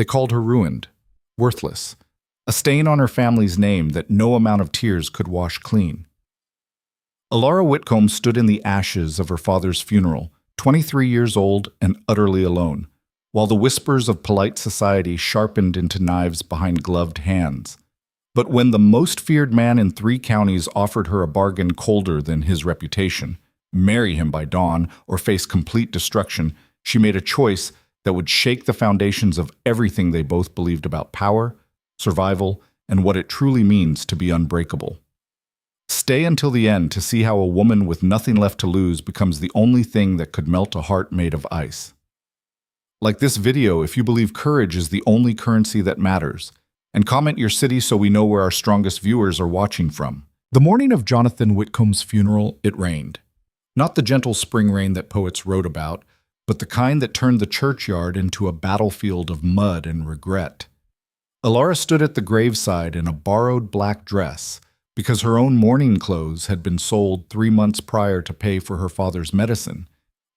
They called her ruined, worthless, a stain on her family's name that no amount of tears could wash clean. Elara Whitcomb stood in the ashes of her father's funeral, 23 years old and utterly alone, while the whispers of polite society sharpened into knives behind gloved hands. But when the most feared man in 3 counties offered her a bargain colder than his reputation, marry him by dawn or face complete destruction, she made a choice that would shake the foundations of everything they both believed about power, survival, and what it truly means to be unbreakable. Stay until the end to see how a woman with nothing left to lose becomes the only thing that could melt a heart made of ice. Like this video if you believe courage is the only currency that matters, and comment your city so we know where our strongest viewers are watching from. The morning of Jonathan Whitcomb's funeral, it rained. Not the gentle spring rain that poets wrote about, but the kind that turned the churchyard into a battlefield of mud and regret. Elara stood at the graveside in a borrowed black dress, because her own mourning clothes had been sold 3 months prior to pay for her father's medicine,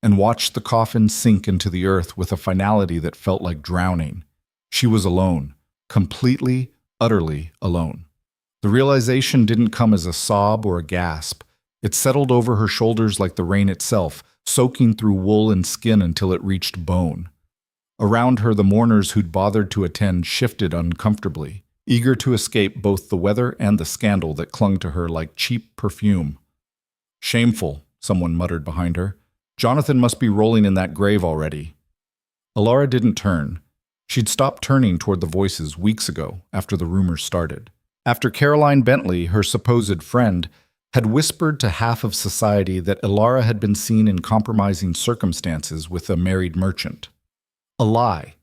and watched the coffin sink into the earth with a finality that felt like drowning. She was alone, completely, utterly alone. The realization didn't come as a sob or a gasp. It settled over her shoulders like the rain itself, soaking through wool and skin until it reached bone. Around her, the mourners who'd bothered to attend shifted uncomfortably, eager to escape both the weather and the scandal that clung to her like cheap perfume. Shameful, someone muttered behind her. Jonathan must be rolling in that grave already. Elara didn't turn. She'd stopped turning toward the voices weeks ago, after the rumors started. After Caroline Bentley, her supposed friend, had whispered to half of society that Elara had been seen in compromising circumstances with a married merchant. A lie.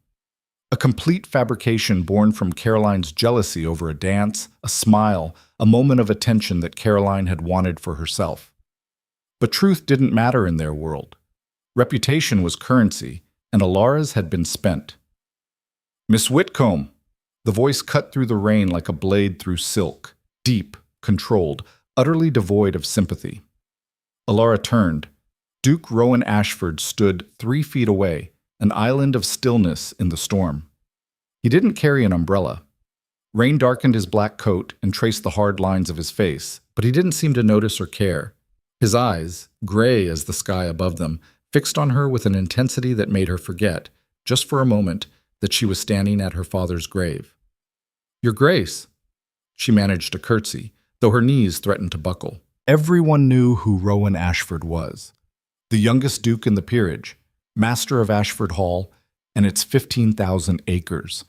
A complete fabrication born from Caroline's jealousy over a dance, a smile, a moment of attention that Caroline had wanted for herself. But truth didn't matter in their world. Reputation was currency, and Elara's had been spent. "Miss Whitcomb!" The voice cut through the rain like a blade through silk, deep, controlled, utterly devoid of sympathy. Elara turned. Duke Rowan Ashford stood 3 feet away, an island of stillness in the storm. He didn't carry an umbrella. Rain darkened his black coat and traced the hard lines of his face, but he didn't seem to notice or care. His eyes, gray as the sky above them, fixed on her with an intensity that made her forget, just for a moment, that she was standing at her father's grave. "Your Grace." She managed a curtsy, though her knees threatened to buckle. Everyone knew who Rowan Ashford was. The youngest duke in the peerage, master of Ashford Hall, and its 15,000 acres.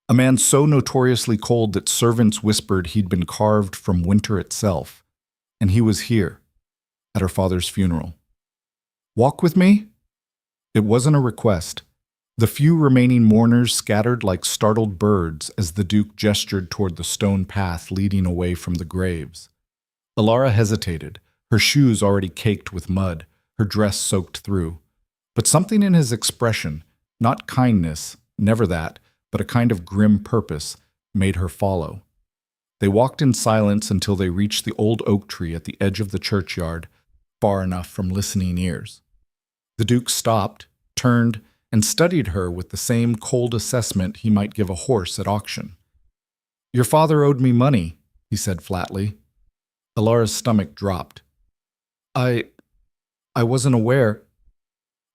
A man so notoriously cold that servants whispered he'd been carved from winter itself. And he was here, at her father's funeral. "Walk with me?" It wasn't a request. The few remaining mourners scattered like startled birds as the Duke gestured toward the stone path leading away from the graves. Elara hesitated, her shoes already caked with mud, her dress soaked through. But something in his expression, not kindness, never that, but a kind of grim purpose, made her follow. They walked in silence until they reached the old oak tree at the edge of the churchyard, far enough from listening ears. The Duke stopped, turned, and studied her with the same cold assessment he might give a horse at auction. "Your father owed me money," he said flatly. Elara's stomach dropped. I wasn't aware."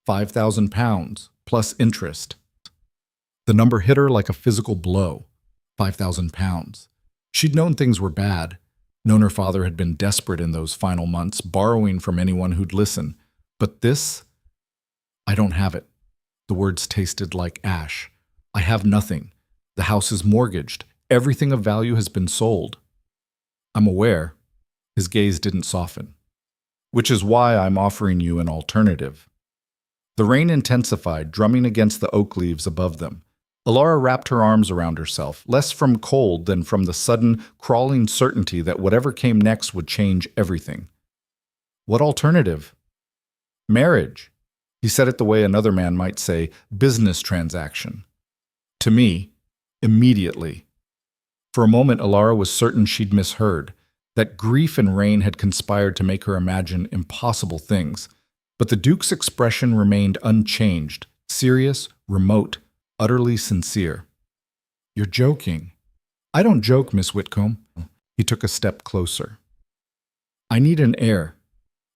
£5,000, plus interest. The number hit her like a physical blow. £5,000. She'd known things were bad, known her father had been desperate in those final months, borrowing from anyone who'd listen. But this? "I don't have it." The words tasted like ash. "I have nothing. The house is mortgaged. Everything of value has been sold." "I'm aware." His gaze didn't soften. "Which is why I'm offering you an alternative." The rain intensified, drumming against the oak leaves above them. Elara wrapped her arms around herself, less from cold than from the sudden, crawling certainty that whatever came next would change everything. "What alternative?" "Marriage." He said it the way another man might say, business transaction. To me, immediately. For a moment, Elara was certain she'd misheard, that grief and rain had conspired to make her imagine impossible things. But the Duke's expression remained unchanged, serious, remote, utterly sincere. You're joking. I don't joke, Miss Whitcomb. He took a step closer. I need an heir.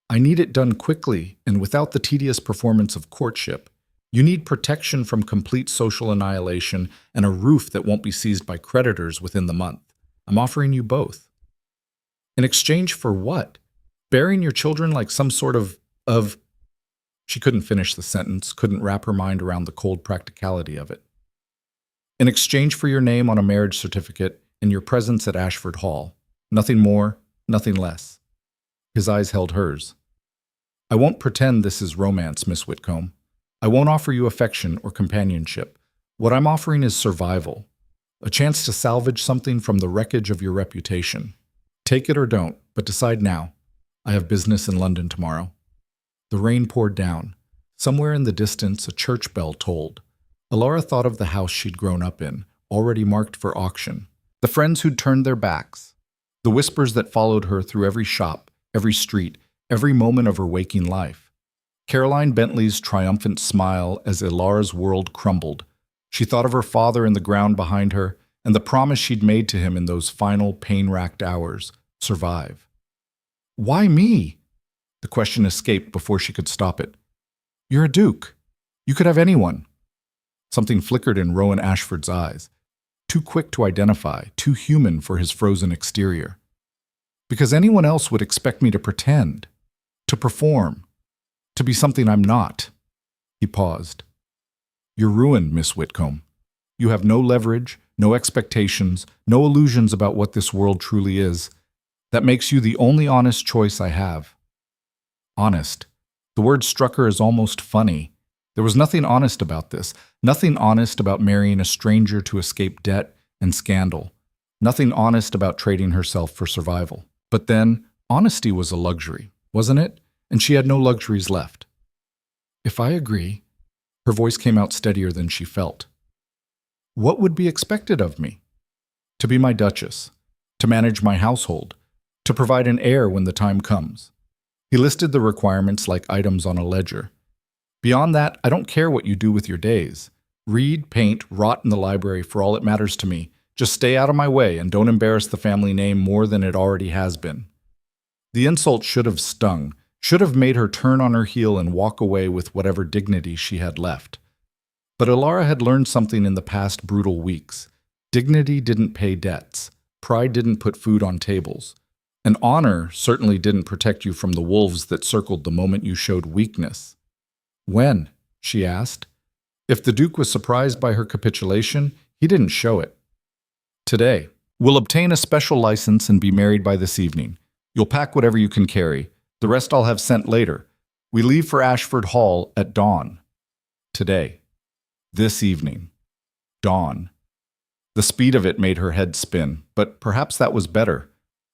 I need it done quickly and without the tedious performance of courtship. You need protection from complete social annihilation and a roof that won't be seized by creditors within the month. I'm offering you both. In exchange for what? Burying your children like some sort of... She couldn't finish the sentence, couldn't wrap her mind around the cold practicality of it. In exchange for your name on a marriage certificate and your presence at Ashford Hall. Nothing more, nothing less. His eyes held hers. I won't pretend this is romance, Miss Whitcomb. I won't offer you affection or companionship. What I'm offering is survival. A chance to salvage something from the wreckage of your reputation. Take it or don't, but decide now. I have business in London tomorrow. The rain poured down. Somewhere in the distance, a church bell tolled. Elara thought of the house she'd grown up in, already marked for auction. The friends who'd turned their backs. The whispers that followed her through every shop, every street, every moment of her waking life. Caroline Bentley's triumphant smile as Elara's world crumbled. She thought of her father in the ground behind her and the promise she'd made to him in those final pain-racked hours, survive. Why me? The question escaped before she could stop it. You're a duke. You could have anyone. Something flickered in Rowan Ashford's eyes. Too quick to identify, too human for his frozen exterior. Because anyone else would expect me to pretend, to perform, to be something I'm not. He paused. You're ruined, Miss Whitcomb. You have no leverage, no expectations, no illusions about what this world truly is. That makes you the only honest choice I have. Honest. The word struck her as almost funny. There was nothing honest about this, nothing honest about marrying a stranger to escape debt and scandal, nothing honest about trading herself for survival. But then, honesty was a luxury, wasn't it? And she had no luxuries left. If I agree, her voice came out steadier than she felt. What would be expected of me? To be my duchess, to manage my household, to provide an heir when the time comes. He listed the requirements like items on a ledger. Beyond that, I don't care what you do with your days. Read, paint, rot in the library for all it matters to me. Just stay out of my way and don't embarrass the family name more than it already has been. The insult should have stung, should have made her turn on her heel and walk away with whatever dignity she had left. But Elara had learned something in the past brutal weeks. Dignity didn't pay debts. Pride didn't put food on tables. And honor certainly didn't protect you from the wolves that circled the moment you showed weakness. When? She asked. If the Duke was surprised by her capitulation, he didn't show it. Today. We'll obtain a special license and be married by this evening. You'll pack whatever you can carry. The rest I'll have sent later. We leave for Ashford Hall at dawn. Today. This evening. Dawn. The speed of it made her head spin, but perhaps that was better.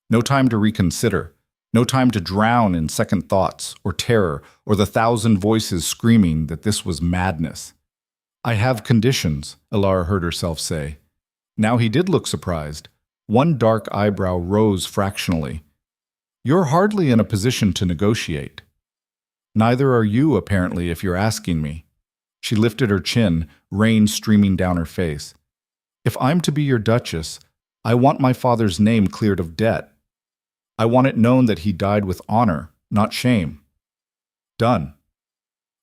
No time to reconsider. No time to drown in second thoughts or terror or the thousand voices screaming that this was madness. I have conditions, Elara heard herself say. Now he did look surprised. One dark eyebrow rose fractionally. You're hardly in a position to negotiate. Neither are you, apparently, if you're asking me. She lifted her chin, rain streaming down her face. If I'm to be your duchess, I want my father's name cleared of debt. I want it known that he died with honor, not shame. Done.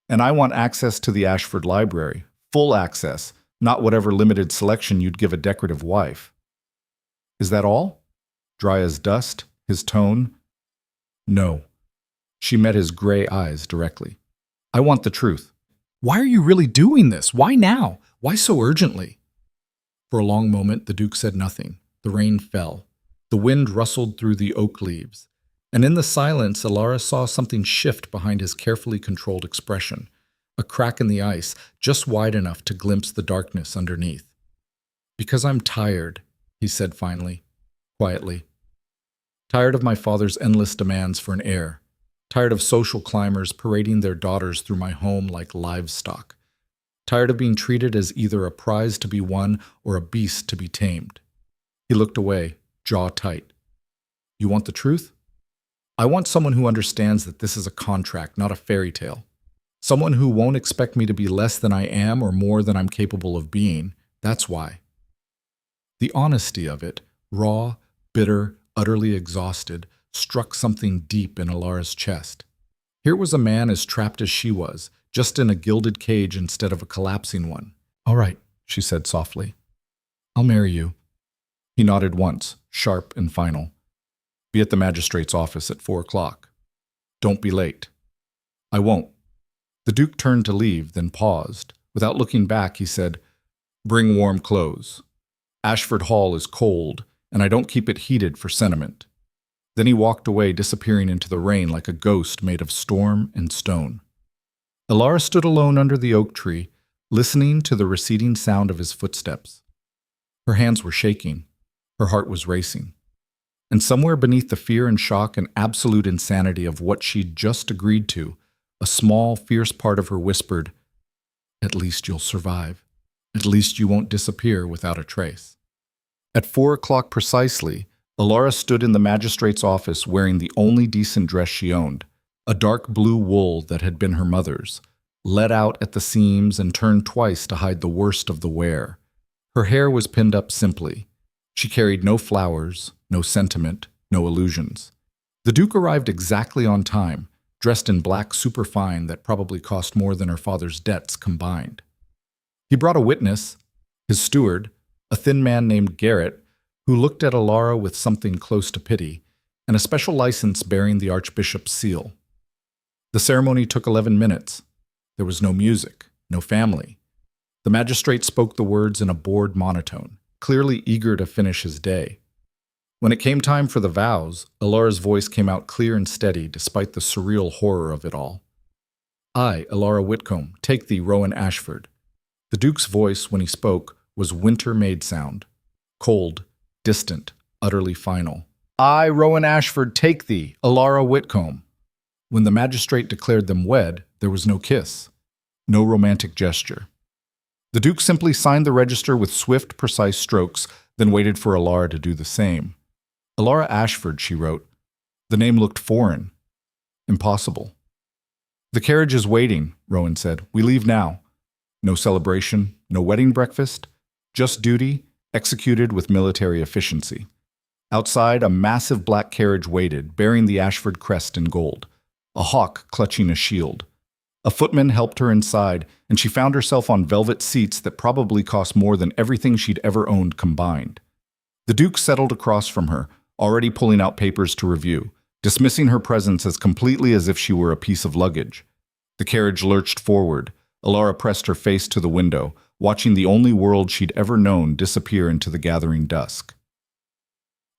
And I want access to the Ashford Library, full access, not whatever limited selection you'd give a decorative wife. Is that all? Dry as dust, his tone? No. She met his gray eyes directly. I want the truth. Why are you really doing this? Why now? Why so urgently? For a long moment, the Duke said nothing. The rain fell. The wind rustled through the oak leaves. And in the silence, Elara saw something shift behind his carefully controlled expression. A crack in the ice, just wide enough to glimpse the darkness underneath. Because I'm tired, he said finally, quietly. Tired of my father's endless demands for an heir. Tired of social climbers parading their daughters through my home like livestock. Tired of being treated as either a prize to be won or a beast to be tamed. He looked away, jaw tight. You want the truth? I want someone who understands that this is a contract, not a fairy tale. Someone who won't expect me to be less than I am or more than I'm capable of being. That's why. The honesty of it, raw, bitter, utterly exhausted, struck something deep in Elara's chest. Here was a man as trapped as she was, just in a gilded cage instead of a collapsing one. "All right," she said softly. "I'll marry you." He nodded once, sharp and final. "Be at the magistrate's office at 4 o'clock. Don't be late." "I won't." The Duke turned to leave, then paused. Without looking back, he said, "Bring warm clothes. Ashford Hall is cold, and I don't keep it heated for sentiment." Then he walked away, disappearing into the rain like a ghost made of storm and stone. Elara stood alone under the oak tree, listening to the receding sound of his footsteps. Her hands were shaking. Her heart was racing. And somewhere beneath the fear and shock and absolute insanity of what she'd just agreed to, a small, fierce part of her whispered, "At least you'll survive. At least you won't disappear without a trace." At 4 o'clock precisely, Elara stood in the magistrate's office wearing the only decent dress she owned, a dark blue wool that had been her mother's, let out at the seams and turned twice to hide the worst of the wear. Her hair was pinned up simply. She carried no flowers, no sentiment, no illusions. The Duke arrived exactly on time, dressed in black superfine that probably cost more than her father's debts combined. He brought a witness, his steward, a thin man named Garrett, who looked at Elara with something close to pity, and a special license bearing the Archbishop's seal. The ceremony took 11 minutes. There was no music, no family. The magistrate spoke the words in a bored monotone, clearly eager to finish his day. When it came time for the vows, Elara's voice came out clear and steady despite the surreal horror of it all. "I, Elara Whitcomb, take thee, Rowan Ashford." The Duke's voice, when he spoke, was winter-made sound, cold, distant, utterly final. "I, Rowan Ashford, take thee, Elara Whitcomb." When the magistrate declared them wed, there was no kiss, no romantic gesture. The Duke simply signed the register with swift, precise strokes, then waited for Elara to do the same. "Elara Ashford," she wrote. The name looked foreign. Impossible. "The carriage is waiting," Rowan said. "We leave now." No celebration, no wedding breakfast, just duty, executed with military efficiency. Outside, a massive black carriage waited, bearing the Ashford crest in gold, a hawk clutching a shield. A footman helped her inside, and she found herself on velvet seats that probably cost more than everything she'd ever owned combined. The Duke settled across from her, already pulling out papers to review, dismissing her presence as completely as if she were a piece of luggage. The carriage lurched forward. Elara pressed her face to the window, watching the only world she'd ever known disappear into the gathering dusk.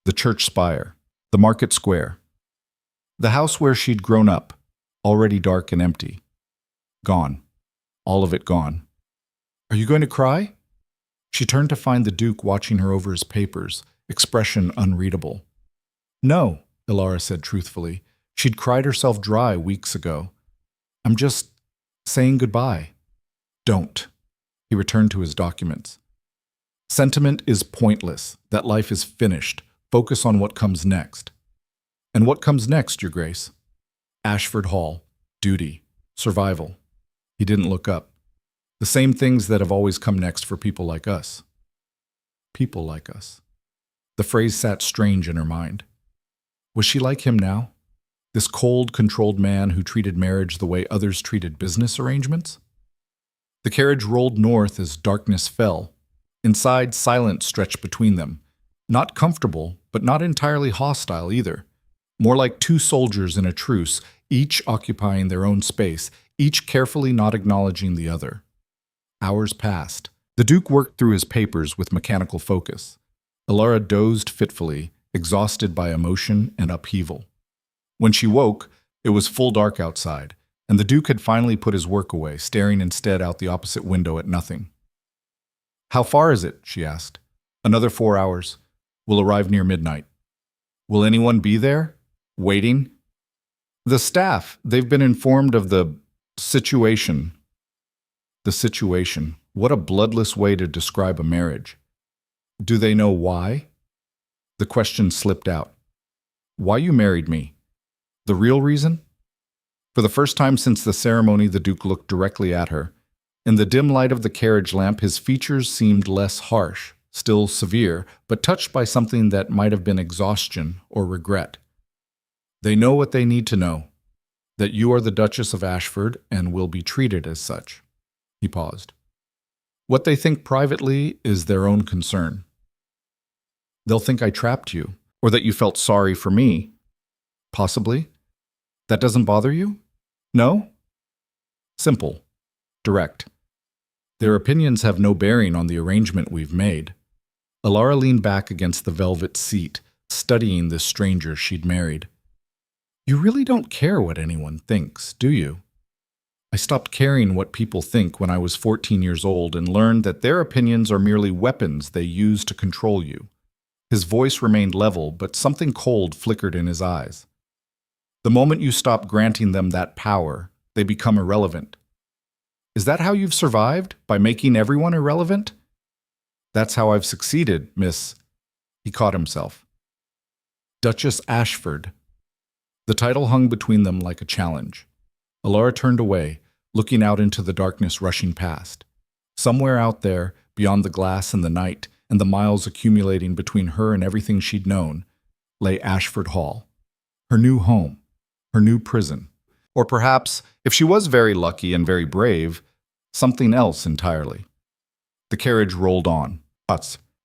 The church spire, the market square, the house where she'd grown up, already dark and empty. Gone. All of it gone. "Are you going to cry?" She turned to find the Duke watching her over his papers, expression unreadable. "No," Elara said truthfully. She'd cried herself dry weeks ago. "I'm just saying goodbye." "Don't." He returned to his documents. "Sentiment is pointless. That life is finished. Focus on what comes next." "And what comes next, Your Grace?" "Ashford Hall. Duty. Survival." He didn't look up. "The same things that have always come next for people like us." People like us. The phrase sat strange in her mind. Was she like him now? This cold, controlled man who treated marriage the way others treated business arrangements? The carriage rolled north as darkness fell. Inside, silence stretched between them. Not comfortable, but not entirely hostile either. More like two soldiers in a truce, each occupying their own space, each carefully not acknowledging the other. Hours passed. The Duke worked through his papers with mechanical focus. Elara dozed fitfully, exhausted by emotion and upheaval. When she woke, it was full dark outside, and the Duke had finally put his work away, staring instead out the opposite window at nothing. "How far is it?" she asked. "Another 4 hours. We'll arrive near midnight." "Will anyone be there? Waiting?" "The staff. They've been informed of the situation." The situation. What a bloodless way to describe a marriage. "Do they know why?" The question slipped out. "Why you married me? The real reason?" For the first time since the ceremony, the Duke looked directly at her. In the dim light of the carriage lamp, his features seemed less harsh, still severe, but touched by something that might have been exhaustion or regret. They know what they need to know, that you are the Duchess of Ashford and will be treated as such. He paused. What they think privately is their own concern. They'll think I trapped you, or that you felt sorry for me. Possibly. That doesn't bother you? No? Simple. Direct. Their opinions have no bearing on the arrangement we've made. Elara leaned back against the velvet seat, studying this stranger she'd married. You really don't care what anyone thinks, do you? I stopped caring what people think when I was 14 years old and learned that their opinions are merely weapons they use to control you. His voice remained level, but something cold flickered in his eyes. The moment you stop granting them that power, they become irrelevant. Is that how you've survived? By making everyone irrelevant? That's how I've succeeded, Miss. He caught himself. Duchess Ashford. The title hung between them like a challenge. Elara turned away, looking out into the darkness rushing past. Somewhere out there, beyond the glass and the night, and the miles accumulating between her and everything she'd known, lay Ashford Hall. Her new home. Her new prison. Or perhaps, if she was very lucky and very brave, something else entirely. The carriage rolled on.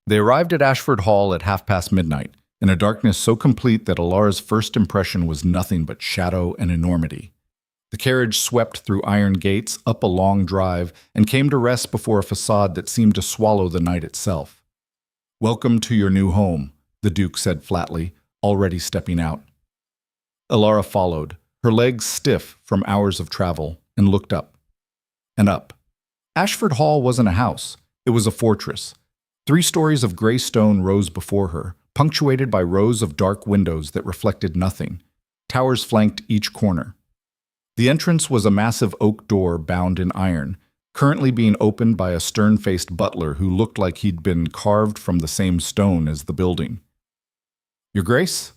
They arrived at Ashford Hall at midnight, in a darkness so complete that Elara's first impression was nothing but shadow and enormity. The carriage swept through iron gates, up a long drive, and came to rest before a facade that seemed to swallow the night itself. Welcome to your new home, the Duke said flatly, already stepping out. Elara followed, her legs stiff from hours of travel, and looked up. And up. Ashford Hall wasn't a house. It was a fortress. 3 stories of gray stone rose before her, punctuated by rows of dark windows that reflected nothing. Towers flanked each corner. The entrance was a massive oak door bound in iron, currently being opened by a stern-faced butler who looked like he'd been carved from the same stone as the building. Your Grace?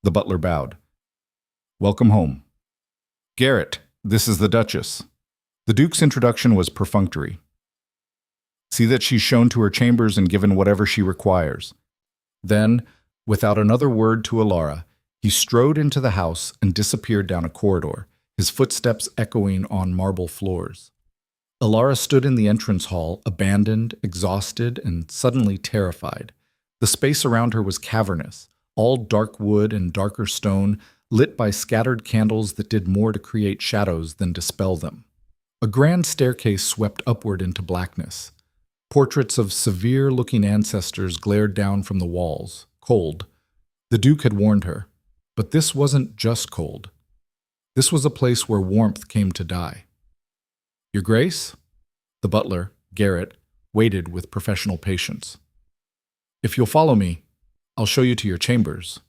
The butler bowed. Welcome home. Garrett, this is the Duchess. The Duke's introduction was perfunctory. See that she's shown to her chambers and given whatever she requires. Then, without another word to Elara, he strode into the house and disappeared down a corridor, his footsteps echoing on marble floors. Elara stood in the entrance hall, abandoned, exhausted, and suddenly terrified. The space around her was cavernous, all dark wood and darker stone, lit by scattered candles that did more to create shadows than dispel them. A grand staircase swept upward into blackness. Portraits of severe-looking ancestors glared down from the walls, cold. The Duke had warned her, but this wasn't just cold. This was a place where warmth came to die. Your Grace? The butler, Garrett, waited with professional patience. If you'll follow me, I'll show you to your chambers.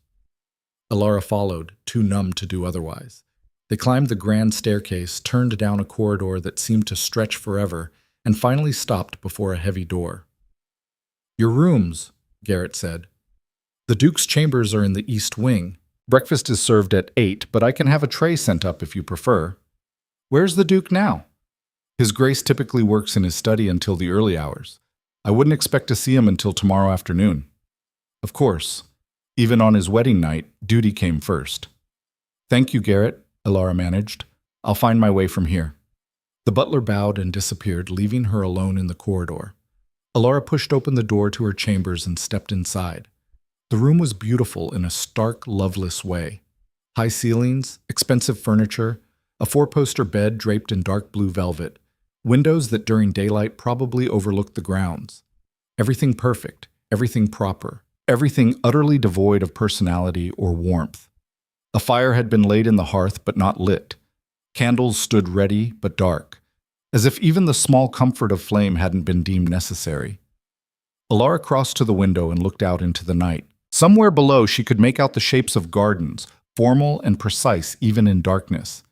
Elara followed, too numb to do otherwise. They climbed the grand staircase, turned down a corridor that seemed to stretch forever, and finally stopped before a heavy door. Your rooms, Garrett said. The Duke's chambers are in the east wing. Breakfast is served at 8, but I can have a tray sent up if you prefer. Where's the Duke now? His Grace typically works in his study until the early hours. I wouldn't expect to see him until tomorrow afternoon. Of course, even on his wedding night, duty came first. Thank you, Garrett, Elara managed. I'll find my way from here. The butler bowed and disappeared, leaving her alone in the corridor. Elara pushed open the door to her chambers and stepped inside. The room was beautiful in a stark, loveless way. High ceilings, expensive furniture, a 4-poster bed draped in dark blue velvet, windows that during daylight probably overlooked the grounds. Everything perfect, everything proper, everything utterly devoid of personality or warmth. A fire had been laid in the hearth but not lit. Candles stood ready but dark, as if even the small comfort of flame hadn't been deemed necessary. Elara crossed to the window and looked out into the night. Somewhere below she could make out the shapes of gardens, formal and precise even in darkness.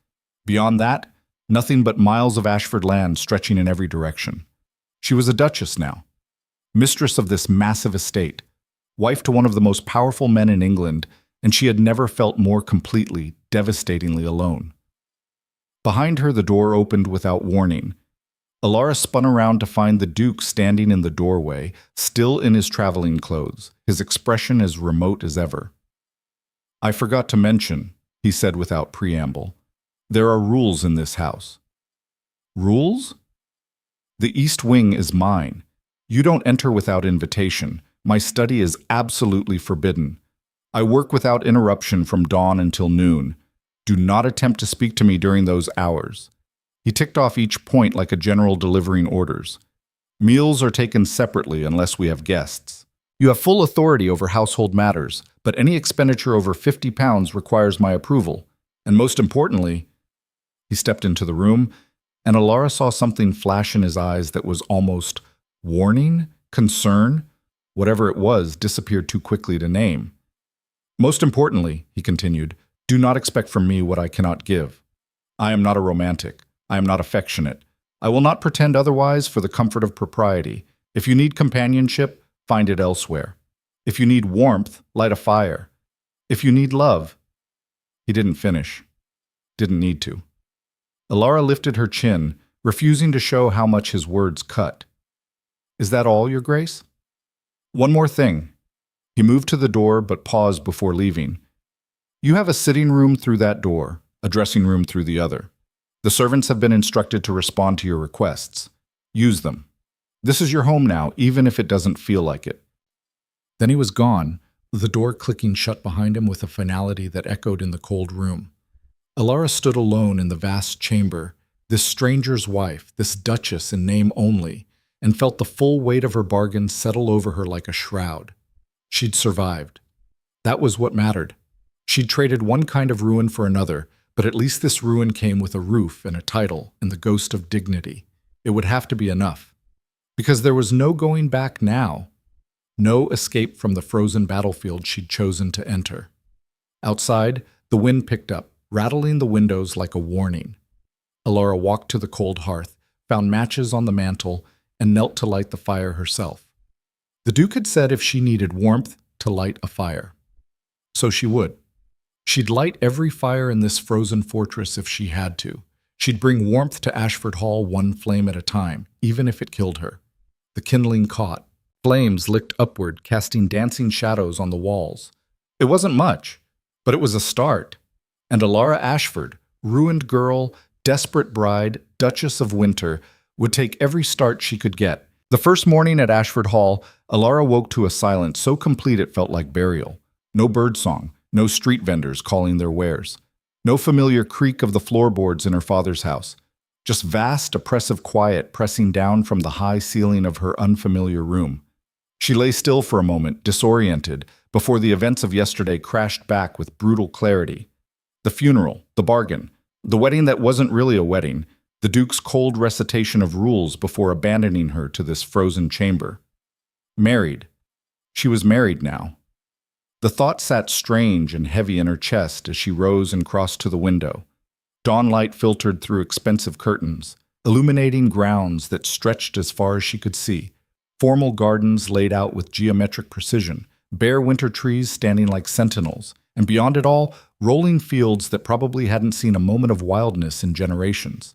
Beyond that, nothing but miles of Ashford land stretching in every direction. She was a duchess now, mistress of this massive estate, wife to one of the most powerful men in England, and she had never felt more completely, devastatingly alone. Behind her, the door opened without warning. Elara spun around to find the Duke standing in the doorway, still in his traveling clothes, his expression as remote as ever. "I forgot to mention," he said without preamble, "there are rules in this house." "Rules?" "The East Wing is mine. You don't enter without invitation. My study is absolutely forbidden. I work without interruption from dawn until noon. Do not attempt to speak to me during those hours." He ticked off each point like a general delivering orders. "Meals are taken separately unless we have guests. You have full authority over household matters, but any expenditure over 50 pounds requires my approval. And most importantly," he stepped into the room, and Elara saw something flash in his eyes that was almost warning, concern. Whatever it was disappeared too quickly to name. "Most importantly," he continued, "do not expect from me what I cannot give. I am not a romantic. I am not affectionate. I will not pretend otherwise for the comfort of propriety. If you need companionship, find it elsewhere. If you need warmth, light a fire. If you need love—" He didn't finish. Didn't need to. Elara lifted her chin, refusing to show how much his words cut. "Is that all, Your Grace?" "One more thing." He moved to the door but paused before leaving. "You have a sitting room through that door, a dressing room through the other. The servants have been instructed to respond to your requests. Use them. This is your home now, even if it doesn't feel like it." Then he was gone, the door clicking shut behind him with a finality that echoed in the cold room. Elara stood alone in the vast chamber, this stranger's wife, this duchess in name only, and felt the full weight of her bargain settle over her like a shroud. She'd survived. That was what mattered. She'd traded one kind of ruin for another, but at least this ruin came with a roof and a title and the ghost of dignity. It would have to be enough. Because there was no going back now. No escape from the frozen battlefield she'd chosen to enter. Outside, the wind picked up, rattling the windows like a warning. Elara walked to the cold hearth, found matches on the mantel, and knelt to light the fire herself. The Duke had said if she needed warmth, to light a fire. So she would. She'd light every fire in this frozen fortress if she had to. She'd bring warmth to Ashford Hall one flame at a time, even if it killed her. The kindling caught. Flames licked upward, casting dancing shadows on the walls. It wasn't much, but it was a start. And Elara Ashford, ruined girl, desperate bride, Duchess of Winter, would take every start she could get. The first morning at Ashford Hall, Elara woke to a silence so complete it felt like burial. No birdsong, no street vendors calling their wares. No familiar creak of the floorboards in her father's house. Just vast, oppressive quiet pressing down from the high ceiling of her unfamiliar room. She lay still for a moment, disoriented, before the events of yesterday crashed back with brutal clarity. The funeral, the bargain, the wedding that wasn't really a wedding, the Duke's cold recitation of rules before abandoning her to this frozen chamber. Married. She was married now. The thought sat strange and heavy in her chest as she rose and crossed to the window. Dawn light filtered through expensive curtains, illuminating grounds that stretched as far as she could see. Formal gardens laid out with geometric precision, bare winter trees standing like sentinels, and beyond it all, rolling fields that probably hadn't seen a moment of wildness in generations.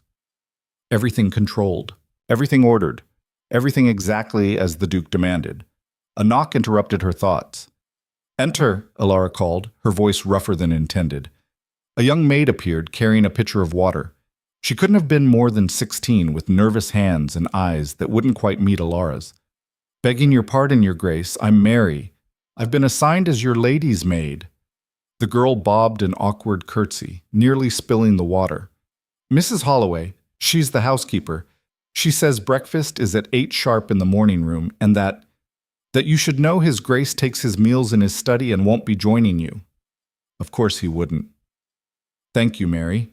Everything controlled, everything ordered, everything exactly as the Duke demanded. A knock interrupted her thoughts. "Enter," Elara called, her voice rougher than intended. A young maid appeared, carrying a pitcher of water. She couldn't have been more than 16, with nervous hands and eyes that wouldn't quite meet Elara's. "Begging your pardon, Your Grace, I'm Mary. I've been assigned as your lady's maid." The girl bobbed an awkward curtsy, nearly spilling the water. "Mrs. Holloway, she's the housekeeper. She says breakfast is at 8 sharp in the morning room, and that you should know His Grace takes his meals in his study and won't be joining you." Of course he wouldn't. "Thank you, Mary."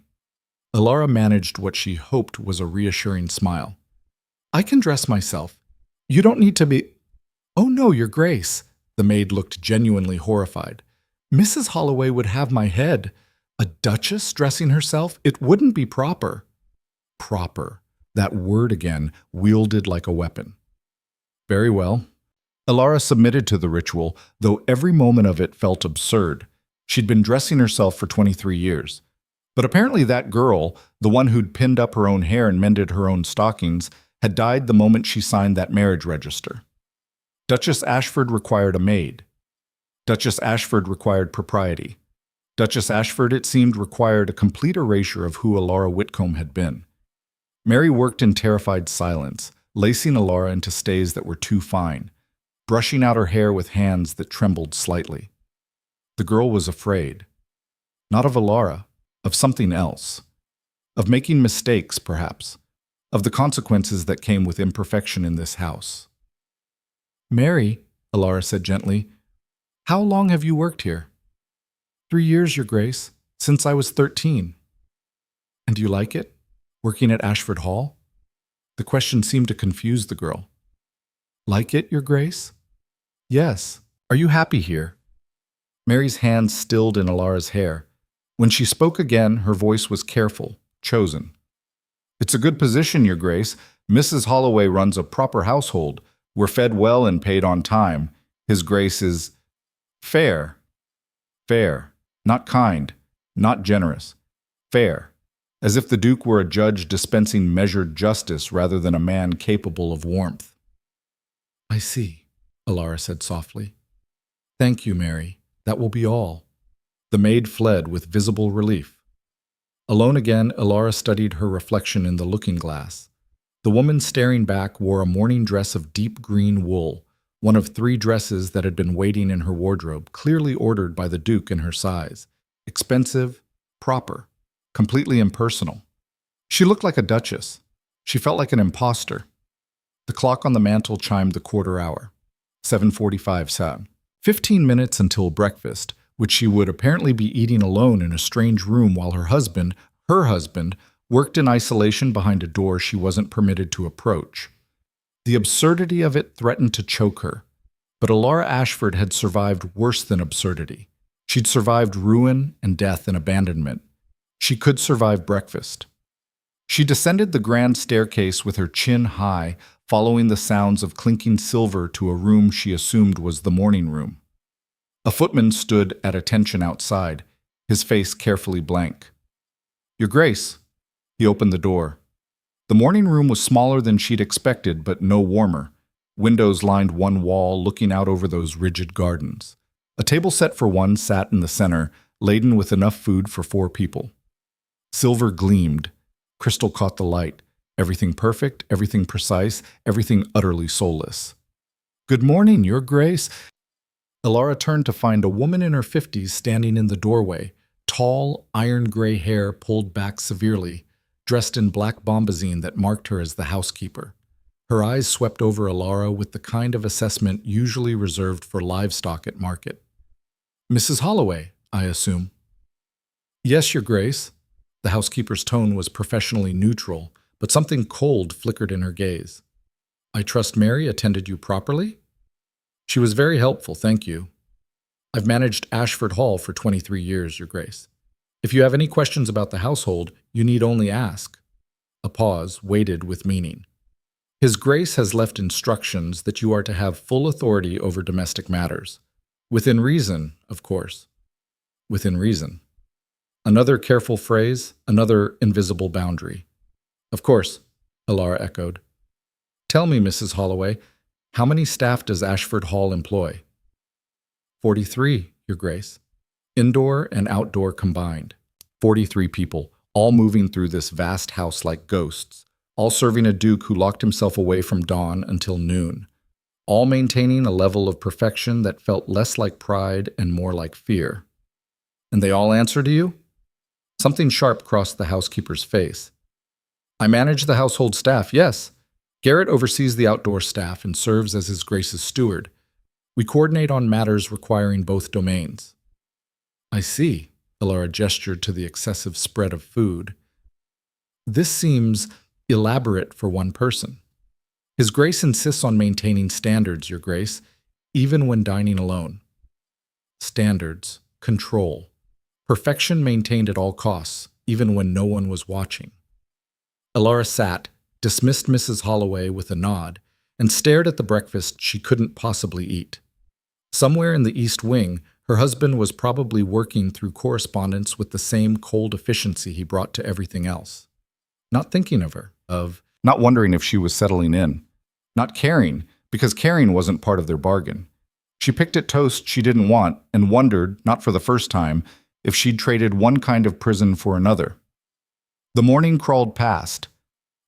Elara managed what she hoped was a reassuring smile. "I can dress myself. You don't need to be—" "Oh no, Your Grace." The maid looked genuinely horrified. "Mrs. Holloway would have my head. A duchess dressing herself? It wouldn't be proper." Proper. That word again, wielded like a weapon. Very well. Elara submitted to the ritual, though every moment of it felt absurd. She'd been dressing herself for 23 years. But apparently that girl, the one who'd pinned up her own hair and mended her own stockings, had died the moment she signed that marriage register. Duchess Ashford required a maid. Duchess Ashford required propriety. Duchess Ashford, it seemed, required a complete erasure of who Elara Whitcomb had been. Mary worked in terrified silence, lacing Elara into stays that were too fine, brushing out her hair with hands that trembled slightly. The girl was afraid. Not of Elara, of something else. Of making mistakes, perhaps. Of the consequences that came with imperfection in this house. "Mary," Elara said gently, "how long have you worked here?" "3 years, Your Grace, since I was 13. "And do you like it, working at Ashford Hall?" The question seemed to confuse the girl. "Like it, Your Grace?" "Yes. Are you happy here?" Mary's hand stilled in Elara's hair. When she spoke again, her voice was careful, chosen. "It's a good position, Your Grace. Mrs. Holloway runs a proper household. We're fed well and paid on time. His Grace is fair. Fair. Not kind. Not generous. Fair. As if the Duke were a judge dispensing measured justice rather than a man capable of warmth." "I see," Elara said softly. "Thank you, Mary. That will be all." The maid fled with visible relief. Alone again, Elara studied her reflection in the looking-glass. The woman staring back wore a morning dress of deep green wool, one of 3 dresses that had been waiting in her wardrobe, clearly ordered by the Duke in her size. Expensive, proper, completely impersonal. She looked like a duchess. She felt like an imposter. The clock on the mantel chimed the quarter hour. 7:45 sound. 15 minutes until breakfast, which she would apparently be eating alone in a strange room while her husband, worked in isolation behind a door she wasn't permitted to approach. The absurdity of it threatened to choke her, but Elara Ashford had survived worse than absurdity. She'd survived ruin and death and abandonment. She could survive breakfast. She descended the grand staircase with her chin high, following the sounds of clinking silver to a room she assumed was the morning room. A footman stood at attention outside, his face carefully blank. "Your Grace." He opened the door. The morning room was smaller than she'd expected, but no warmer. Windows lined one wall, looking out over those rigid gardens. A table set for one sat in the center, laden with enough food for 4 people. Silver gleamed. Crystal caught the light. Everything perfect, everything precise, everything utterly soulless. "Good morning, Your Grace." Elara turned to find a woman in her 50s standing in the doorway, tall, iron-gray hair pulled back severely, dressed in black bombazine that marked her as the housekeeper. Her eyes swept over Elara with the kind of assessment usually reserved for livestock at market. "Mrs. Holloway, I assume?" "Yes, Your Grace." The housekeeper's tone was professionally neutral, but something cold flickered in her gaze. "I trust Mary attended you properly?" "She was very helpful, thank you. I've managed Ashford Hall for 23 years, Your Grace. If you have any questions about the household, you need only ask." A pause, weighted with meaning. "His Grace has left instructions that you are to have full authority over domestic matters. Within reason, of course." Within reason. Another careful phrase, another invisible boundary. "Of course," Elara echoed. "Tell me, Mrs. Holloway, how many staff does Ashford Hall employ?" 43, Your Grace. Indoor and outdoor combined. 43 people, all moving through this vast house like ghosts, all serving a duke who locked himself away from dawn until noon, all maintaining a level of perfection that felt less like pride and more like fear. "And they all answer to you?" Something sharp crossed the housekeeper's face. "I manage the household staff, yes. Garrett oversees the outdoor staff and serves as His Grace's steward. We coordinate on matters requiring both domains." "I see," Elara gestured to the excessive spread of food. "This seems elaborate for one person. His Grace insists on maintaining standards, Your Grace, even when dining alone. Standards, control, perfection maintained at all costs, even when no one was watching." Elara sat, dismissed Mrs. Holloway with a nod, and stared at the breakfast she couldn't possibly eat. Somewhere in the East Wing, her husband was probably working through correspondence with the same cold efficiency he brought to everything else. Not thinking of her, of not wondering if she was settling in. Not caring, because caring wasn't part of their bargain. She picked at toast she didn't want and wondered, not for the first time, if she'd traded one kind of prison for another. The morning crawled past.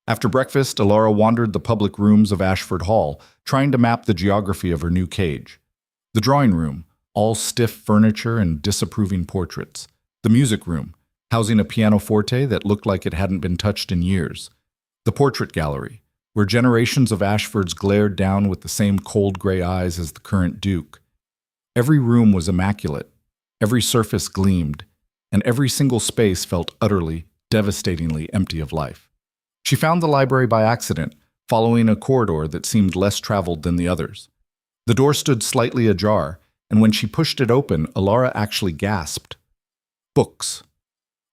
After breakfast, Elara wandered the public rooms of Ashford Hall, trying to map the geography of her new cage. The drawing room, all stiff furniture and disapproving portraits. The music room, housing a pianoforte that looked like it hadn't been touched in years. The portrait gallery, where generations of Ashfords glared down with the same cold gray eyes as the current Duke. Every room was immaculate, every surface gleamed, and every single space felt utterly, devastatingly empty of life. She found the library by accident, following a corridor that seemed less traveled than the others. The door stood slightly ajar, and when she pushed it open, Elara actually gasped. Books.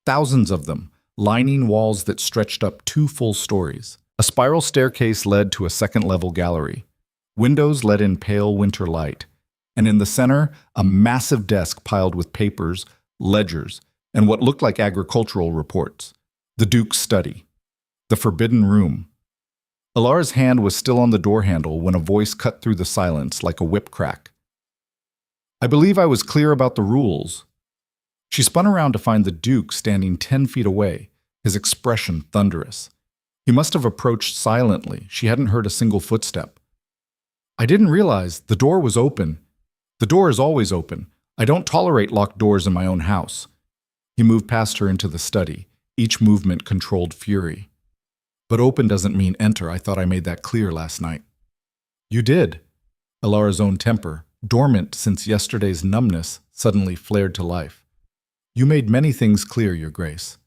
Thousands of them, lining walls that stretched up 2 full stories. A spiral staircase led to a second-level gallery. Windows let in pale winter light, and in the center, a massive desk piled with papers, ledgers, and what looked like agricultural reports. The Duke's study. The forbidden room. Elara's hand was still on the door handle when a voice cut through the silence like a whip crack. I believe I was clear about the rules. She spun around to find the Duke standing 10 feet away, his expression thunderous. He must have approached silently. She hadn't heard a single footstep. I didn't realize the door was open. The door is always open. I don't tolerate locked doors in my own house. He moved past her into the study, each movement controlled fury. But open doesn't mean enter. I thought I made that clear last night. You did. Elara's own temper, dormant since yesterday's numbness, suddenly flared to life. You made many things clear, Your Grace.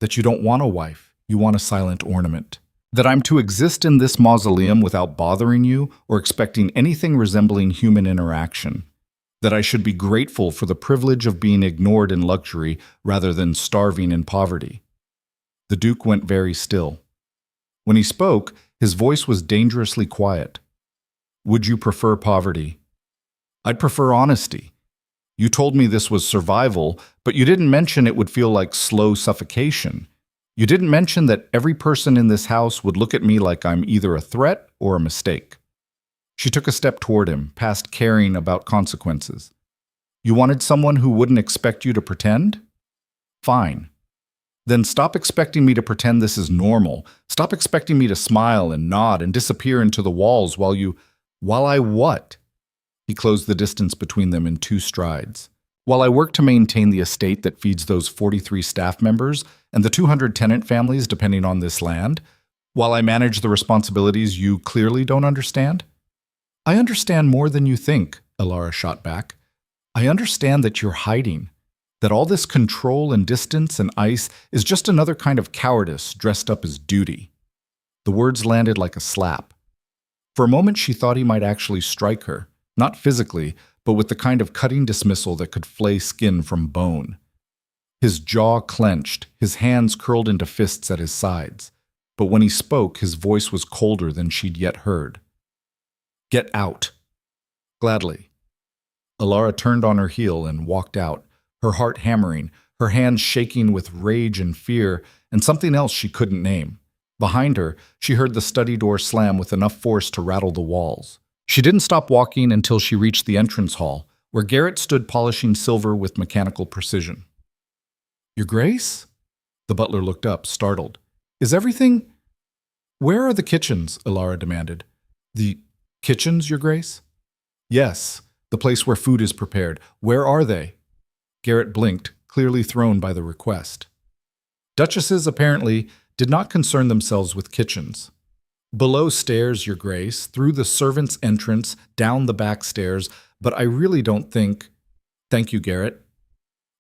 That you don't want a wife, you want a silent ornament. That I'm to exist in this mausoleum without bothering you or expecting anything resembling human interaction. That I should be grateful for the privilege of being ignored in luxury rather than starving in poverty. The Duke went very still. When he spoke, his voice was dangerously quiet. Would you prefer poverty? I'd prefer honesty. You told me this was survival, but you didn't mention it would feel like slow suffocation. You didn't mention that every person in this house would look at me like I'm either a threat or a mistake. She took a step toward him, past caring about consequences. You wanted someone who wouldn't expect you to pretend? Fine. Then stop expecting me to pretend this is normal. Stop expecting me to smile and nod and disappear into the walls while I what? He closed the distance between them in 2 strides. While I work to maintain the estate that feeds those 43 staff members and the 200 tenant families depending on this land, while I manage the responsibilities you clearly don't understand? I understand more than you think, Elara shot back. I understand that you're hiding. That all this control and distance and ice is just another kind of cowardice dressed up as duty. The words landed like a slap. For a moment she thought he might actually strike her, not physically, but with the kind of cutting dismissal that could flay skin from bone. His jaw clenched, his hands curled into fists at his sides, but when he spoke his voice was colder than she'd yet heard. Get out. Gladly. Elara turned on her heel and walked out, her heart hammering, her hands shaking with rage and fear, and something else she couldn't name. Behind her, she heard the study door slam with enough force to rattle the walls. She didn't stop walking until she reached the entrance hall, where Garrett stood polishing silver with mechanical precision. Your Grace? The butler looked up, startled. Is everything... Where are the kitchens? Elara demanded. The kitchens, Your Grace? Yes, the place where food is prepared. Where are they? Garrett blinked, clearly thrown by the request. Duchesses, apparently, did not concern themselves with kitchens. Below stairs, Your Grace, through the servants' entrance, down the back stairs, but I really don't think... Thank you, Garrett.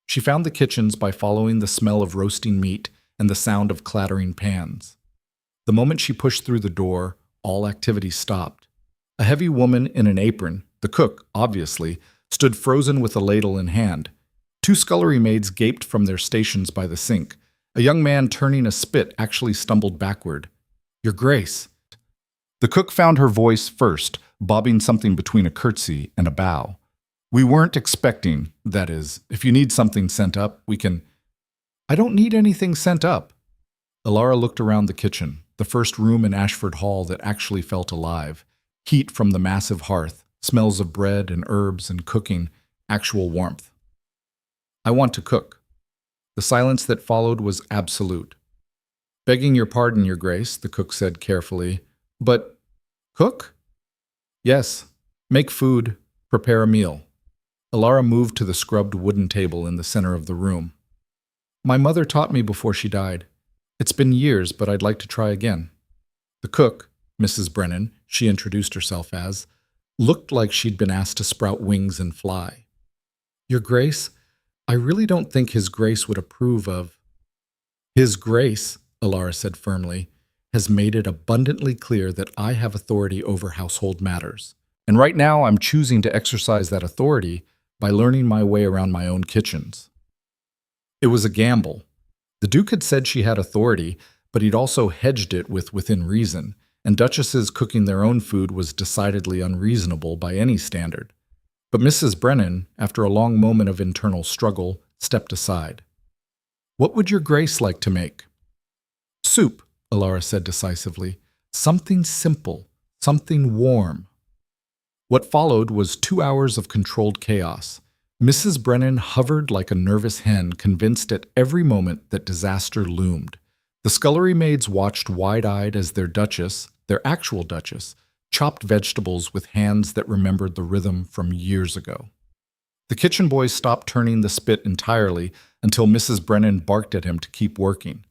She found the kitchens by following the smell of roasting meat and the sound of clattering pans. The moment she pushed through the door, all activity stopped. A heavy woman in an apron, the cook, obviously, stood frozen with a ladle in hand. 2 scullery maids gaped from their stations by the sink. A young man turning a spit actually stumbled backward. Your Grace. The cook found her voice first, bobbing something between a curtsy and a bow. We weren't expecting, that is, if you need something sent up, we can... I don't need anything sent up. Elara looked around the kitchen. the first room in Ashford Hall that actually felt alive. Heat from the massive hearth, smells of bread and herbs and cooking, actual warmth. "I want to cook." The silence that followed was absolute. "Begging your pardon, Your Grace," the cook said carefully, "but cook?" "Yes. Make food, prepare a meal." Elara moved to the scrubbed wooden table in the center of the room. "My mother taught me before she died. It's been years, but I'd like to try again." The cook, Mrs. Brennan, she introduced herself as, looked like she'd been asked to sprout wings and fly. "Your Grace, I really don't think His Grace would approve of—" "His Grace," Elara said firmly, "has made it abundantly clear that I have authority over household matters. And right now I'm choosing to exercise that authority by learning my way around my own kitchens." It was a gamble. The Duke had said she had authority, but he'd also hedged it with within reason, and duchesses cooking their own food was decidedly unreasonable by any standard. But Mrs. Brennan, after a long moment of internal struggle, stepped aside. "What would Your Grace like to make?" "Soup," Elara said decisively. "Something simple, something warm." What followed was 2 hours of controlled chaos. Mrs. Brennan hovered like a nervous hen, convinced at every moment that disaster loomed. The scullery maids watched wide-eyed as their duchess, their actual duchess, chopped vegetables with hands that remembered the rhythm from years ago. The kitchen boy stopped turning the spit entirely until Mrs. Brennan barked at him to keep working.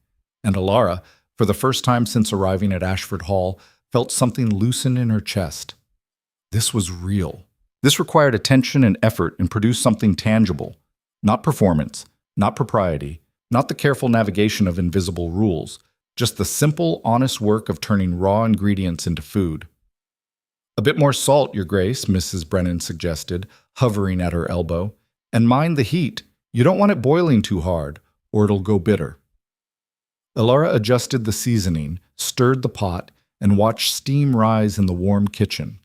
And Elara, for the first time since arriving at Ashford Hall, felt something loosen in her chest. This was real. This required attention and effort and produced something tangible. Not performance, not propriety, not the careful navigation of invisible rules, just the simple, honest work of turning raw ingredients into food. "A bit more salt, Your Grace," Mrs. Brennan suggested, hovering at her elbow. "And mind the heat. You don't want it boiling too hard, or it'll go bitter." Elara adjusted the seasoning, stirred the pot, and watched steam rise in the warm kitchen.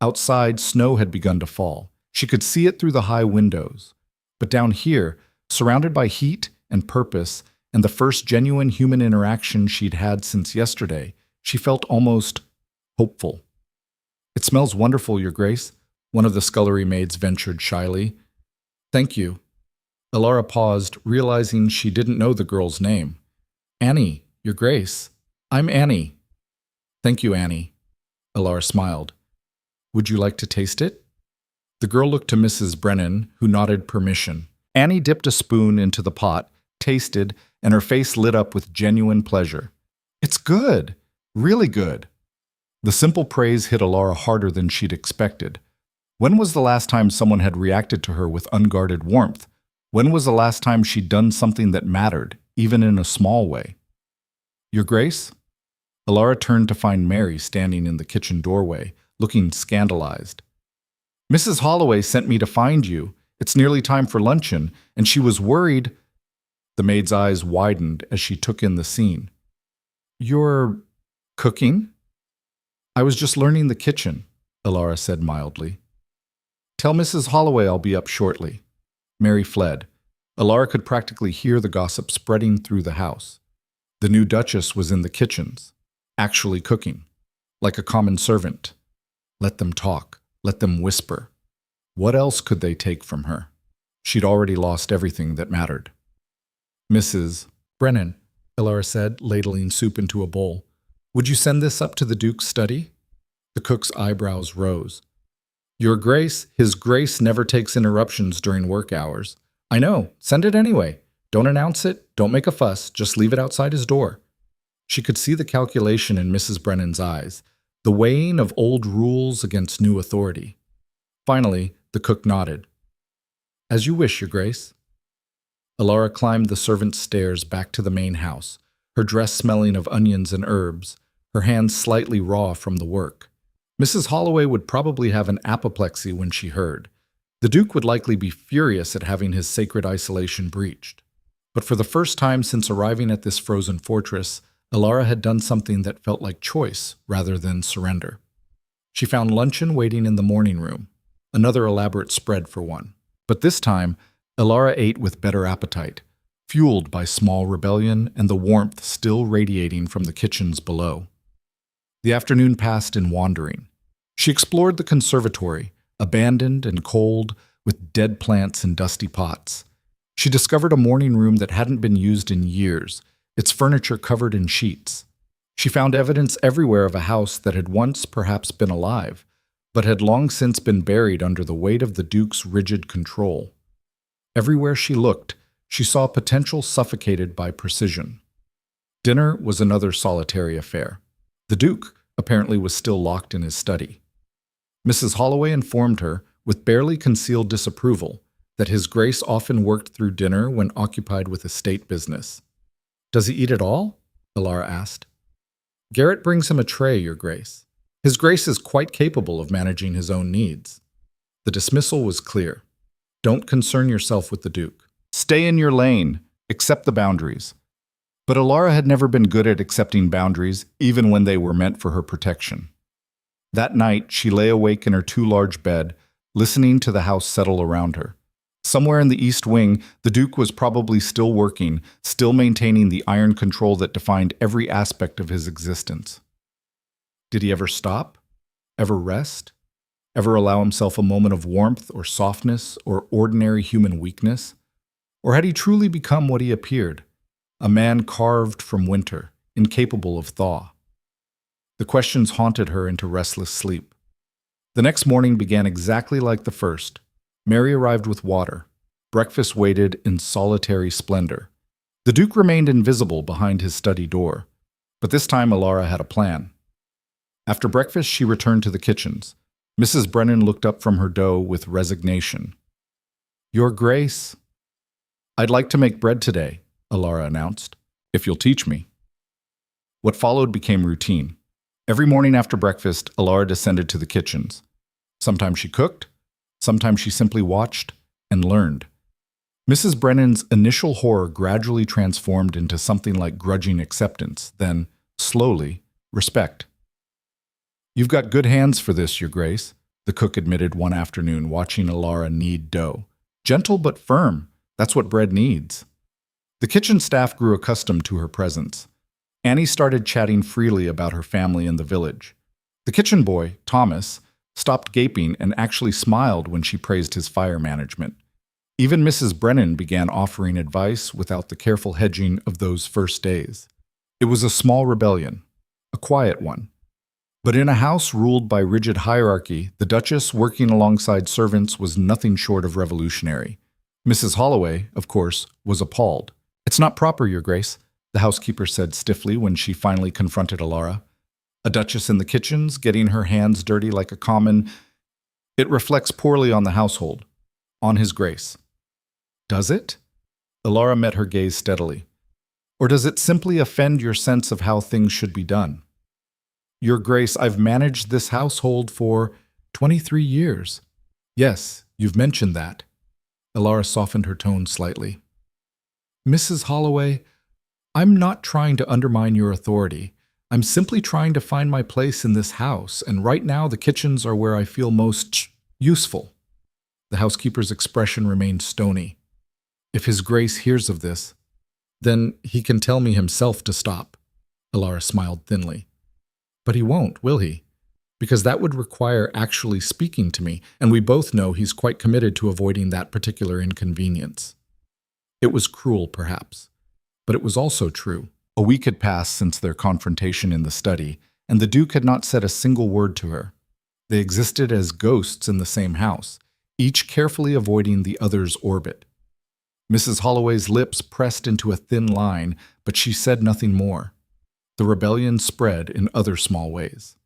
Outside, snow had begun to fall. She could see it through the high windows. But down here, surrounded by heat and purpose, and the first genuine human interaction she'd had since yesterday, she felt almost hopeful. "It smells wonderful, Your Grace," one of the scullery maids ventured shyly. "Thank you." Elara paused, realizing she didn't know the girl's name. "Annie, Your Grace. I'm Annie." "Thank you, Annie." Elara smiled. "Would you like to taste it?" The girl looked to Mrs. Brennan, who nodded permission. Annie dipped a spoon into the pot, tasted, and her face lit up with genuine pleasure. "It's good. Really good." The simple praise hit Elara harder than she'd expected. When was the last time someone had reacted to her with unguarded warmth? When was the last time she'd done something that mattered, even in a small way? "Your Grace?" Elara turned to find Mary standing in the kitchen doorway, looking scandalized. "Mrs. Holloway sent me to find you. It's nearly time for luncheon, and she was worried." The maid's eyes widened as she took in the scene. "You're cooking?" "I was just learning the kitchen," Elara said mildly. "Tell Mrs. Holloway I'll be up shortly." Mary fled. Elara could practically hear the gossip spreading through the house. The new duchess was in the kitchens, actually cooking, like a common servant. Let them talk. Let them whisper. What else could they take from her? She'd already lost everything that mattered. "Mrs. Brennan," Elara said, ladling soup into a bowl, "would you send this up to the Duke's study?" The cook's eyebrows rose. "Your Grace, His Grace never takes interruptions during work hours." "I know. Send it anyway. Don't announce it. Don't make a fuss. Just leave it outside his door." She could see the calculation in Mrs. Brennan's eyes, the weighing of old rules against new authority. Finally, the cook nodded. "As you wish, Your Grace." Elara climbed the servant's stairs back to the main house, her dress smelling of onions and herbs, her hands slightly raw from the work. Mrs. Holloway would probably have an apoplexy when she heard. The Duke would likely be furious at having his sacred isolation breached. But for the first time since arriving at this frozen fortress, Elara had done something that felt like choice rather than surrender. She found luncheon waiting in the morning room, another elaborate spread for one. But this time, Elara ate with better appetite. fueled by small rebellion and the warmth still radiating from the kitchens below. The afternoon passed in wandering. She explored the conservatory, abandoned and cold, with dead plants in dusty pots. She discovered a morning room that hadn't been used in years, its furniture covered in sheets. She found evidence everywhere of a house that had once perhaps been alive, but had long since been buried under the weight of the Duke's rigid control. Everywhere she looked, she saw potential suffocated by precision. Dinner was another solitary affair. The Duke apparently was still locked in his study. Mrs. Holloway informed her, with barely concealed disapproval, that His Grace often worked through dinner when occupied with estate business. "Does he eat at all?" Elara asked. "Garrett brings him a tray, Your Grace. His Grace is quite capable of managing his own needs." The dismissal was clear. Don't concern yourself with the Duke. Stay in your lane. Accept the boundaries. But Elara had never been good at accepting boundaries, even when they were meant for her protection. That night, she lay awake in her too-large bed, listening to the house settle around her. Somewhere in the East Wing, the Duke was probably still working, still maintaining the iron control that defined every aspect of his existence. Did he ever stop? Ever rest? Ever allow himself a moment of warmth or softness or ordinary human weakness? Or had he truly become what he appeared? A man carved from winter, incapable of thaw. The questions haunted her into restless sleep. The next morning began exactly like the first. Mary arrived with water. Breakfast waited in solitary splendor. The Duke remained invisible behind his study door, but this time Elara had a plan. After breakfast, she returned to the kitchens. Mrs. Brennan looked up from her dough with resignation. "Your Grace." "I'd like to make bread today," Elara announced, "if you'll teach me." What followed became routine. Every morning after breakfast, Elara descended to the kitchens. Sometimes she cooked, sometimes she simply watched and learned. Mrs. Brennan's initial horror gradually transformed into something like grudging acceptance, then, slowly, respect. "You've got good hands for this, Your Grace," the cook admitted one afternoon, watching Elara knead dough. "Gentle but firm, that's what bread needs." The kitchen staff grew accustomed to her presence. Annie started chatting freely about her family and the village. The kitchen boy, Thomas, stopped gaping and actually smiled when she praised his fire management. Even Mrs. Brennan began offering advice without the careful hedging of those first days. It was a small rebellion, a quiet one. But in a house ruled by rigid hierarchy, the Duchess working alongside servants was nothing short of revolutionary. Mrs. Holloway, of course, was appalled. "It's not proper, Your Grace," the housekeeper said stiffly when she finally confronted Elara. "A duchess in the kitchens, getting her hands dirty like a common. It reflects poorly on the household, on His Grace." "Does it?" Elara met her gaze steadily. "Or does it simply offend your sense of how things should be done?" "Your Grace, I've managed this household for 23 years. "Yes, you've mentioned that." Elara softened her tone slightly. "Mrs. Holloway, I'm not trying to undermine your authority. I'm simply trying to find my place in this house, and right now the kitchens are where I feel most useful." The housekeeper's expression remained stony. "If His Grace hears of this, then he can tell me himself to stop." Elara smiled thinly. "But he won't, will he? Because that would require actually speaking to me, and we both know he's quite committed to avoiding that particular inconvenience." It was cruel, perhaps, but it was also true. A week had passed since their confrontation in the study, and the Duke had not said a single word to her. They existed as ghosts in the same house, each carefully avoiding the other's orbit. Mrs. Holloway's lips pressed into a thin line, but she said nothing more. The rebellion spread in other small ways.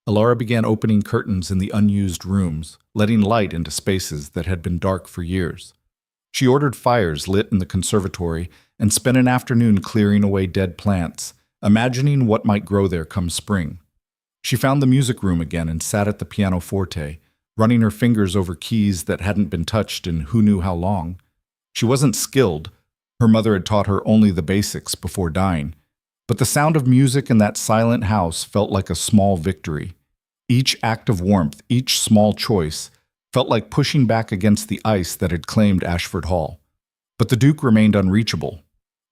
Elara began opening curtains in the unused rooms, letting light into spaces that had been dark for years. She ordered fires lit in the conservatory and spent an afternoon clearing away dead plants, imagining what might grow there come spring. She found the music room again and sat at the pianoforte, running her fingers over keys that hadn't been touched in who knew how long. She wasn't skilled. Her mother had taught her only the basics before dying. But the sound of music in that silent house felt like a small victory. Each act of warmth, each small choice, felt like pushing back against the ice that had claimed Ashford Hall. But the Duke remained unreachable,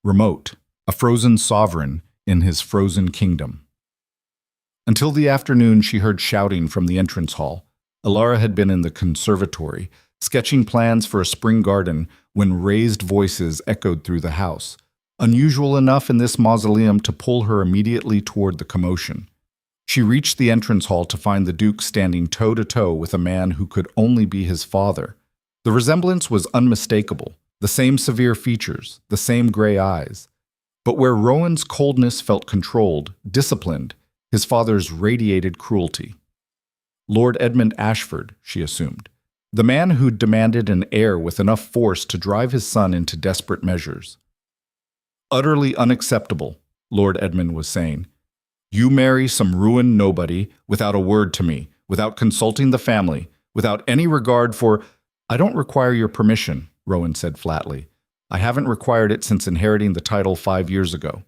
remote, a frozen sovereign in his frozen kingdom. Until the afternoon, she heard shouting from the entrance hall. Elara had been in the conservatory, sketching plans for a spring garden, when raised voices echoed through the house, unusual enough in this mausoleum to pull her immediately toward the commotion. She reached the entrance hall to find the Duke standing toe-to-toe with a man who could only be his father. The resemblance was unmistakable, the same severe features, the same gray eyes. But where Rowan's coldness felt controlled, disciplined, his father's radiated cruelty. Lord Edmund Ashford, she assumed. The man who demanded an heir with enough force to drive his son into desperate measures. Utterly unacceptable, Lord Edmund was saying. You marry some ruined nobody without a word to me, without consulting the family, without any regard for— I don't require your permission, Rowan said flatly. I haven't required it since inheriting the title 5 years ago.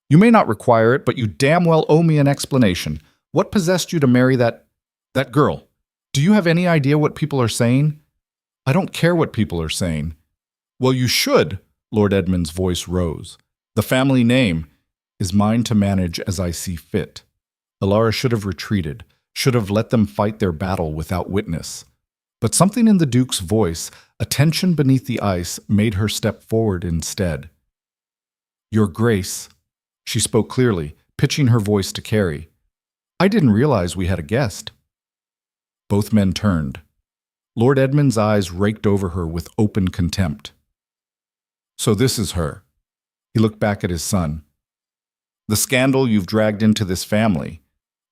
You may not require it, but you damn well owe me an explanation. What possessed you to marry that girl? Do you have any idea what people are saying? I don't care what people are saying. Well, you should, Lord Edmund's voice rose. The family name is mine to manage as I see fit. Elara should have retreated, should have let them fight their battle without witness. But something in the Duke's voice, a tension beneath the ice, made her step forward instead. Your Grace, she spoke clearly, pitching her voice to Carrie. I didn't realize we had a guest. Both men turned. Lord Edmund's eyes raked over her with open contempt. So this is her. He looked back at his son. The scandal you've dragged into this family.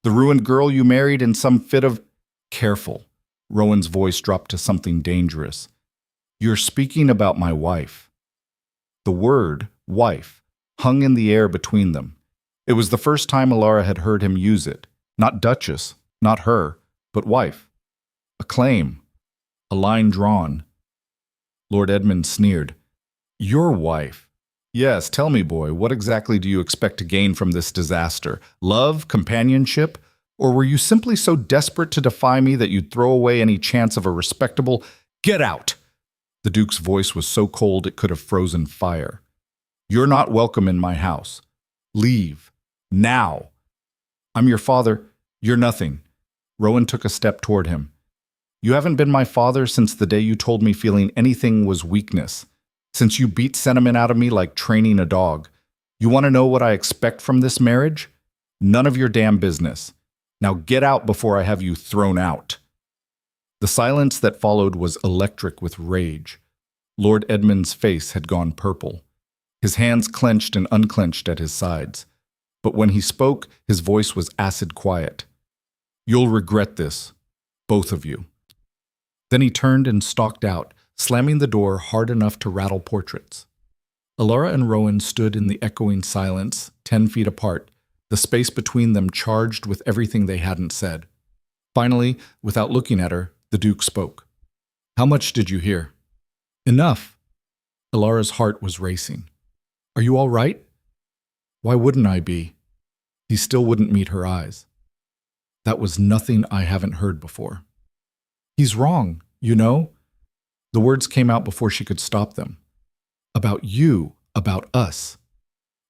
The ruined girl you married in some fit of— Careful. Rowan's voice dropped to something dangerous. You're speaking about my wife. The word, wife, hung in the air between them. It was the first time Elara had heard him use it. Not Duchess, not her, but wife. A claim. A line drawn. Lord Edmund sneered. Your wife. Yes, tell me, boy, what exactly do you expect to gain from this disaster? Love? Companionship? Or were you simply so desperate to defy me that you'd throw away any chance of a respectable— Get out! The Duke's voice was so cold it could have frozen fire. You're not welcome in my house. Leave. Now. I'm your father. You're nothing. Rowan took a step toward him. You haven't been my father since the day you told me feeling anything was weakness. Since you beat sentiment out of me like training a dog. You want to know what I expect from this marriage? None of your damn business. Now get out before I have you thrown out. The silence that followed was electric with rage. Lord Edmund's face had gone purple. His hands clenched and unclenched at his sides. But when he spoke, his voice was acid quiet. You'll regret this, both of you. Then he turned and stalked out, slamming the door hard enough to rattle portraits. Elara and Rowan stood in the echoing silence, 10 feet apart, the space between them charged with everything they hadn't said. Finally, without looking at her, the Duke spoke. How much did you hear? Enough. Elara's heart was racing. Are you all right? Why wouldn't I be? He still wouldn't meet her eyes. That was nothing I haven't heard before. He's wrong, you know? The words came out before she could stop them. About you, about us.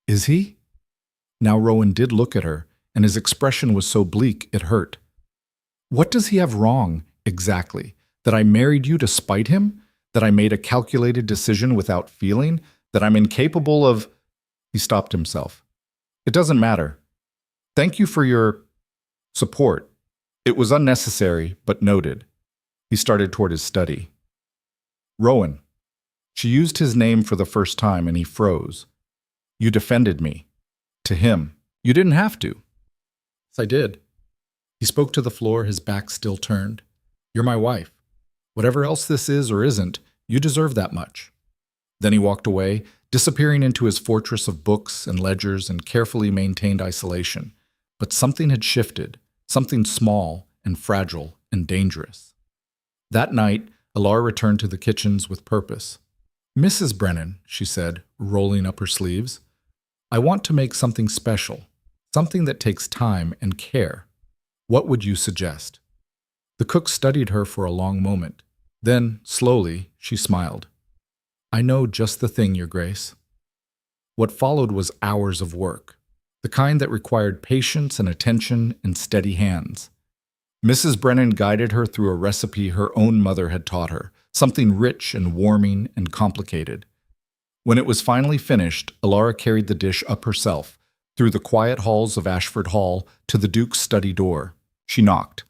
Is he? Now Rowan did look at her, and his expression was so bleak it hurt. What does he have wrong, exactly? That I married you to spite him? That I made a calculated decision without feeling? That I'm incapable of— He stopped himself. It doesn't matter. Thank you for your support. It was unnecessary, but noted. He started toward his study. Rowan. She used his name for the first time, and he froze. You defended me. To him. You didn't have to. Yes, I did. He spoke to the floor, his back still turned. You're my wife. Whatever else this is or isn't, you deserve that much. Then he walked away, disappearing into his fortress of books and ledgers and carefully maintained isolation. But something had shifted, something small and fragile and dangerous. That night, Elara returned to the kitchens with purpose. Mrs. Brennan, she said, rolling up her sleeves, I want to make something special, something that takes time and care. What would you suggest? The cook studied her for a long moment. Then, slowly, she smiled. I know just the thing, Your Grace. What followed was hours of work, the kind that required patience and attention and steady hands. Mrs. Brennan guided her through a recipe her own mother had taught her, something rich and warming and complicated. When it was finally finished, Elara carried the dish up herself, through the quiet halls of Ashford Hall to the Duke's study door. She knocked.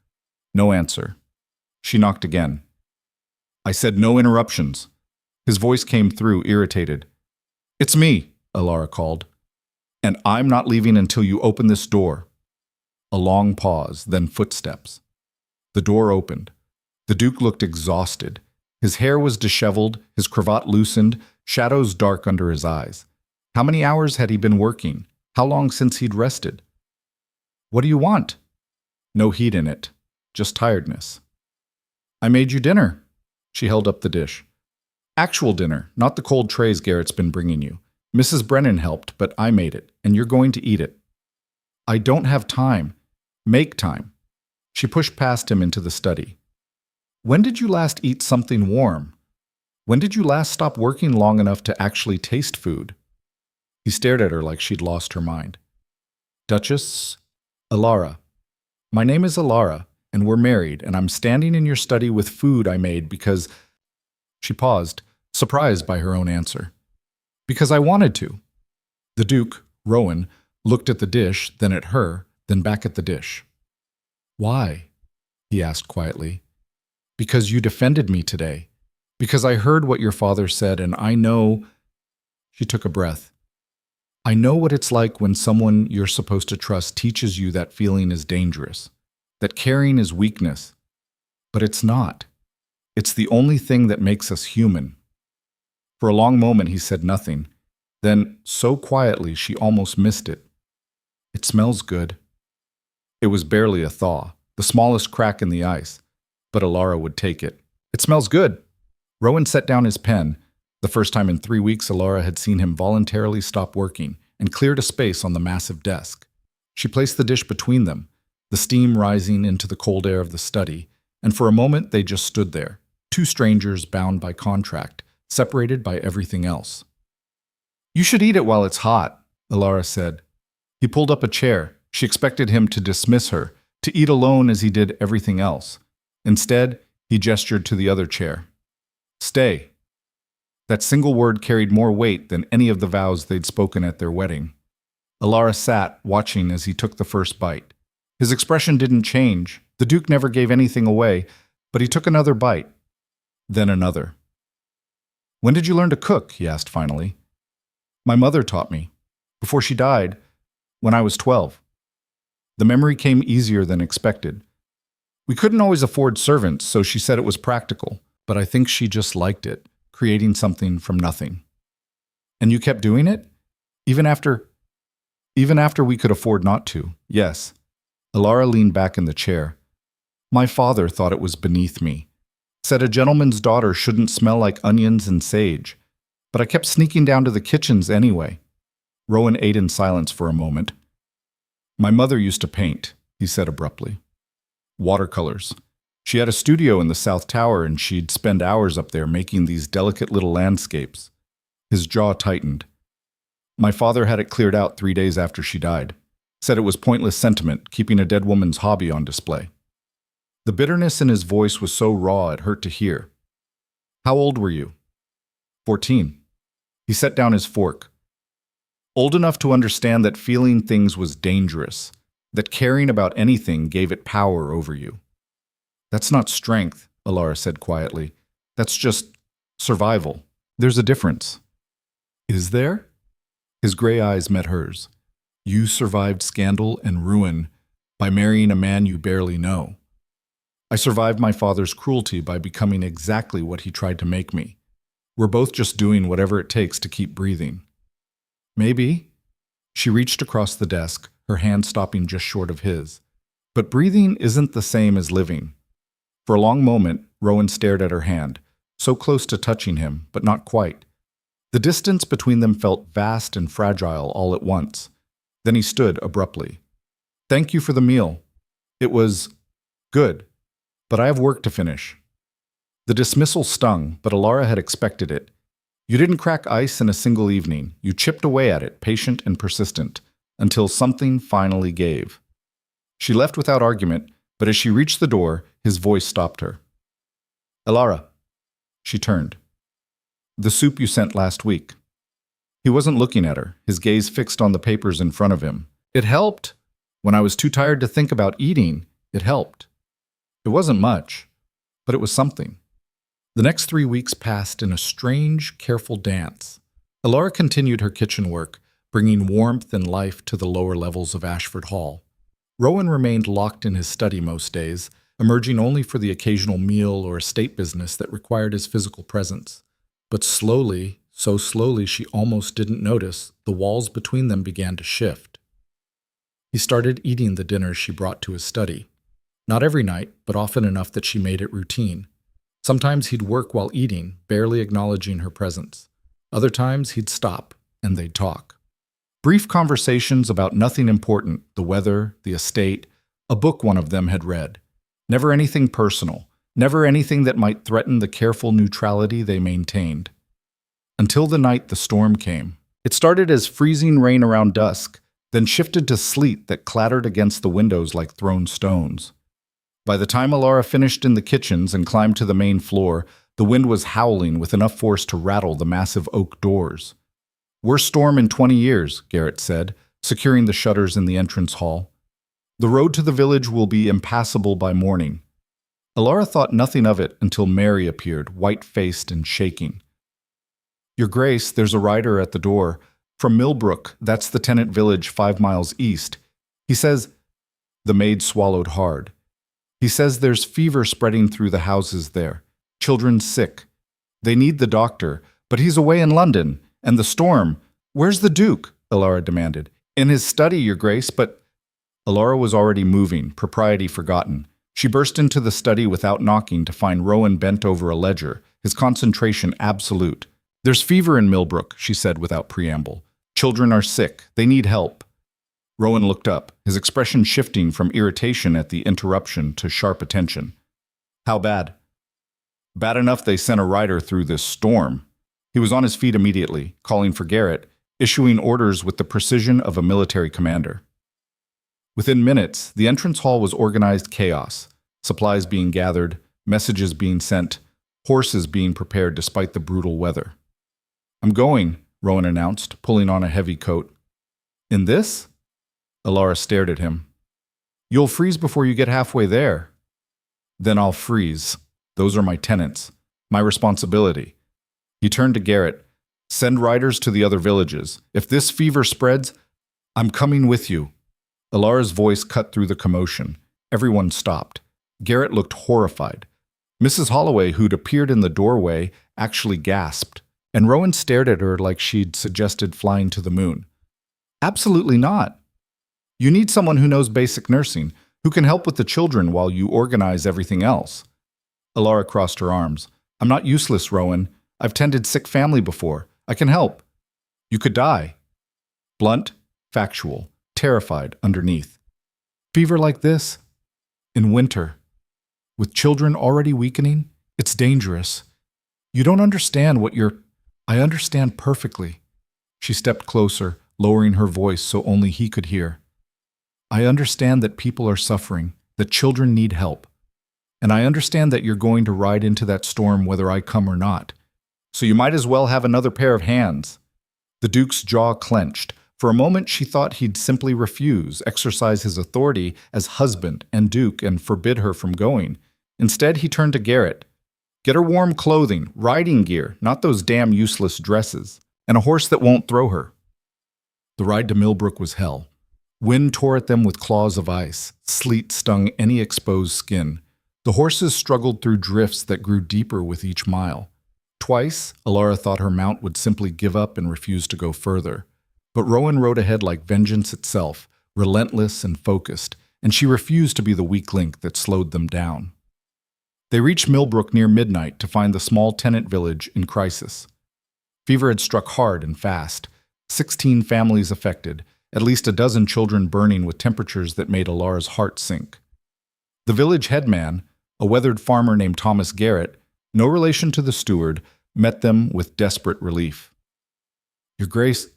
No answer. She knocked again. I said no interruptions. His voice came through, irritated. It's me, Elara called. And I'm not leaving until you open this door. A long pause, then footsteps. The door opened. The Duke looked exhausted. His hair was disheveled, his cravat loosened, shadows dark under his eyes. How many hours had he been working? How long since he'd rested? What do you want? No heat in it, just tiredness. I made you dinner. She held up the dish. Actual dinner, not the cold trays Garrett's been bringing you. Mrs. Brennan helped, but I made it, and you're going to eat it. I don't have time. Make time. She pushed past him into the study. When did you last eat something warm? When did you last stop working long enough to actually taste food? He stared at her like she'd lost her mind. Duchess, Elara. My name is Elara, and we're married, and I'm standing in your study with food I made because... She paused, surprised by her own answer. Because I wanted to. The Duke, Rowan, looked at the dish, then at her, then back at the dish. Why? He asked quietly. Because you defended me today. Because I heard what your father said, and I know... She took a breath. I know what it's like when someone you're supposed to trust teaches you that feeling is dangerous, that caring is weakness. But it's not. It's the only thing that makes us human. For a long moment he said nothing. Then, so quietly she almost missed it. It smells good. It was barely a thaw, the smallest crack in the ice, but Elara would take it. It smells good. Rowan set down his pen. The first time in 3 weeks Elara had seen him voluntarily stop working and cleared a space on the massive desk. She placed the dish between them, the steam rising into the cold air of the study, and for a moment they just stood there, two strangers bound by contract, separated by everything else. You should eat it while it's hot, Elara said. He pulled up a chair. She expected him to dismiss her, to eat alone as he did everything else. Instead, he gestured to the other chair. Stay. That single word carried more weight than any of the vows they'd spoken at their wedding. Elara sat, watching as he took the first bite. His expression didn't change. The Duke never gave anything away, but he took another bite. Then another. When did you learn to cook? He asked finally. My mother taught me. Before she died, when I was 12. The memory came easier than expected. We couldn't always afford servants, so she said it was practical, but I think she just liked it, creating something from nothing. And you kept doing it? Even after we could afford not to, yes. Elara leaned back in the chair. My father thought it was beneath me. Said a gentleman's daughter shouldn't smell like onions and sage. But I kept sneaking down to the kitchens anyway. Rowan ate in silence for a moment. My mother used to paint, he said abruptly. Watercolors. She had a studio in the South Tower and she'd spend hours up there making these delicate little landscapes. His jaw tightened. My father had it cleared out 3 days after she died. Said it was pointless sentiment, keeping a dead woman's hobby on display. The bitterness in his voice was so raw it hurt to hear. How old were you? 14. He set down his fork. Old enough to understand that feeling things was dangerous, that caring about anything gave it power over you. That's not strength, Elara said quietly. That's just survival. There's a difference. Is there? His gray eyes met hers. You survived scandal and ruin by marrying a man you barely know. I survived my father's cruelty by becoming exactly what he tried to make me. We're both just doing whatever it takes to keep breathing. Maybe. She reached across the desk, her hand stopping just short of his. But breathing isn't the same as living. For a long moment, Rowan stared at her hand, so close to touching him, but not quite. The distance between them felt vast and fragile all at once. Then he stood abruptly. Thank you for the meal. It was good, but I have work to finish. The dismissal stung, but Elara had expected it. You didn't crack ice in a single evening. You chipped away at it, patient and persistent, until something finally gave. She left without argument, but as she reached the door, his voice stopped her. Elara. She turned. The soup you sent last week. He wasn't looking at her, his gaze fixed on the papers in front of him. It helped. When I was too tired to think about eating, it helped. It wasn't much, but it was something. The next 3 weeks passed in a strange, careful dance. Elara continued her kitchen work, bringing warmth and life to the lower levels of Ashford Hall. Rowan remained locked in his study most days, emerging only for the occasional meal or estate business that required his physical presence. But slowly, so slowly she almost didn't notice, the walls between them began to shift. He started eating the dinners she brought to his study. Not every night, but often enough that she made it routine. Sometimes he'd work while eating, barely acknowledging her presence. Other times he'd stop, and they'd talk. Brief conversations about nothing important, the weather, the estate, a book one of them had read. Never anything personal, never anything that might threaten the careful neutrality they maintained. Until the night the storm came. It started as freezing rain around dusk, then shifted to sleet that clattered against the windows like thrown stones. By the time Elara finished in the kitchens and climbed to the main floor, the wind was howling with enough force to rattle the massive oak doors. Worst storm in 20 years, Garrett said, securing the shutters in the entrance hall. The road to the village will be impassable by morning. Elara thought nothing of it until Mary appeared, white-faced and shaking. Your Grace, there's a rider at the door. From Millbrook, that's the tenant village 5 miles east. He says... The maid swallowed hard. He says there's fever spreading through the houses there. Children sick. They need the doctor, but he's away in London. And the storm. Where's the Duke? Elara demanded. In his study, Your Grace, but... Elara was already moving, propriety forgotten. She burst into the study without knocking to find Rowan bent over a ledger, his concentration absolute. There's fever in Millbrook, she said without preamble. Children are sick. They need help. Rowan looked up, his expression shifting from irritation at the interruption to sharp attention. How bad? Bad enough they sent a rider through this storm. He was on his feet immediately, calling for Garrett, issuing orders with the precision of a military commander. Within minutes, the entrance hall was organized chaos, supplies being gathered, messages being sent, horses being prepared despite the brutal weather. I'm going, Rowan announced, pulling on a heavy coat. In this? Elara stared at him. You'll freeze before you get halfway there. Then I'll freeze. Those are my tenants. My responsibility. He turned to Garrett. Send riders to the other villages. If this fever spreads, I'm coming with you. Elara's voice cut through the commotion. Everyone stopped. Garrett looked horrified. Mrs. Holloway, who'd appeared in the doorway, actually gasped, and Rowan stared at her like she'd suggested flying to the moon. Absolutely not. You need someone who knows basic nursing, who can help with the children while you organize everything else. Elara crossed her arms. I'm not useless, Rowan. I've tended sick family before. I can help. You could die. Blunt, factual, terrified underneath. Fever like this? In winter. With children already weakening? It's dangerous. You don't understand what you're... I understand perfectly. She stepped closer, lowering her voice so only he could hear. I understand that people are suffering, that children need help. And I understand that you're going to ride into that storm whether I come or not. So you might as well have another pair of hands. The Duke's jaw clenched. For a moment she thought he'd simply refuse, exercise his authority as husband and Duke and forbid her from going. Instead he turned to Garrett. Get her warm clothing, riding gear, not those damn useless dresses, and a horse that won't throw her. The ride to Millbrook was hell. Wind tore at them with claws of ice. Sleet stung any exposed skin. The horses struggled through drifts that grew deeper with each mile. Twice, Elara thought her mount would simply give up and refuse to go further. But Rowan rode ahead like vengeance itself, relentless and focused, and she refused to be the weak link that slowed them down. They reached Millbrook near midnight to find the small tenant village in crisis. Fever had struck hard and fast. 16 families affected, at least a dozen children burning with temperatures that made Elara's heart sink. The village headman, a weathered farmer named Thomas Garrett, no relation to the steward, met them with desperate relief. Your Grace,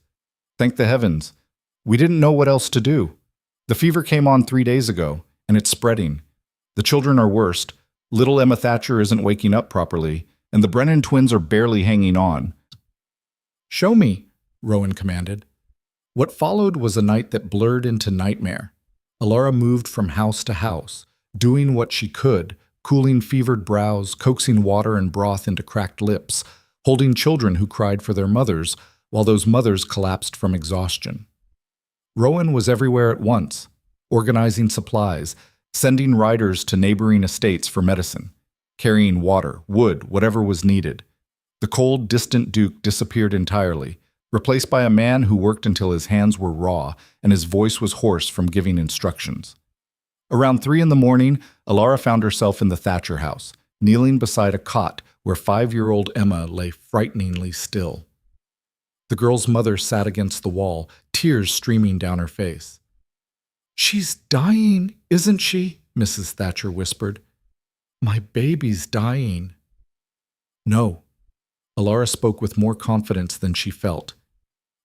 thank the heavens. We didn't know what else to do. The fever came on 3 days ago, and it's spreading. The children are worst. Little Emma Thatcher isn't waking up properly, and the Brennan twins are barely hanging on. Show me, Rowan commanded. What followed was a night that blurred into nightmare. Elara moved from house to house, doing what she could, cooling fevered brows, coaxing water and broth into cracked lips, holding children who cried for their mothers, while those mothers collapsed from exhaustion. Rowan was everywhere at once, organizing supplies, sending riders to neighboring estates for medicine, carrying water, wood, whatever was needed. The cold, distant Duke disappeared entirely, replaced by a man who worked until his hands were raw and his voice was hoarse from giving instructions. Around 3 a.m, Elara found herself in the Thatcher house, kneeling beside a cot where 5-year-old Emma lay frighteningly still. The girl's mother sat against the wall, tears streaming down her face. "She's dying, isn't she?" Mrs. Thatcher whispered. "My baby's dying." No. Elara spoke with more confidence than she felt.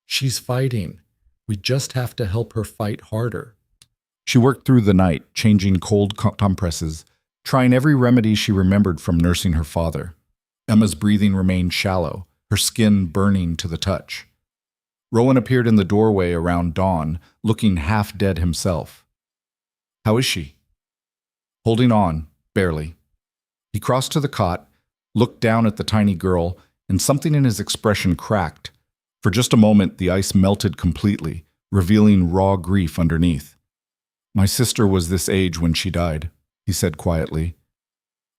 "She's fighting. We just have to help her fight harder." She worked through the night, changing cold compresses, trying every remedy she remembered from nursing her father. Emma's breathing remained shallow, her skin burning to the touch. Rowan appeared in the doorway around dawn, looking half dead himself. "How is she?" "Holding on, barely." He crossed to the cot, looked down at the tiny girl, and something in his expression cracked. For just a moment, the ice melted completely, revealing raw grief underneath. "My sister was this age when she died," he said quietly.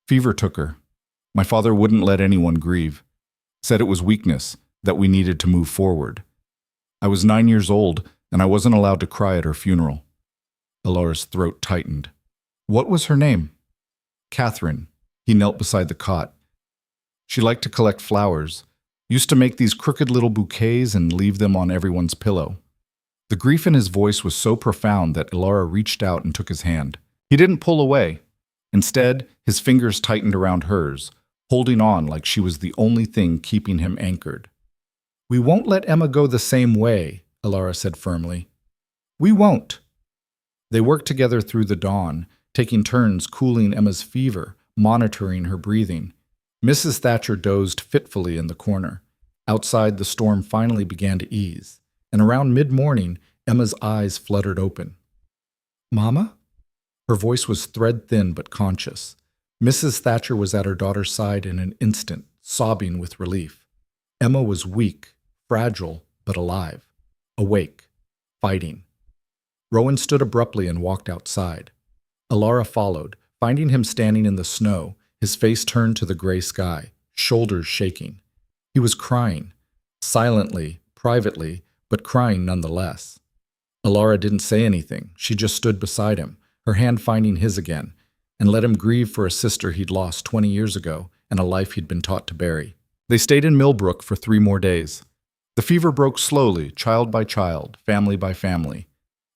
"Fever took her. My father wouldn't let anyone grieve. Said it was weakness, that we needed to move forward. I was 9 years old, and I wasn't allowed to cry at her funeral." Elara's throat tightened. "What was her name?" "Catherine." He knelt beside the cot. "She liked to collect flowers. Used to make these crooked little bouquets and leave them on everyone's pillow." The grief in his voice was so profound that Elara reached out and took his hand. He didn't pull away. Instead, his fingers tightened around hers, holding on like she was the only thing keeping him anchored. "We won't let Emma go the same way," Elara said firmly. "We won't." They worked together through the dawn, taking turns cooling Emma's fever, monitoring her breathing. Mrs. Thatcher dozed fitfully in the corner. Outside, the storm finally began to ease, and around mid-morning, Emma's eyes fluttered open. "Mama?" Her voice was thread-thin but conscious. Mrs. Thatcher was at her daughter's side in an instant, sobbing with relief. Emma was weak, fragile, but alive, awake, fighting. Rowan stood abruptly and walked outside. Elara followed, finding him standing in the snow, his face turned to the gray sky, shoulders shaking. He was crying, silently, privately, but crying nonetheless. Elara didn't say anything. She just stood beside him, her hand finding his again, and let him grieve for a sister he'd lost 20 years ago and a life he'd been taught to bury. They stayed in Millbrook for 3 more days. The fever broke slowly, child by child, family by family.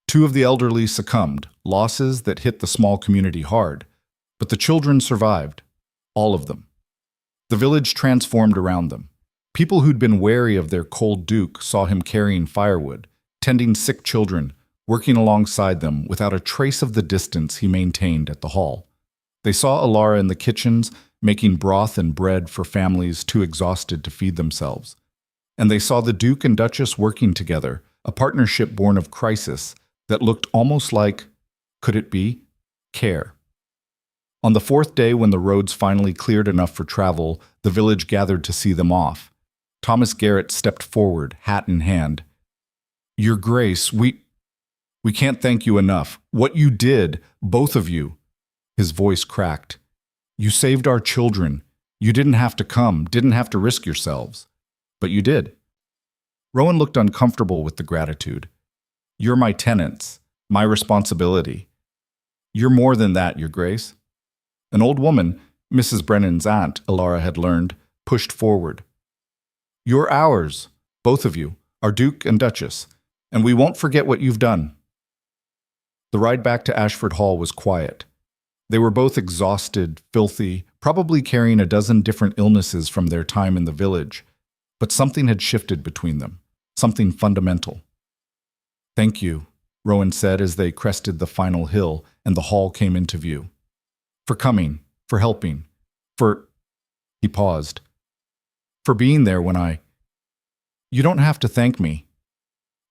2 of the elderly succumbed, losses that hit the small community hard. But the children survived, all of them. The village transformed around them. People who'd been wary of their cold Duke saw him carrying firewood, tending sick children, working alongside them without a trace of the distance he maintained at the hall. They saw Elara in the kitchens, making broth and bread for families too exhausted to feed themselves. And they saw the Duke and Duchess working together, a partnership born of crisis that looked almost like, could it be, care. On the 4th day, when the roads finally cleared enough for travel, the village gathered to see them off. Thomas Garrett stepped forward, hat in hand. "Your Grace, we can't thank you enough. What you did, both of you." His voice cracked. "You saved our children. You didn't have to come, didn't have to risk yourselves. But you did." Rowan looked uncomfortable with the gratitude. "You're my tenants, my responsibility." "You're more than that, Your Grace." An old woman, Mrs. Brennan's aunt, Elara had learned, pushed forward. "You're ours, both of you, our Duke and Duchess, and we won't forget what you've done." The ride back to Ashford Hall was quiet. They were both exhausted, filthy, probably carrying a dozen different illnesses from their time in the village, but something had shifted between them, something fundamental. "Thank you," Rowan said as they crested the final hill and the hall came into view. "For coming, for helping, for—" He paused. "For being there when I—" "You don't have to thank me."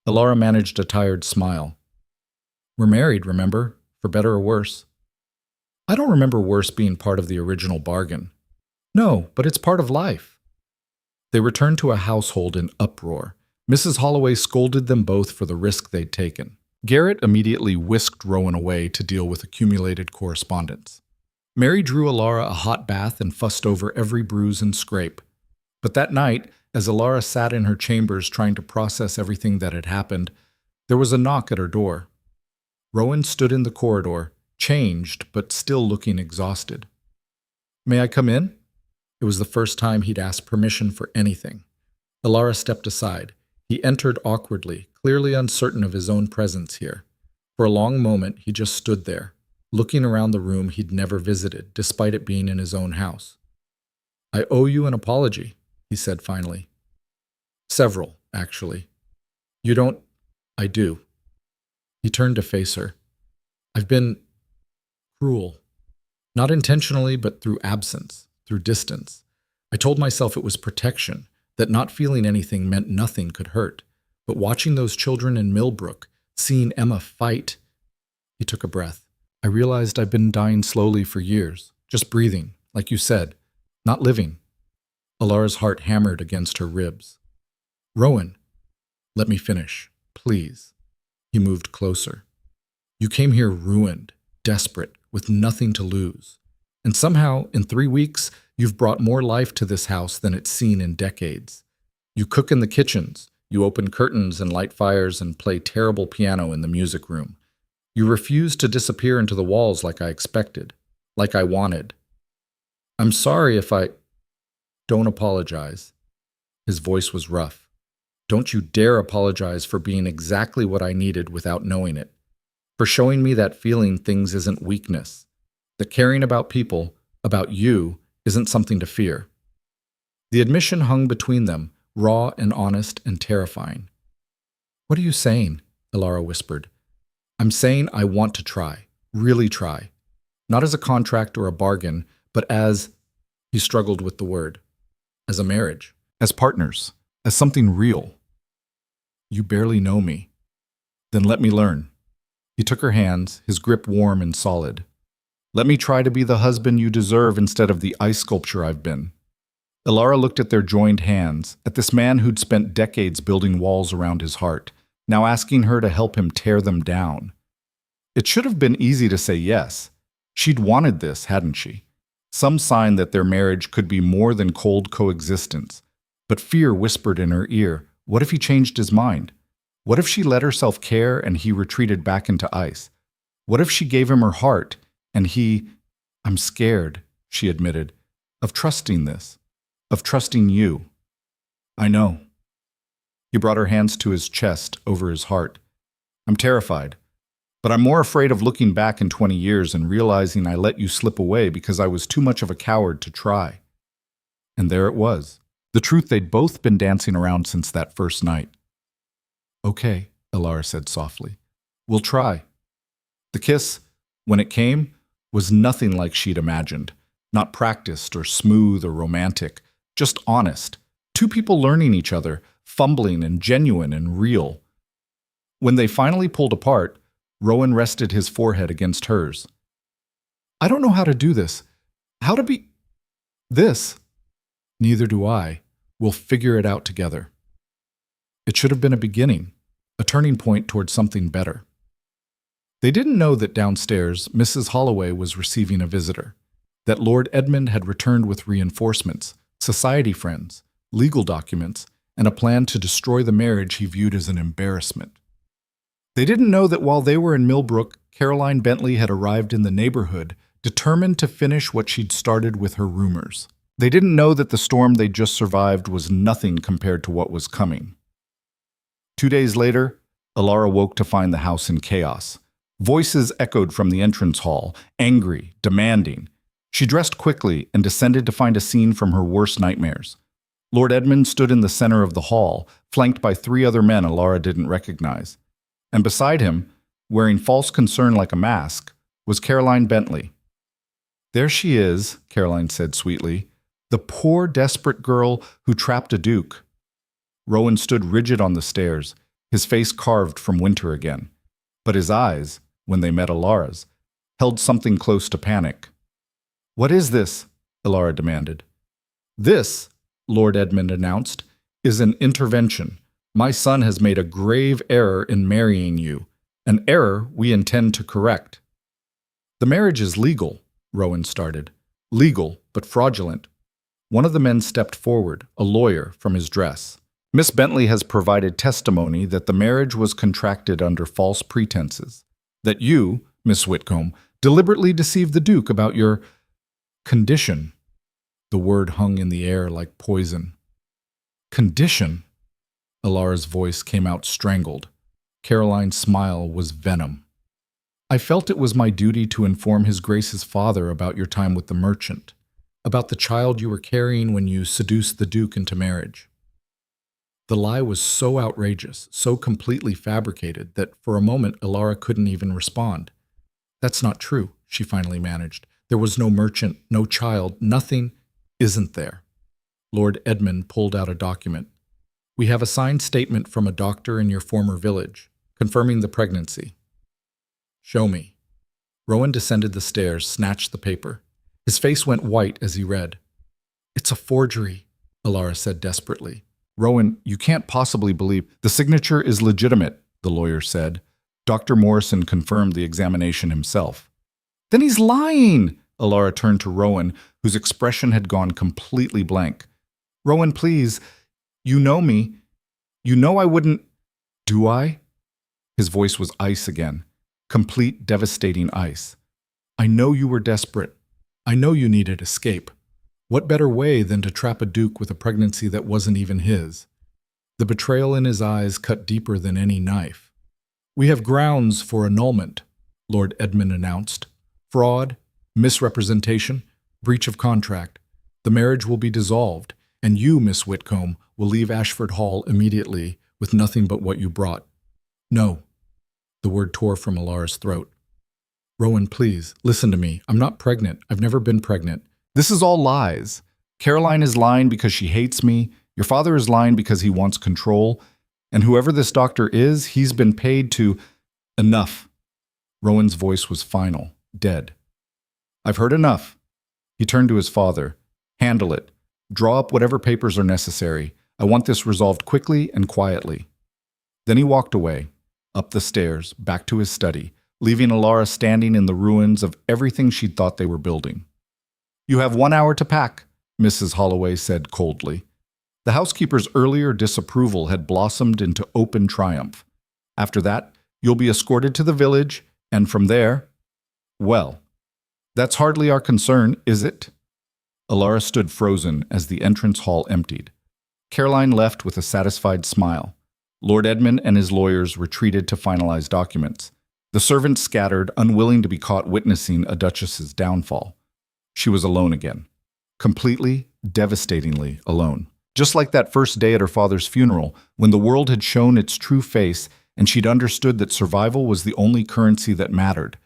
Elara managed a tired smile. "We're married, remember? For better or worse." "I don't remember worse being part of the original bargain." "No, but it's part of life." They returned to a household in uproar. Mrs. Holloway scolded them both for the risk they'd taken. Garrett immediately whisked Rowan away to deal with accumulated correspondence. Mary drew Elara a hot bath and fussed over every bruise and scrape. But that night, as Elara sat in her chambers trying to process everything that had happened, there was a knock at her door. Rowan stood in the corridor, changed but still looking exhausted. "May I come in?" It was the first time he'd asked permission for anything. Elara stepped aside. He entered awkwardly, clearly uncertain of his own presence here. For a long moment, he just stood there, looking around the room he'd never visited, despite it being in his own house. "I owe you an apology," he said finally. "Several, actually." "You don't—" "I do." He turned to face her. "I've been cruel. Not intentionally, but through absence, through distance. I told myself it was protection, that not feeling anything meant nothing could hurt. But watching those children in Millbrook, seeing Emma fight—" He took a breath. "I realized I've been dying slowly for years, just breathing, like you said, not living." Alara's heart hammered against her ribs. "Rowan, let me finish, please." He moved closer. "You came here ruined, desperate, with nothing to lose. And somehow, in 3 weeks, you've brought more life to this house than it's seen in decades. You cook in the kitchens, you open curtains and light fires and play terrible piano in the music room. You refuse to disappear into the walls like I expected, like I wanted. I'm sorry if I—" "Don't apologize." His voice was rough. "Don't you dare apologize for being exactly what I needed without knowing it. For showing me that feeling things isn't weakness. That caring about people, about you, isn't something to fear." The admission hung between them, raw and honest and terrifying. "What are you saying?" Elara whispered. "I'm saying I want to try, really try. Not as a contract or a bargain, but as—" He struggled with the word. "As a marriage. As partners. As something real." "You barely know me." "Then let me learn." He took her hands, his grip warm and solid. "Let me try to be the husband you deserve instead of the ice sculpture I've been." Elara looked at their joined hands, at this man who'd spent decades building walls around his heart, now asking her to help him tear them down. It should have been easy to say yes. She'd wanted this, hadn't she? Some sign that their marriage could be more than cold coexistence. But fear whispered in her ear, what if he changed his mind? What if she let herself care and he retreated back into ice? What if she gave him her heart and he— "I'm scared," she admitted, "of trusting this, of trusting you." "I know." He brought her hands to his chest, over his heart. "I'm terrified, but I'm more afraid of looking back in 20 years and realizing I let you slip away because I was too much of a coward to try." And there it was, the truth they'd both been dancing around since that first night. "Okay," Elara said softly. "We'll try." The kiss, when it came, was nothing like she'd imagined. Not practiced or smooth or romantic, just honest. Two people learning each other, fumbling and genuine and real. When they finally pulled apart, Rowan rested his forehead against hers. "I don't know how to do this. How to be this." "Neither do I. We'll figure it out together." It should have been a beginning, a turning point towards something better. They didn't know that downstairs, Mrs. Holloway was receiving a visitor, that Lord Edmund had returned with reinforcements, society friends, legal documents, and a plan to destroy the marriage he viewed as an embarrassment. They didn't know that while they were in Millbrook, Caroline Bentley had arrived in the neighborhood, determined to finish what she'd started with her rumors. They didn't know that the storm they'd just survived was nothing compared to what was coming. 2 days later, Elara woke to find the house in chaos. Voices echoed from the entrance hall, angry, demanding. She dressed quickly and descended to find a scene from her worst nightmares. Lord Edmund stood in the center of the hall, flanked by 3 other men Elara didn't recognize. And beside him, wearing false concern like a mask, was Caroline Bentley. "There she is," Caroline said sweetly, "the poor, desperate girl who trapped a duke." Rowan stood rigid on the stairs, his face carved from winter again. But his eyes, when they met Elara's, held something close to panic. "What is this?" Elara demanded. "This," Lord Edmund announced, "is an intervention. My son has made a grave error in marrying you, an error we intend to correct." "The marriage is legal," Rowan started. "Legal, but fraudulent." One of the men stepped forward, a lawyer, from his dress. "Miss Bentley has provided testimony that the marriage was contracted under false pretenses, that you, Miss Whitcomb, deliberately deceived the Duke about your condition." The word hung in the air like poison. "Condition?" Elara's voice came out strangled. Caroline's smile was venom. "I felt it was my duty to inform His Grace's father about your time with the merchant, about the child you were carrying when you seduced the Duke into marriage." The lie was so outrageous, so completely fabricated, that for a moment Elara couldn't even respond. "That's not true," she finally managed. "There was no merchant, no child, nothing." "Isn't there?" Lord Edmund pulled out a document. "We have a signed statement from a doctor in your former village, confirming the pregnancy." "Show me." Rowan descended the stairs, snatched the paper. His face went white as he read. "It's a forgery," Elara said desperately. "Rowan, you can't possibly believe—" "The signature is legitimate," the lawyer said. Dr. Morrison confirmed the examination himself. "Then he's lying!" Elara turned to Rowan, whose expression had gone completely blank. "Rowan, please. You know me. You know I wouldn't—" "Do I?" His voice was ice again. Complete, devastating ice. "I know you were desperate. I know you needed escape. What better way than to trap a duke with a pregnancy that wasn't even his?" The betrayal in his eyes cut deeper than any knife. "We have grounds for annulment," Lord Edmund announced. "Fraud, misrepresentation, breach of contract. The marriage will be dissolved, and you, Miss Whitcomb, will leave Ashford Hall immediately with nothing but what you brought." "No." The word tore from Elara's throat. "Rowan, please, listen to me. I'm not pregnant. I've never been pregnant. This is all lies. Caroline is lying because she hates me. Your father is lying because he wants control. And whoever this doctor is, he's been paid to—" "Enough." Rowan's voice was final, dead. "I've heard enough." He turned to his father. "Handle it. Draw up whatever papers are necessary. I want this resolved quickly and quietly." Then he walked away, up the stairs, back to his study, leaving Elara standing in the ruins of everything she'd thought they were building. "You have 1 hour to pack," Mrs. Holloway said coldly. The housekeeper's earlier disapproval had blossomed into open triumph. "After that, you'll be escorted to the village, and from there—" "Well, that's hardly our concern, is it?" Elara stood frozen as the entrance hall emptied. Caroline left with a satisfied smile. Lord Edmund and his lawyers retreated to finalize documents. The servants scattered, unwilling to be caught witnessing a duchess's downfall. She was alone again. Completely, devastatingly alone. Just like that first day at her father's funeral, when the world had shown its true face and she'd understood that survival was the only currency that mattered.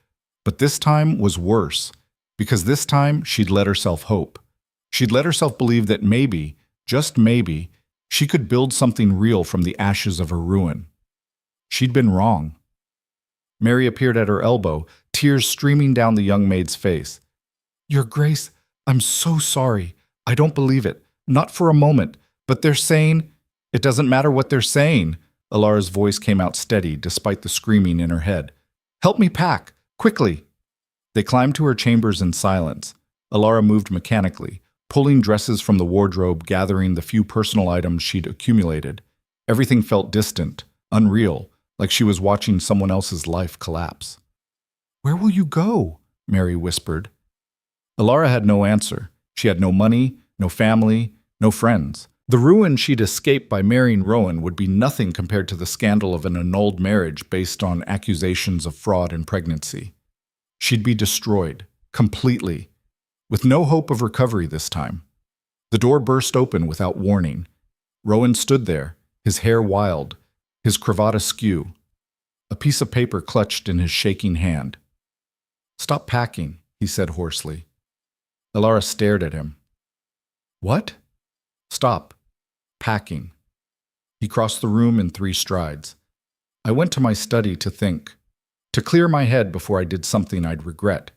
But this time was worse, because this time she'd let herself hope. She'd let herself believe that maybe, just maybe, she could build something real from the ashes of her ruin. She'd been wrong. Mary appeared at her elbow, tears streaming down the young maid's face. "Your Grace, I'm so sorry. I don't believe it. Not for a moment. But they're saying—" "It doesn't matter what they're saying." Elara's voice came out steady despite the screaming in her head. "Help me pack. Quickly." They climbed to her chambers in silence. Elara moved mechanically, pulling dresses from the wardrobe, gathering the few personal items she'd accumulated. Everything felt distant, unreal, like she was watching someone else's life collapse. "Where will you go?" Mary whispered. Elara had no answer. She had no money, no family, no friends. The ruin she'd escaped by marrying Rowan would be nothing compared to the scandal of an annulled marriage based on accusations of fraud and pregnancy. She'd be destroyed, completely. with no hope of recovery this time. The door burst open without warning. Rowan stood there, his hair wild, his cravat askew, a piece of paper clutched in his shaking hand. "Stop packing," he said hoarsely. Elara stared at him. "What?" "Stop. Packing." He crossed the room in 3 strides. "I went to my study to think, to clear my head before I did something I'd regret.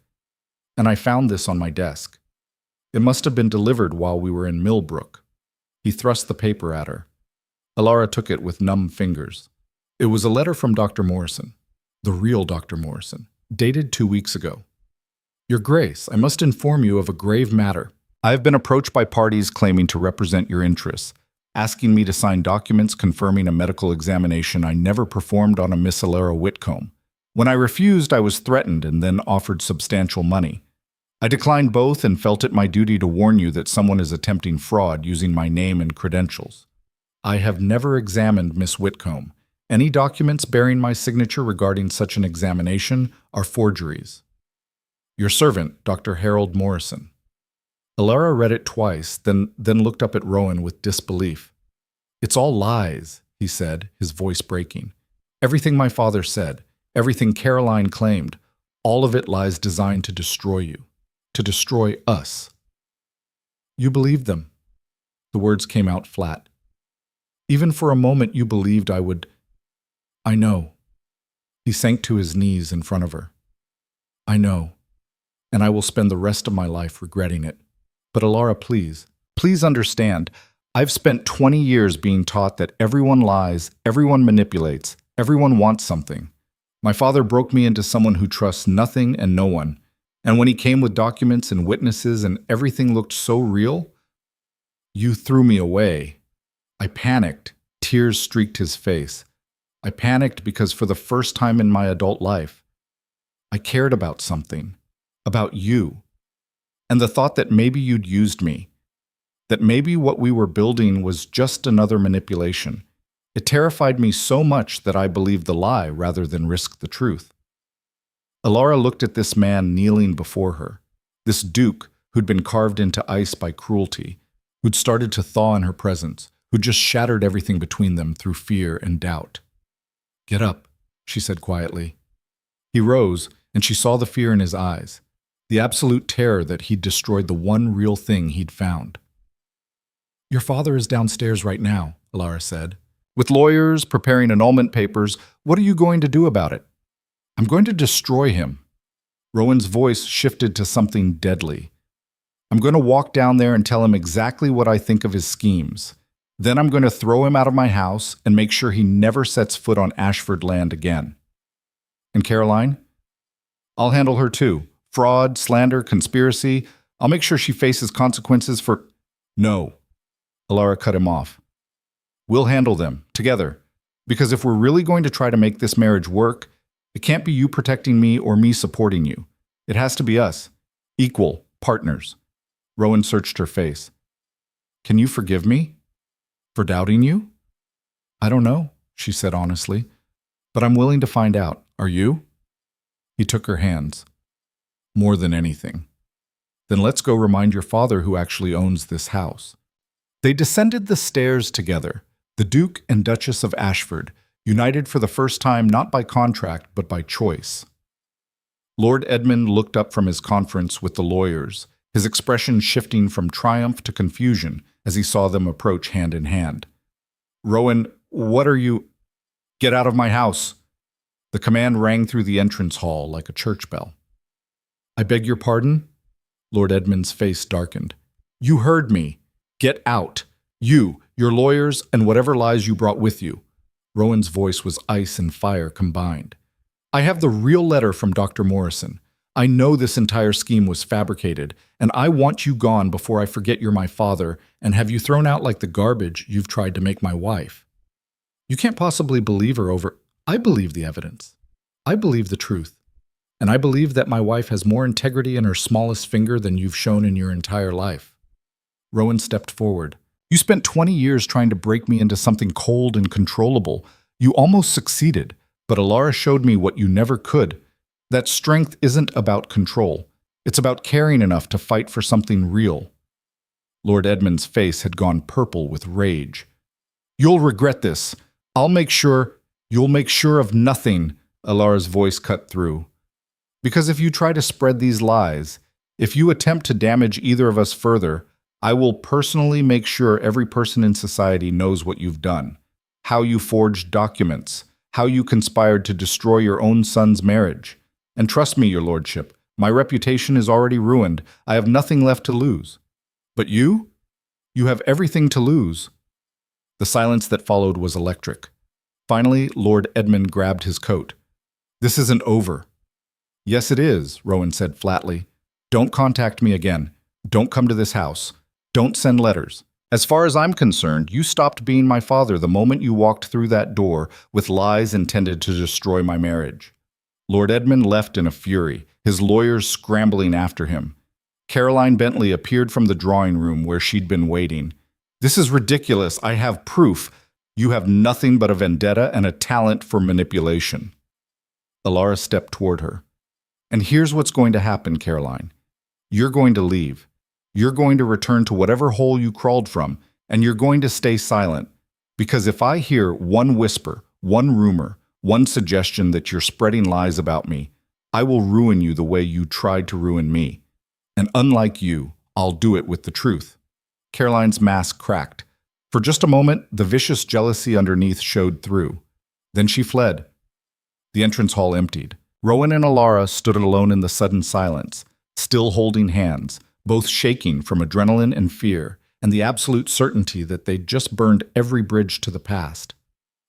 And I found this on my desk. It must have been delivered while we were in Millbrook." He thrust the paper at her. Elara took it with numb fingers. It was a letter from Dr. Morrison, the real Dr. Morrison, dated 2 weeks ago. "Your Grace, I must inform you of a grave matter. I have been approached by parties claiming to represent your interests, asking me to sign documents confirming a medical examination I never performed on a Miss Elara Whitcomb. When I refused, I was threatened and then offered substantial money. I declined both and felt it my duty to warn you that someone is attempting fraud using my name and credentials. I have never examined Miss Whitcomb. Any documents bearing my signature regarding such an examination are forgeries. Your servant, Dr. Harold Morrison." Elara read it twice, then looked up at Rowan with disbelief. "It's all lies," he said, his voice breaking. "Everything my father said, everything Caroline claimed, all of it lies designed to destroy you, to destroy us." "You believed them." The words came out flat. "Even for a moment you believed I would—" "I know." He sank to his knees in front of her. "I know, and I will spend the rest of my life regretting it. But Elara, please understand, I've spent 20 years being taught that everyone lies, everyone manipulates, everyone wants something. My father broke me into someone who trusts nothing and no one, and when he came with documents and witnesses and everything looked so real, you threw me away. I panicked. Tears streaked his face. I panicked because for the first time in my adult life, I cared about something, about you. And the thought that maybe you'd used me, that maybe what we were building was just another manipulation, it terrified me so much that I believed the lie rather than risk the truth." Elara looked at this man kneeling before her, this duke who'd been carved into ice by cruelty, who'd started to thaw in her presence, who'd just shattered everything between them through fear and doubt. "Get up," she said quietly. He rose, and she saw the fear in his eyes, the absolute terror that he'd destroyed the one real thing he'd found. "Your father is downstairs right now," Elara said. "With lawyers, preparing annulment papers. What are you going to do about it?" "I'm going to destroy him." Rowan's voice shifted to something deadly. "I'm going to walk down there and tell him exactly what I think of his schemes. Then I'm going to throw him out of my house and make sure he never sets foot on Ashford land again. And Caroline? I'll handle her too. Fraud, slander, conspiracy. I'll make sure she faces consequences for—" "No," Elara cut him off. "We'll handle them, together. Because if we're really going to try to make this marriage work, it can't be you protecting me or me supporting you. It has to be us. Equal, partners." Rowan searched her face. "Can you forgive me? For doubting you?" "I don't know," she said honestly. "But I'm willing to find out. Are you?" He took her hands. "More than anything." "Then let's go remind your father who actually owns this house." They descended the stairs together, the Duke and Duchess of Ashford, united for the first time not by contract but by choice. Lord Edmund looked up from his conference with the lawyers, his expression shifting from triumph to confusion as he saw them approach hand in hand. "Rowan, what are you—" "Get out of my house!" The command rang through the entrance hall like a church bell. "I beg your pardon?" Lord Edmund's face darkened. "You heard me. Get out. You, your lawyers, and whatever lies you brought with you." Rowan's voice was ice and fire combined. "I have the real letter from Dr. Morrison. I know this entire scheme was fabricated, and I want you gone before I forget you're my father and have you thrown out like the garbage you've tried to make my wife. You can't possibly believe her over—" "I believe the evidence. I believe the truth. And I believe that my wife has more integrity in her smallest finger than you've shown in your entire life." Rowan stepped forward. "You spent 20 years trying to break me into something cold and controllable. You almost succeeded, but Elara showed me what you never could. That strength isn't about control. It's about caring enough to fight for something real. Lord Edmund's face had gone purple with rage. You'll regret this. You'll make sure of nothing, Elara's voice cut through. Because if you try to spread these lies, if you attempt to damage either of us further, I will personally make sure every person in society knows what you've done, how you forged documents, how you conspired to destroy your own son's marriage. And trust me, your lordship, my reputation is already ruined. I have nothing left to lose. But you? You have everything to lose. The silence that followed was electric. Finally, Lord Edmund grabbed his coat. This isn't over. Yes, it is, Rowan said flatly. Don't contact me again. Don't come to this house. Don't send letters. As far as I'm concerned, you stopped being my father the moment you walked through that door with lies intended to destroy my marriage. Lord Edmund left in a fury, his lawyers scrambling after him. Caroline Bentley appeared from the drawing room where she'd been waiting. This is ridiculous. I have proof. You have nothing but a vendetta and a talent for manipulation. Elara stepped toward her. And here's what's going to happen, Caroline. You're going to leave. You're going to return to whatever hole you crawled from, and you're going to stay silent. Because if I hear one whisper, one rumor, one suggestion that you're spreading lies about me, I will ruin you the way you tried to ruin me. And unlike you, I'll do it with the truth. Caroline's mask cracked. For just a moment, the vicious jealousy underneath showed through. Then she fled. The entrance hall emptied. Rowan and Elara stood alone in the sudden silence, still holding hands, both shaking from adrenaline and fear, and the absolute certainty that they'd just burned every bridge to the past.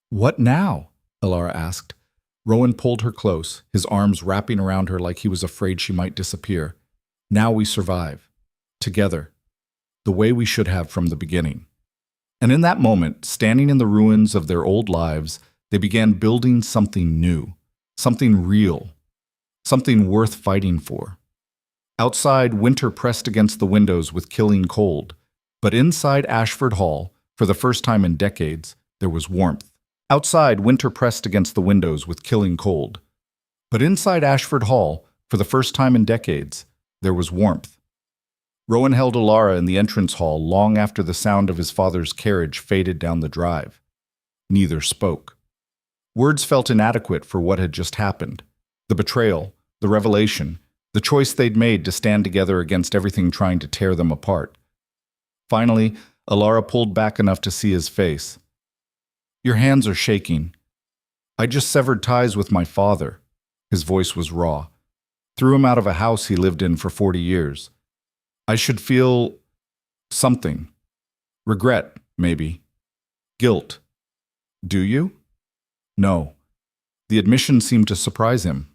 What now? Elara asked. Rowan pulled her close, his arms wrapping around her like he was afraid she might disappear. Now we survive. Together. The way we should have from the beginning. And in that moment, standing in the ruins of their old lives, they began building something new, something real, something worth fighting for. Outside, winter pressed against the windows with killing cold, but inside Ashford Hall, for the first time in decades, there was warmth. Outside, winter pressed against the windows with killing cold, but inside Ashford Hall, for the first time in decades, there was warmth. Rowan held Elara in the entrance hall long after the sound of his father's carriage faded down the drive. Neither spoke. Words felt inadequate for what had just happened. The betrayal, the revelation, the choice they'd made to stand together against everything trying to tear them apart. Finally, Elara pulled back enough to see his face. Your hands are shaking. I just severed ties with my father. His voice was raw. Threw him out of a house he lived in for 40 years. I should feel something. Regret, maybe. Guilt. Do you? No. The admission seemed to surprise him.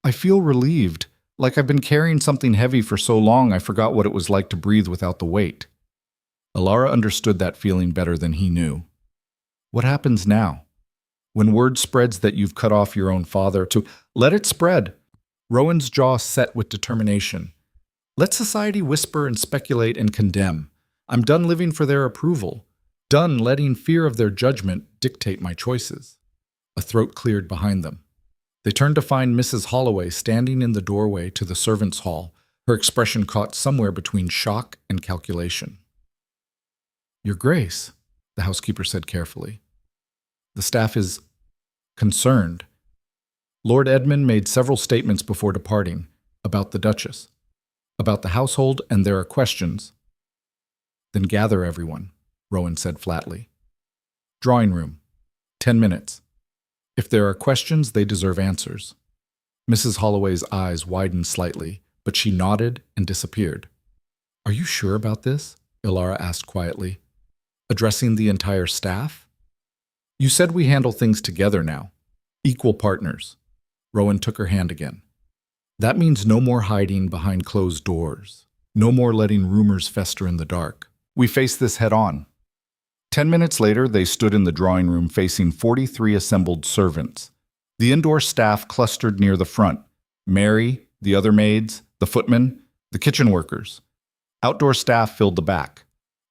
I feel relieved, like I've been carrying something heavy for so long I forgot what it was like to breathe without the weight. Elara understood that feeling better than he knew. What happens now? When word spreads that you've cut off your own father, to let it spread. Rowan's jaw set with determination. Let society whisper and speculate and condemn. I'm done living for their approval. Done letting fear of their judgment dictate my choices. A throat cleared behind them. They turned to find Mrs. Holloway standing in the doorway to the servants' hall, her expression caught somewhere between shock and calculation. Your Grace, the housekeeper said carefully. The staff is concerned. Lord Edmund made several statements before departing about the Duchess, about the household, and there are questions. Then gather everyone, Rowan said flatly. Drawing room. 10 minutes. If there are questions, they deserve answers. Mrs. Holloway's eyes widened slightly, but she nodded and disappeared. Are you sure about this? Elara asked quietly. Addressing the entire staff? You said we handle things together now. Equal partners. Rowan took her hand again. That means no more hiding behind closed doors. No more letting rumors fester in the dark. We face this head on. 10 minutes later, they stood in the drawing room facing 43 assembled servants. The indoor staff clustered near the front. Mary, the other maids, the footmen, the kitchen workers. Outdoor staff filled the back.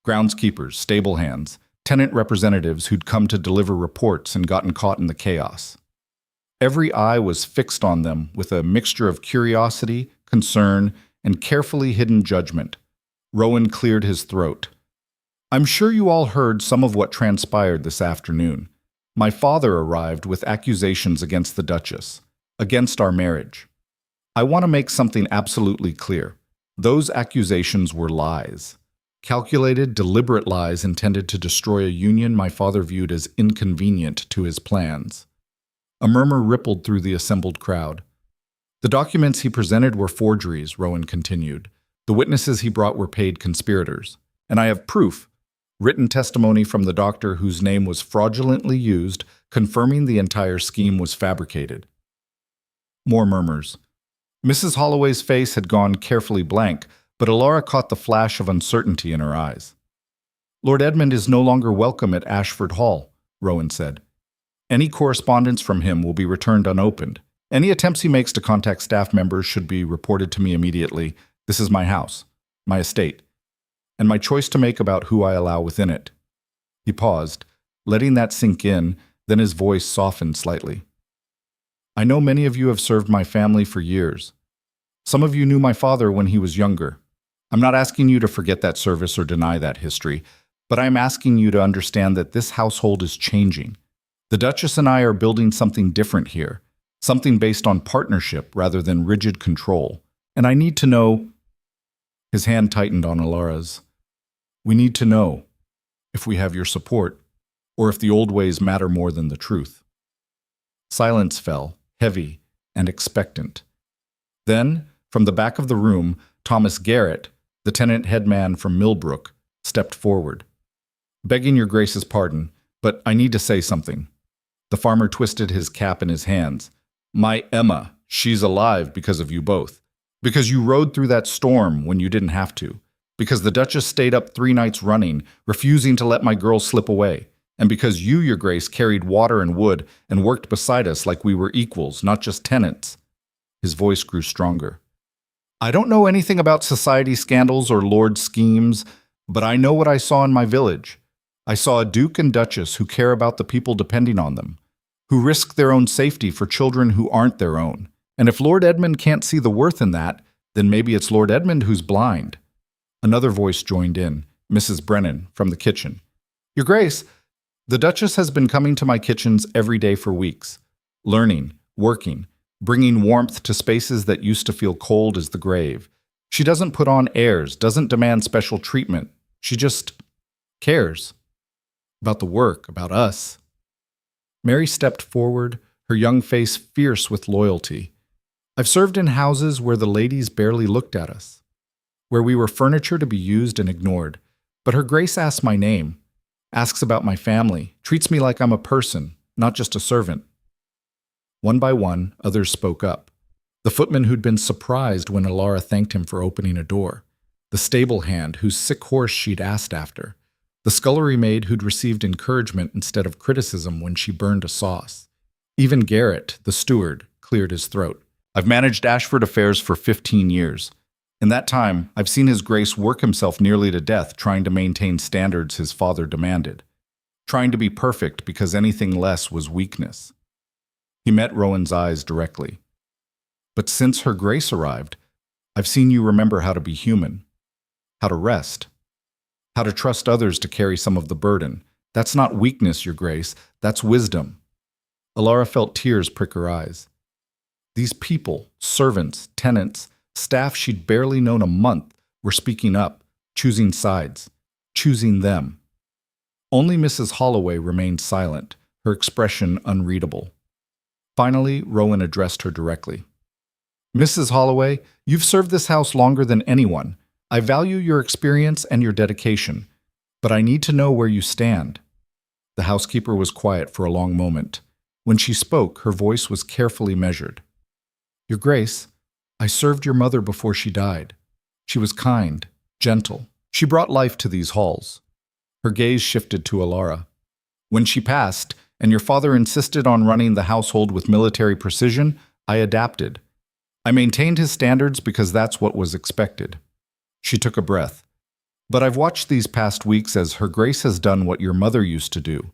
Groundskeepers, stable hands, tenant representatives who'd come to deliver reports and gotten caught in the chaos. Every eye was fixed on them with a mixture of curiosity, concern, and carefully hidden judgment. Rowan cleared his throat. I'm sure you all heard some of what transpired this afternoon. My father arrived with accusations against the Duchess, against our marriage. I want to make something absolutely clear. Those accusations were lies. Calculated, deliberate lies intended to destroy a union my father viewed as inconvenient to his plans. A murmur rippled through the assembled crowd. The documents he presented were forgeries, Rowan continued. The witnesses he brought were paid conspirators. And I have proof, written testimony from the doctor whose name was fraudulently used, confirming the entire scheme was fabricated. More murmurs. Mrs. Holloway's face had gone carefully blank, but Elara caught the flash of uncertainty in her eyes. Lord Edmund is no longer welcome at Ashford Hall, Rowan said. Any correspondence from him will be returned unopened. Any attempts he makes to contact staff members should be reported to me immediately. This is my house, my estate, and my choice to make about who I allow within it. He paused, letting that sink in, then his voice softened slightly. I know many of you have served my family for years. Some of you knew my father when he was younger. I'm not asking you to forget that service or deny that history, but I'm asking you to understand that this household is changing. The Duchess and I are building something different here, something based on partnership rather than rigid control. And I need to know... His hand tightened on Elara's. We need to know if we have your support, or if the old ways matter more than the truth. Silence fell, heavy and expectant. Then, from the back of the room, Thomas Garrett, the tenant headman from Millbrook, stepped forward. Begging your grace's pardon, but I need to say something. The farmer twisted his cap in his hands. My Emma, she's alive because of you both. Because you rode through that storm when you didn't have to. Because the Duchess stayed up 3 nights running, refusing to let my girl slip away. And because you, your grace, carried water and wood and worked beside us like we were equals, not just tenants. His voice grew stronger. I don't know anything about society scandals or lord schemes, but I know what I saw in my village. I saw a duke and duchess who care about the people depending on them, who risk their own safety for children who aren't their own. And if Lord Edmund can't see the worth in that, then maybe it's Lord Edmund who's blind. Another voice joined in, Mrs. Brennan, from the kitchen. Your Grace, the Duchess has been coming to my kitchens every day for weeks, learning, working, bringing warmth to spaces that used to feel cold as the grave. She doesn't put on airs, doesn't demand special treatment. She just cares. About the work, about us. Mary stepped forward, her young face fierce with loyalty. I've served in houses where the ladies barely looked at us, where we were furniture to be used and ignored. But her grace asks my name, asks about my family, treats me like I'm a person, not just a servant. One by one, others spoke up. The footman who'd been surprised when Elara thanked him for opening a door. The stable hand whose sick horse she'd asked after. The scullery maid who'd received encouragement instead of criticism when she burned a sauce. Even Garrett, the steward, cleared his throat. I've managed Ashford affairs for 15 years. In that time, I've seen His Grace work himself nearly to death trying to maintain standards his father demanded. Trying to be perfect because anything less was weakness. He met Rowan's eyes directly. But since Her Grace arrived, I've seen you remember how to be human, how to rest, how to trust others to carry some of the burden. That's not weakness, Your Grace, that's wisdom. Elara felt tears prick her eyes. These people, servants, tenants, staff she'd barely known a month, were speaking up, choosing sides, choosing them. Only Mrs. Holloway remained silent, her expression unreadable. Finally, Rowan addressed her directly. Mrs. Holloway, you've served this house longer than anyone. I value your experience and your dedication, but I need to know where you stand. The housekeeper was quiet for a long moment. When she spoke, her voice was carefully measured. Your Grace, I served your mother before she died. She was kind, gentle. She brought life to these halls. Her gaze shifted to Elara. When she passed, and your father insisted on running the household with military precision, I adapted. I maintained his standards because that's what was expected. She took a breath. But I've watched these past weeks as Her Grace has done what your mother used to do.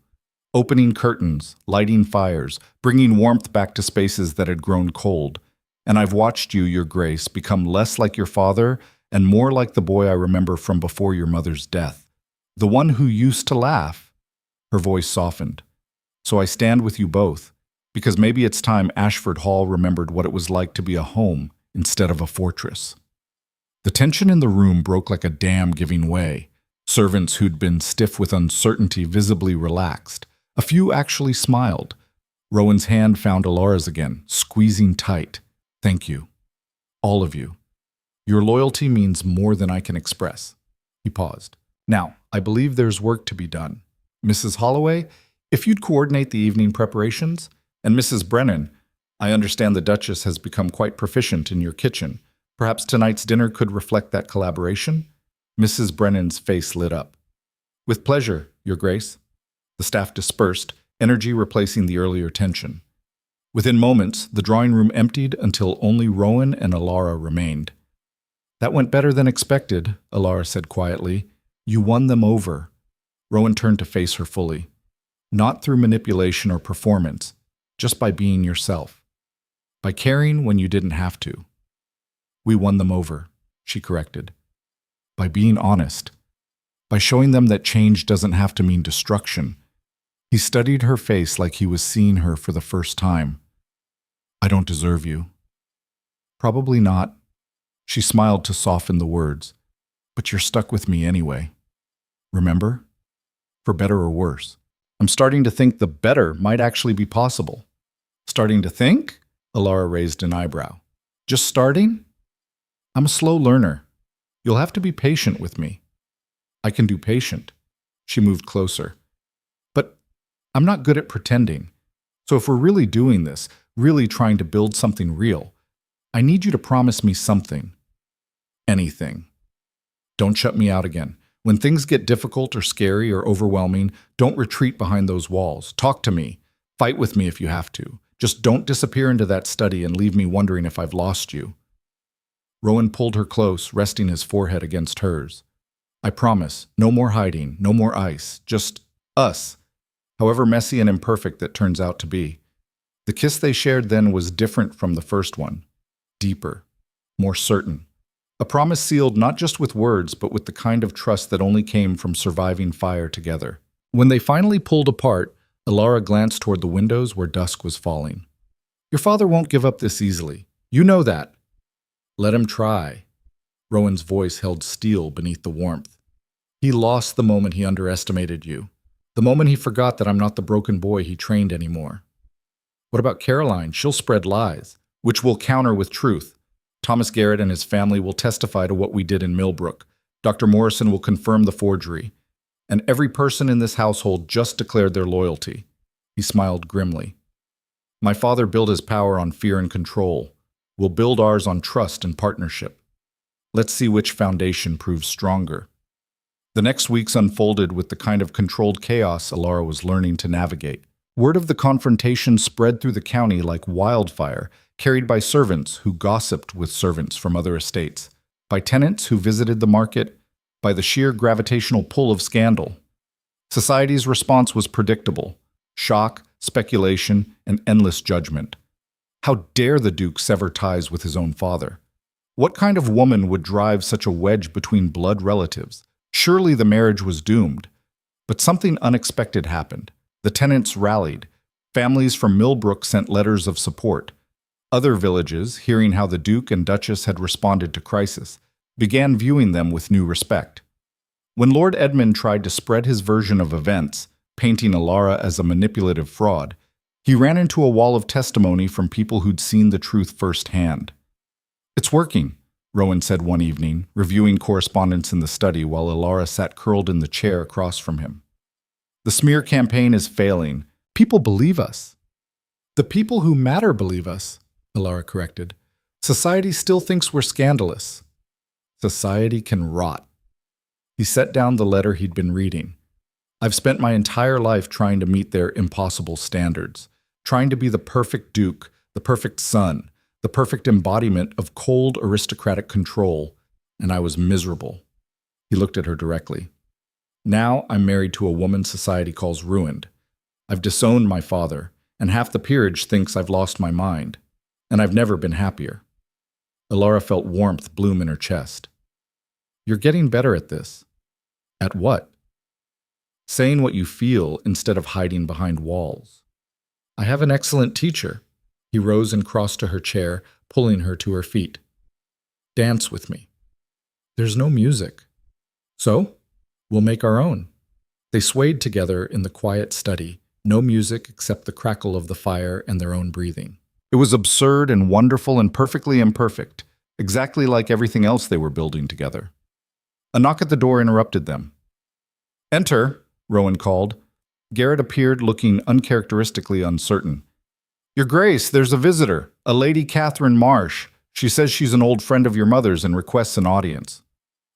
opening curtains, lighting fires, bringing warmth back to spaces that had grown cold. And I've watched you, Your Grace, become less like your father and more like the boy I remember from before your mother's death. The one who used to laugh. Her voice softened. So I stand with you both, because maybe it's time Ashford Hall remembered what it was like to be a home instead of a fortress. The tension in the room broke like a dam giving way. Servants who'd been stiff with uncertainty visibly relaxed. A few actually smiled. Rowan's hand found Elara's again, squeezing tight. Thank you. All of you. Your loyalty means more than I can express. He paused. Now, I believe there's work to be done. Mrs. Holloway, if you'd coordinate the evening preparations, and Mrs. Brennan, I understand the Duchess has become quite proficient in your kitchen. Perhaps tonight's dinner could reflect that collaboration? Mrs. Brennan's face lit up. With pleasure, Your Grace. The staff dispersed, energy replacing the earlier tension. Within moments, the drawing room emptied until only Rowan and Elara remained. That went better than expected, Elara said quietly. You won them over. Rowan turned to face her fully. Not through manipulation or performance, just by being yourself. By caring when you didn't have to. We won them over, she corrected. By being honest. By showing them that change doesn't have to mean destruction. He studied her face like he was seeing her for the first time. I don't deserve you. Probably not. She smiled to soften the words. But you're stuck with me anyway. Remember? For better or worse. I'm starting to think the better might actually be possible. Starting to think? Elara raised an eyebrow. Just starting? I'm a slow learner. You'll have to be patient with me. I can do patient. She moved closer. But I'm not good at pretending. So if we're really doing this, really trying to build something real, I need you to promise me something. Anything. Don't shut me out again. When things get difficult or scary or overwhelming, don't retreat behind those walls. Talk to me. Fight with me if you have to. Just don't disappear into that study and leave me wondering if I've lost you. Rowan pulled her close, resting his forehead against hers. I promise, no more hiding, no more ice, just us, however messy and imperfect that turns out to be. The kiss they shared then was different from the first one. Deeper, more certain. A promise sealed not just with words, but with the kind of trust that only came from surviving fire together. When they finally pulled apart, Elara glanced toward the windows where dusk was falling. Your father won't give up this easily. You know that. Let him try. Rowan's voice held steel beneath the warmth. He lost the moment he underestimated you. The moment he forgot that I'm not the broken boy he trained anymore. What about Caroline? She'll spread lies, which we'll counter with truth. Thomas Garrett and his family will testify to what we did in Millbrook. Dr. Morrison will confirm the forgery. And every person in this household just declared their loyalty. He smiled grimly. My father built his power on fear and control. We'll build ours on trust and partnership. Let's see which foundation proves stronger. The next weeks unfolded with the kind of controlled chaos Elara was learning to navigate. Word of the confrontation spread through the county like wildfire, carried by servants who gossiped with servants from other estates, by tenants who visited the market, by the sheer gravitational pull of scandal. Society's response was predictable: shock, speculation, and endless judgment. How dare the Duke sever ties with his own father? What kind of woman would drive such a wedge between blood relatives? Surely the marriage was doomed. But something unexpected happened. The tenants rallied. Families from Millbrook sent letters of support. Other villages, hearing how the Duke and Duchess had responded to crisis, began viewing them with new respect. When Lord Edmund tried to spread his version of events, painting Elara as a manipulative fraud, he ran into a wall of testimony from people who'd seen the truth firsthand. It's working, Rowan said one evening, reviewing correspondence in the study while Elara sat curled in the chair across from him. The smear campaign is failing. People believe us. The people who matter believe us, Elara corrected. Society still thinks we're scandalous. Society can rot. He set down the letter he'd been reading. I've spent my entire life trying to meet their impossible standards, trying to be the perfect duke, the perfect son, the perfect embodiment of cold aristocratic control, and I was miserable. He looked at her directly. Now I'm married to a woman society calls ruined. I've disowned my father, and half the peerage thinks I've lost my mind, and I've never been happier." Elara felt warmth bloom in her chest. "You're getting better at this." "At what?" "Saying what you feel instead of hiding behind walls." "I have an excellent teacher." He rose and crossed to her chair, pulling her to her feet. "Dance with me." "There's no music." "So? We'll make our own." They swayed together in the quiet study, no music except the crackle of the fire and their own breathing. It was absurd and wonderful and perfectly imperfect, exactly like everything else they were building together. A knock at the door interrupted them. "Enter," Rowan called. Garrett appeared, looking uncharacteristically uncertain. "Your Grace, there's a visitor, a Lady Catherine Marsh. She says she's an old friend of your mother's and requests an audience."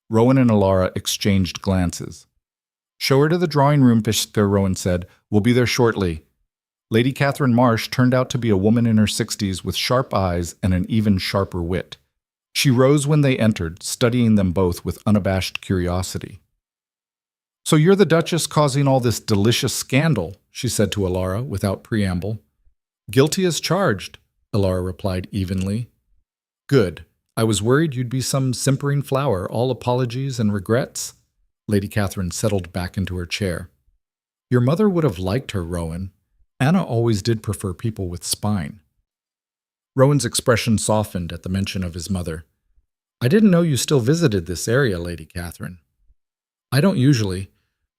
Rowan and Elara exchanged glances. "Show her to the drawing room," Rowan said. "We'll be there shortly." Lady Catherine Marsh turned out to be a woman in her 60s with sharp eyes and an even sharper wit. She rose when they entered, studying them both with unabashed curiosity. "So you're the Duchess causing all this delicious scandal," she said to Elara without preamble. "Guilty as charged," Elara replied evenly. "Good. I was worried you'd be some simpering flower, all apologies and regrets." Lady Catherine settled back into her chair. "Your mother would have liked her, Rowan. Anna always did prefer people with spine." Rowan's expression softened at the mention of his mother. "I didn't know you still visited this area, Lady Catherine." "I don't usually,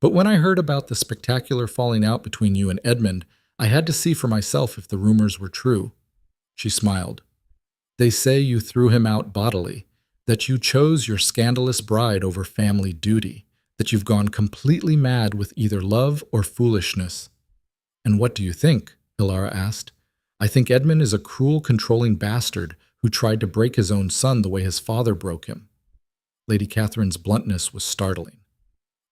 but when I heard about the spectacular falling out between you and Edmund, I had to see for myself if the rumors were true." She smiled. "They say you threw him out bodily, that you chose your scandalous bride over family duty, that you've gone completely mad with either love or foolishness." "And what do you think?" Elara asked. "I think Edmund is a cruel, controlling bastard who tried to break his own son the way his father broke him." Lady Catherine's bluntness was startling.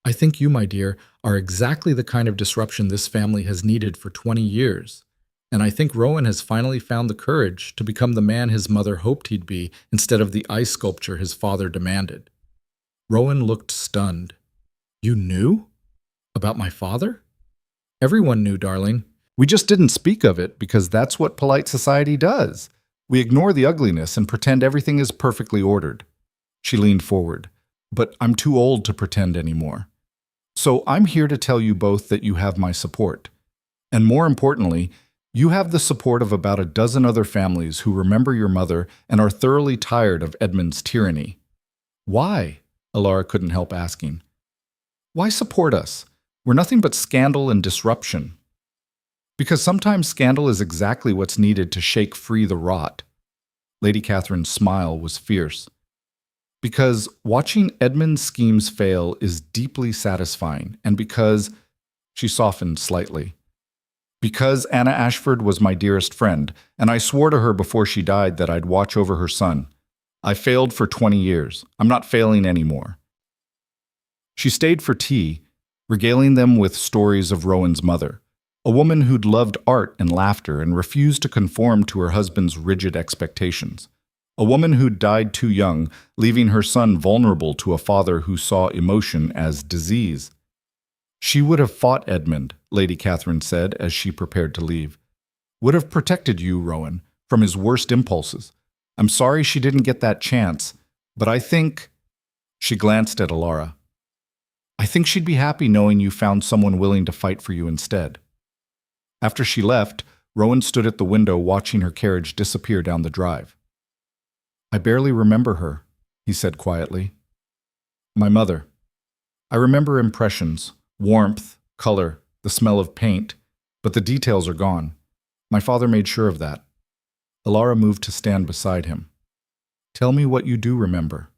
"I think you, my dear, are exactly the kind of disruption this family has needed for 20 years. And I think Rowan has finally found the courage to become the man his mother hoped he'd be instead of the ice sculpture his father demanded." Rowan looked stunned. "You knew? About my father?" "Everyone knew, darling. We just didn't speak of it because that's what polite society does. We ignore the ugliness and pretend everything is perfectly ordered." She leaned forward. "But I'm too old to pretend anymore. So I'm here to tell you both that you have my support. And more importantly, you have the support of about a dozen other families who remember your mother and are thoroughly tired of Edmund's tyranny." "Why?" Elara couldn't help asking. "Why support us? We're nothing but scandal and disruption." "Because sometimes scandal is exactly what's needed to shake free the rot." Lady Catherine's smile was fierce. "Because watching Edmund's schemes fail is deeply satisfying, and because—" She softened slightly. "Because Anna Ashford was my dearest friend, and I swore to her before she died that I'd watch over her son. I failed for 20 years. I'm not failing anymore." She stayed for tea, regaling them with stories of Rowan's mother, a woman who'd loved art and laughter and refused to conform to her husband's rigid expectations. A woman who'd died too young, leaving her son vulnerable to a father who saw emotion as disease. "She would have fought Edmund," Lady Catherine said as she prepared to leave. "Would have protected you, Rowan, from his worst impulses. I'm sorry she didn't get that chance, but I think—" She glanced at Elara. "I think she'd be happy knowing you found someone willing to fight for you instead." After she left, Rowan stood at the window watching her carriage disappear down the drive. "I barely remember her," he said quietly. "My mother. I remember impressions, warmth, color, the smell of paint, but the details are gone. My father made sure of that." Elara moved to stand beside him. "Tell me what you do remember."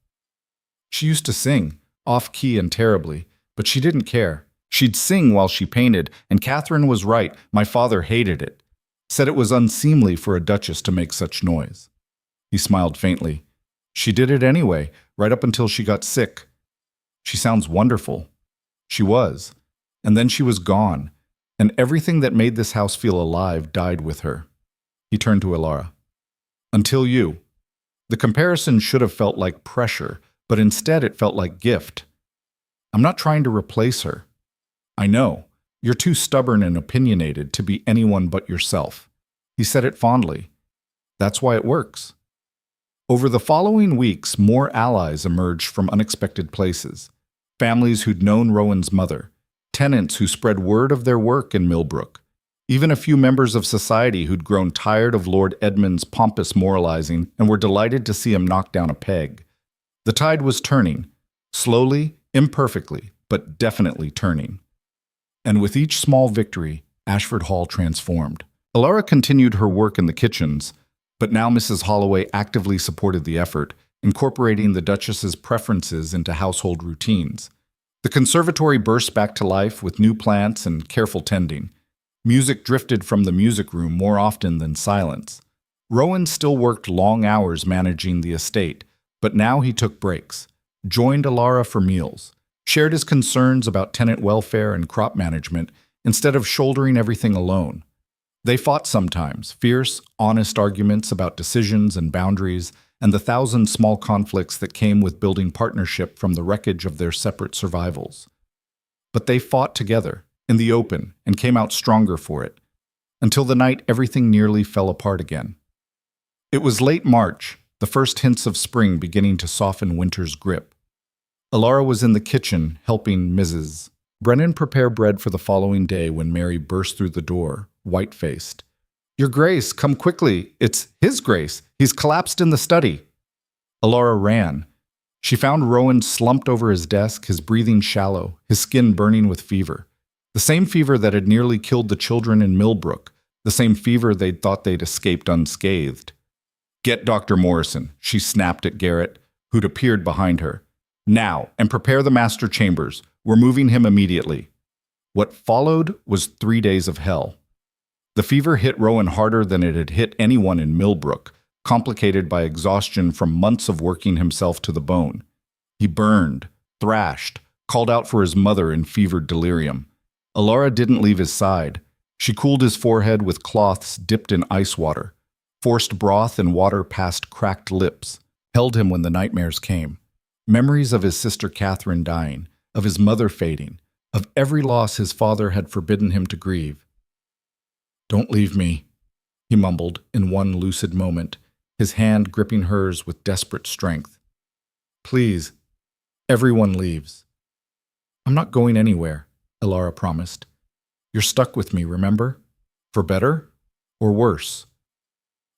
"She used to sing, off-key and terribly, but she didn't care. She'd sing while she painted, and Catherine was right. My father hated it. Said it was unseemly for a duchess to make such noise." He smiled faintly. "She did it anyway, right up until she got sick. She sounds wonderful." She was. And then she was gone, and everything that made this house feel alive died with her. He turned to Elara. "Until you. The comparison should have felt like pressure, but instead it felt like gift. I'm not trying to replace her. I know, You're too stubborn and opinionated to be anyone but yourself. He said it fondly. That's why it works. Over the following weeks, more allies emerged from unexpected places. Families who'd known Rowan's mother, tenants who spread word of their work in Millbrook, even a few members of society who'd grown tired of Lord Edmund's pompous moralizing and were delighted to see him knock down a peg. The tide was turning, slowly, imperfectly, but definitely turning. And with each small victory, Ashford Hall transformed. Elara continued her work in the kitchens, but now Mrs. Holloway actively supported the effort, incorporating the Duchess's preferences into household routines. The conservatory burst back to life with new plants and careful tending. Music drifted from the music room more often than silence. Rowan still worked long hours managing the estate, but now he took breaks, joined Elara for meals, shared his concerns about tenant welfare and crop management instead of shouldering everything alone. They fought sometimes, fierce, honest arguments about decisions and boundaries and the thousand small conflicts that came with building partnership from the wreckage of their separate survivals. But they fought together, in the open, and came out stronger for it, until the night everything nearly fell apart again. It was late March, the first hints of spring beginning to soften winter's grip. Elara was in the kitchen, helping Mrs. Brennan prepare bread for the following day when Mary burst through the door, white-faced. "Your Grace, come quickly. It's His Grace. He's collapsed in the study." Elara ran. She found Rowan slumped over his desk, his breathing shallow, his skin burning with fever. The same fever that had nearly killed the children in Millbrook, the same fever they'd thought they'd escaped unscathed. "Get Dr. Morrison," she snapped at Garrett, who'd appeared behind her. "Now, and prepare the master chambers. We're moving him immediately." What followed was 3 days of hell. The fever hit Rowan harder than it had hit anyone in Millbrook, complicated by exhaustion from months of working himself to the bone. He burned, thrashed, called out for his mother in fevered delirium. Elara didn't leave his side. She cooled his forehead with cloths dipped in ice water, forced broth and water past cracked lips, held him when the nightmares came. Memories of his sister Catherine dying, of his mother fading, of every loss his father had forbidden him to grieve. "Don't leave me," he mumbled in one lucid moment, his hand gripping hers with desperate strength. "Please." Everyone leaves. "I'm not going anywhere," Elara promised. "You're stuck with me, remember? For better or worse?"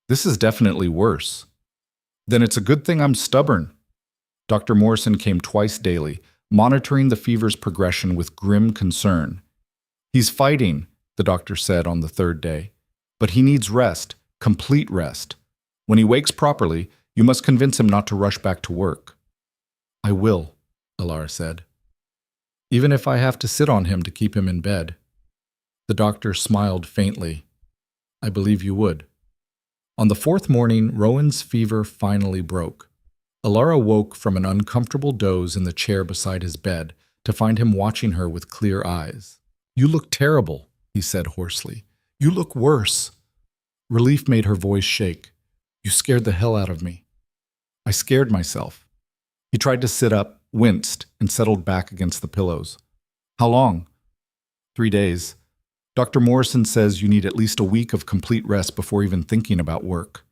"This is definitely worse." "Then it's a good thing I'm stubborn." Dr. Morrison came twice daily, monitoring the fever's progression with grim concern. "He's fighting," the doctor said on the third day, "but he needs rest, complete rest. When he wakes properly, you must convince him not to rush back to work." "I will," Elara said. "Even if I have to sit on him to keep him in bed." The doctor smiled faintly. "I believe you would." On the fourth morning, Rowan's fever finally broke. Elara woke from an uncomfortable doze in the chair beside his bed to find him watching her with clear eyes. "You look terrible," he said hoarsely. "You look worse." Relief made her voice shake. "You scared the hell out of me." "I scared myself." He tried to sit up, winced, and settled back against the pillows. "How long?" 3 days. Dr. Morrison says you need at least a week of complete rest before even thinking about work."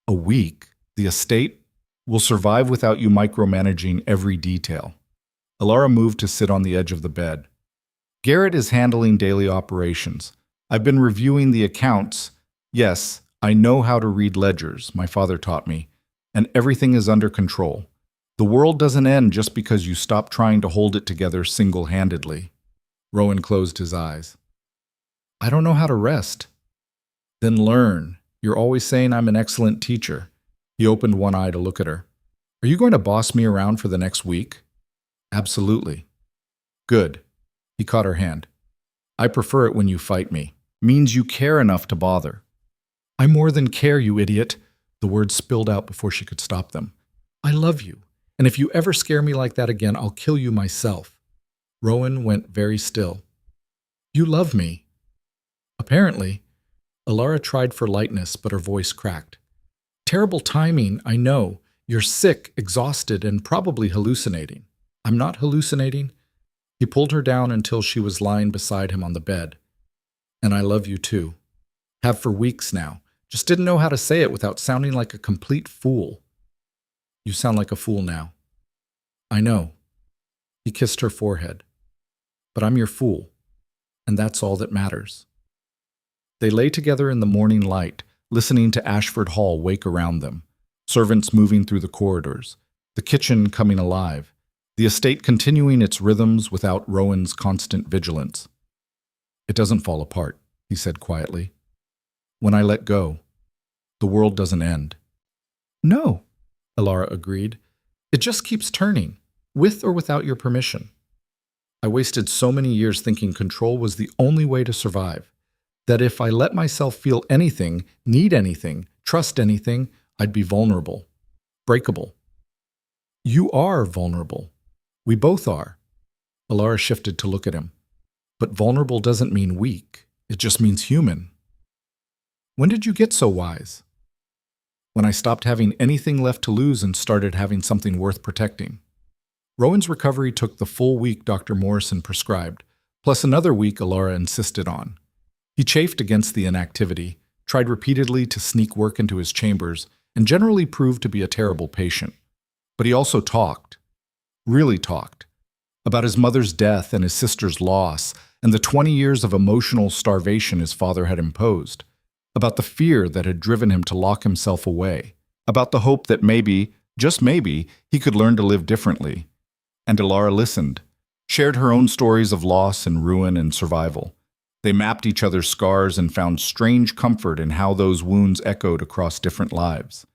"A week? The estate will survive without you micromanaging every detail." Elara moved to sit on the edge of the bed. "Garrett is handling daily operations. I've been reviewing the accounts. Yes, I know how to read ledgers, my father taught me, and everything is under control. The world doesn't end just because you stop trying to hold it together single-handedly." Rowan closed his eyes. "I don't know how to rest." "Then learn. You're always saying I'm an excellent teacher." He opened one eye to look at her. "Are you going to boss me around for the next week?" "Absolutely." "Good." He caught her hand. "I prefer it when you fight me. Means you care enough to bother." "I more than care, you idiot." The words spilled out before she could stop them. "I love you, and if you ever scare me like that again, I'll kill you myself." Rowan went very still. "You love me." "Apparently." Elara tried for lightness, but her voice cracked. "Terrible timing, I know. You're sick, exhausted, and probably hallucinating." "I'm not hallucinating." He pulled her down until she was lying beside him on the bed. And I love you too. Have for weeks now. Just didn't know how to say it without sounding like a complete fool. You sound like a fool now. I know. He kissed her forehead. But I'm your fool, and that's all that matters. They lay together in the morning light, listening to Ashford Hall wake around them, servants moving through the corridors, the kitchen coming alive, the estate continuing its rhythms without Rowan's constant vigilance. It doesn't fall apart, he said quietly. When I let go, the world doesn't end. No, Elara agreed. It just keeps turning, with or without your permission. I wasted so many years thinking control was the only way to survive, that if I let myself feel anything, need anything, trust anything, I'd be vulnerable, breakable. You are vulnerable. We both are. Elara shifted to look at him. But vulnerable doesn't mean weak. It just means human. When did you get so wise? When I stopped having anything left to lose and started having something worth protecting. Rowan's recovery took the full week Dr. Morrison prescribed, plus another week Elara insisted on. He chafed against the inactivity, tried repeatedly to sneak work into his chambers, and generally proved to be a terrible patient. But he also talked, really talked, about his mother's death and his sister's loss, and the 20 years of emotional starvation his father had imposed, about the fear that had driven him to lock himself away, about the hope that maybe, just maybe, he could learn to live differently. And Elara listened, shared her own stories of loss and ruin and survival. They mapped each other's scars and found strange comfort in how those wounds echoed across different lives.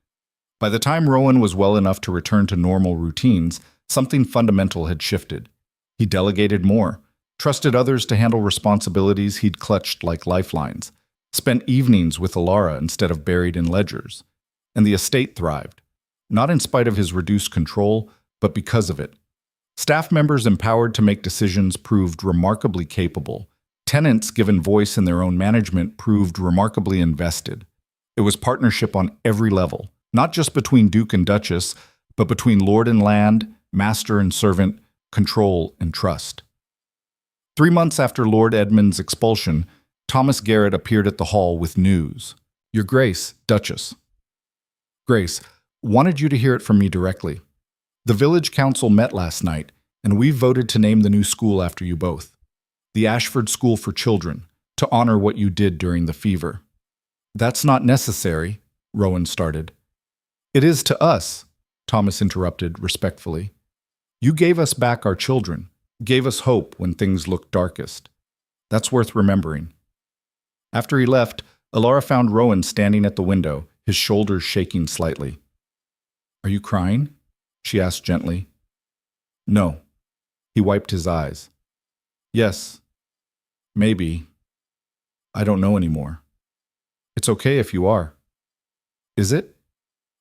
By the time Rowan was well enough to return to normal routines, something fundamental had shifted. He delegated more, trusted others to handle responsibilities he'd clutched like lifelines, spent evenings with Elara instead of buried in ledgers. And the estate thrived, not in spite of his reduced control, but because of it. Staff members empowered to make decisions proved remarkably capable. Tenants given voice in their own management proved remarkably invested. It was partnership on every level, not just between Duke and Duchess, but between lord and land, master and servant, control and trust. 3 months after Lord Edmund's expulsion, Thomas Garrett appeared at the hall with news. Your Grace, Duchess. Grace, wanted you to hear it from me directly. The village council met last night, and we voted to name the new school after you both. The Ashford School for Children, to honor what you did during the fever. That's not necessary, Rowan started. It is to us, Thomas interrupted respectfully. You gave us back our children, gave us hope when things looked darkest. That's worth remembering. After he left, Elara found Rowan standing at the window, his shoulders shaking slightly. Are you crying? She asked gently. No. He wiped his eyes. Yes. Maybe. I don't know anymore. It's okay if you are. Is it?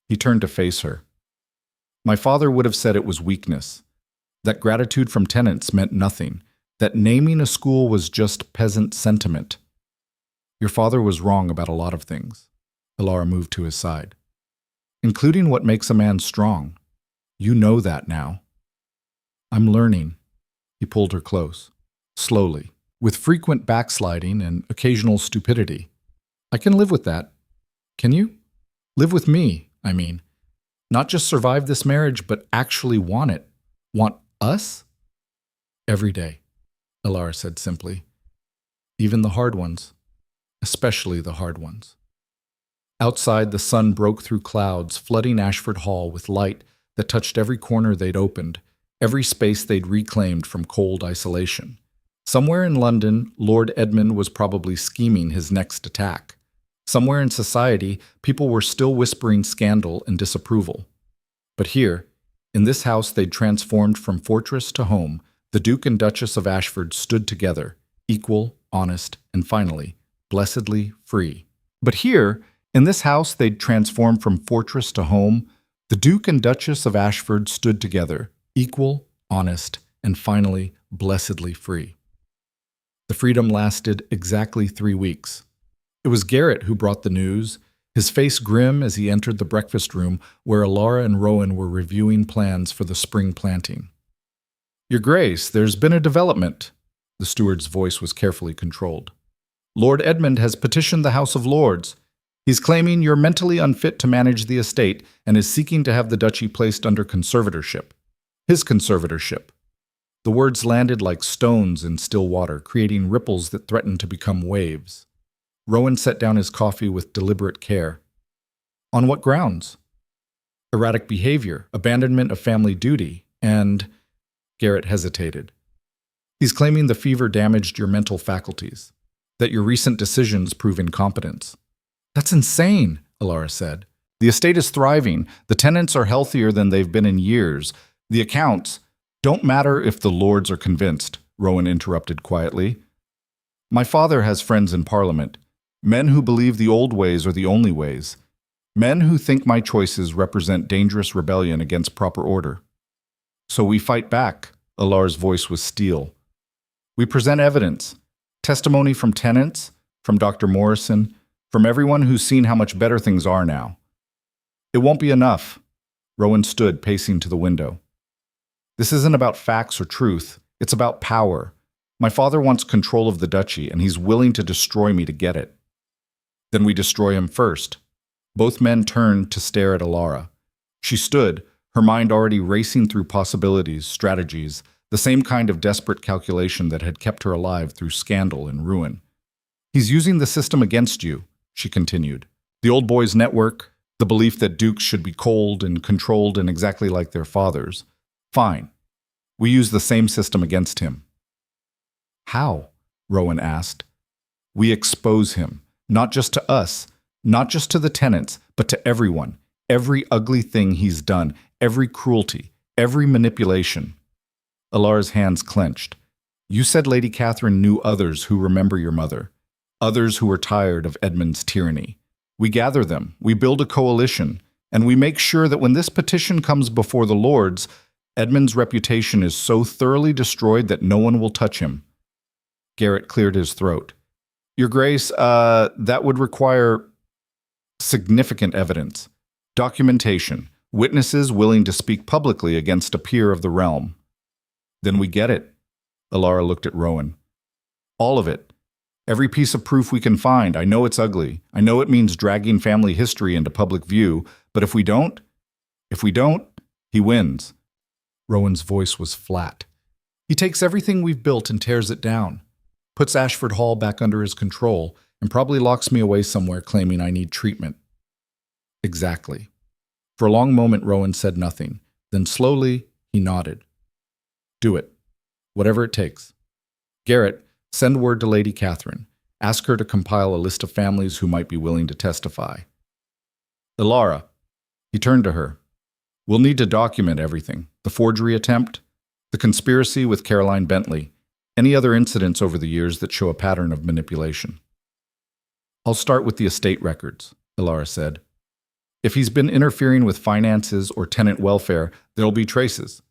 He turned to face her. My father would have said it was weakness, that gratitude from tenants meant nothing, that naming a school was just peasant sentiment. Your father was wrong about a lot of things. Elara moved to his side. Including what makes a man strong. You know that now. I'm learning. He pulled her close, slowly, with frequent backsliding and occasional stupidity. I can live with that. Can you? Live with me, I mean. Not just survive this marriage, but actually want it. Want us? Every day, Elara said simply. Even the hard ones. Especially the hard ones. Outside, the sun broke through clouds, flooding Ashford Hall with light that touched every corner they'd opened, every space they'd reclaimed from cold isolation. Somewhere in London, Lord Edmund was probably scheming his next attack. Somewhere in society, people were still whispering scandal and disapproval. But here, in this house they'd transformed from fortress to home, the Duke and Duchess of Ashford stood together, equal, honest, and finally, blessedly free. But here, in this house they'd transformed from fortress to home, the Duke and Duchess of Ashford stood together, equal, honest, and finally, blessedly free. The freedom lasted exactly 3 weeks. It was Garrett who brought the news, his face grim as he entered the breakfast room where Elara and Rowan were reviewing plans for the spring planting. Your Grace, there's been a development. The steward's voice was carefully controlled. Lord Edmund has petitioned the House of Lords. He's claiming you're mentally unfit to manage the estate and is seeking to have the duchy placed under conservatorship. His conservatorship. The words landed like stones in still water, creating ripples that threatened to become waves. Rowan set down his coffee with deliberate care. On what grounds? Erratic behavior, abandonment of family duty, and... Garrett hesitated. He's claiming the fever damaged your mental faculties, that your recent decisions prove incompetence. That's insane, Elara said. The estate is thriving. The tenants are healthier than they've been in years. The accounts don't matter if the lords are convinced, Rowan interrupted quietly. My father has friends in Parliament, men who believe the old ways are the only ways, men who think my choices represent dangerous rebellion against proper order. So we fight back, Elara's voice was steel. We present evidence, testimony from tenants, from Dr. Morrison, from everyone who's seen how much better things are now. It won't be enough. Rowan stood, pacing to the window. This isn't about facts or truth. It's about power. My father wants control of the duchy, and he's willing to destroy me to get it. Then we destroy him first. Both men turned to stare at Elara. She stood, her mind already racing through possibilities, strategies, the same kind of desperate calculation that had kept her alive through scandal and ruin. He's using the system against you, she continued. The old boys' network, the belief that dukes should be cold and controlled and exactly like their fathers. Fine. We use the same system against him. How? Rowan asked. We expose him, not just to us, not just to the tenants, but to everyone. Every ugly thing he's done, every cruelty, every manipulation. Elara's hands clenched. You said Lady Catherine knew others who remember your mother, others who were tired of Edmund's tyranny. We gather them, we build a coalition, and we make sure that when this petition comes before the Lords, Edmund's reputation is so thoroughly destroyed that no one will touch him. Garrett cleared his throat. Your Grace, that would require significant evidence, documentation, witnesses willing to speak publicly against a peer of the realm. Then we get it. Elara looked at Rowan. All of it. Every piece of proof we can find. I know it's ugly. I know it means dragging family history into public view, but if we don't, he wins. Rowan's voice was flat. He takes everything we've built and tears it down, puts Ashford Hall back under his control, and probably locks me away somewhere claiming I need treatment. Exactly. For a long moment, Rowan said nothing. Then slowly, he nodded. Do it. Whatever it takes. Garrett, send word to Lady Catherine. Ask her to compile a list of families who might be willing to testify. Elara. He turned to her. We'll need to document everything. The forgery attempt, the conspiracy with Caroline Bentley, any other incidents over the years that show a pattern of manipulation. I'll start with the estate records, Elara said. If he's been interfering with finances or tenant welfare, there'll be traces.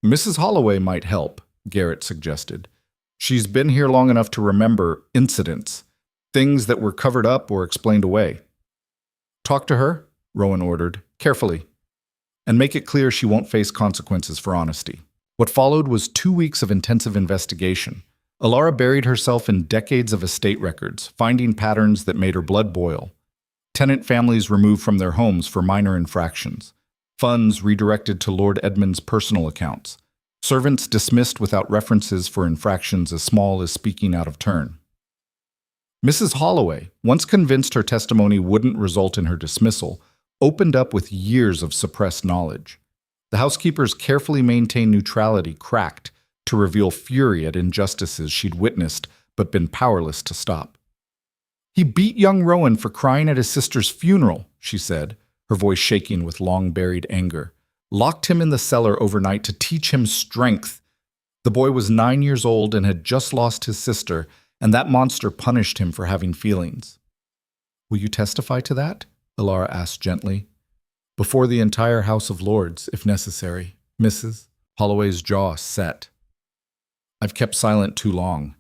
Mrs. Holloway might help, Garrett suggested. She's been here long enough to remember incidents, things that were covered up or explained away. Talk to her, Rowan ordered, carefully, and make it clear she won't face consequences for honesty. What followed was 2 weeks of intensive investigation. Elara buried herself in decades of estate records, finding patterns that made her blood boil. Tenant families removed from their homes for minor infractions. Funds redirected to Lord Edmund's personal accounts. Servants dismissed without references for infractions as small as speaking out of turn. Mrs. Holloway, once convinced her testimony wouldn't result in her dismissal, opened up with years of suppressed knowledge. The housekeeper's carefully maintained neutrality cracked to reveal fury at injustices she'd witnessed but been powerless to stop. He beat young Rowan for crying at his sister's funeral, she said, her voice shaking with long-buried anger. Locked him in the cellar overnight to teach him strength. The boy was 9 years old and had just lost his sister, and that monster punished him for having feelings. Will you testify to that? Elara asked gently. Before the entire House of Lords, if necessary. Mrs. Holloway's jaw set. I've kept silent too long.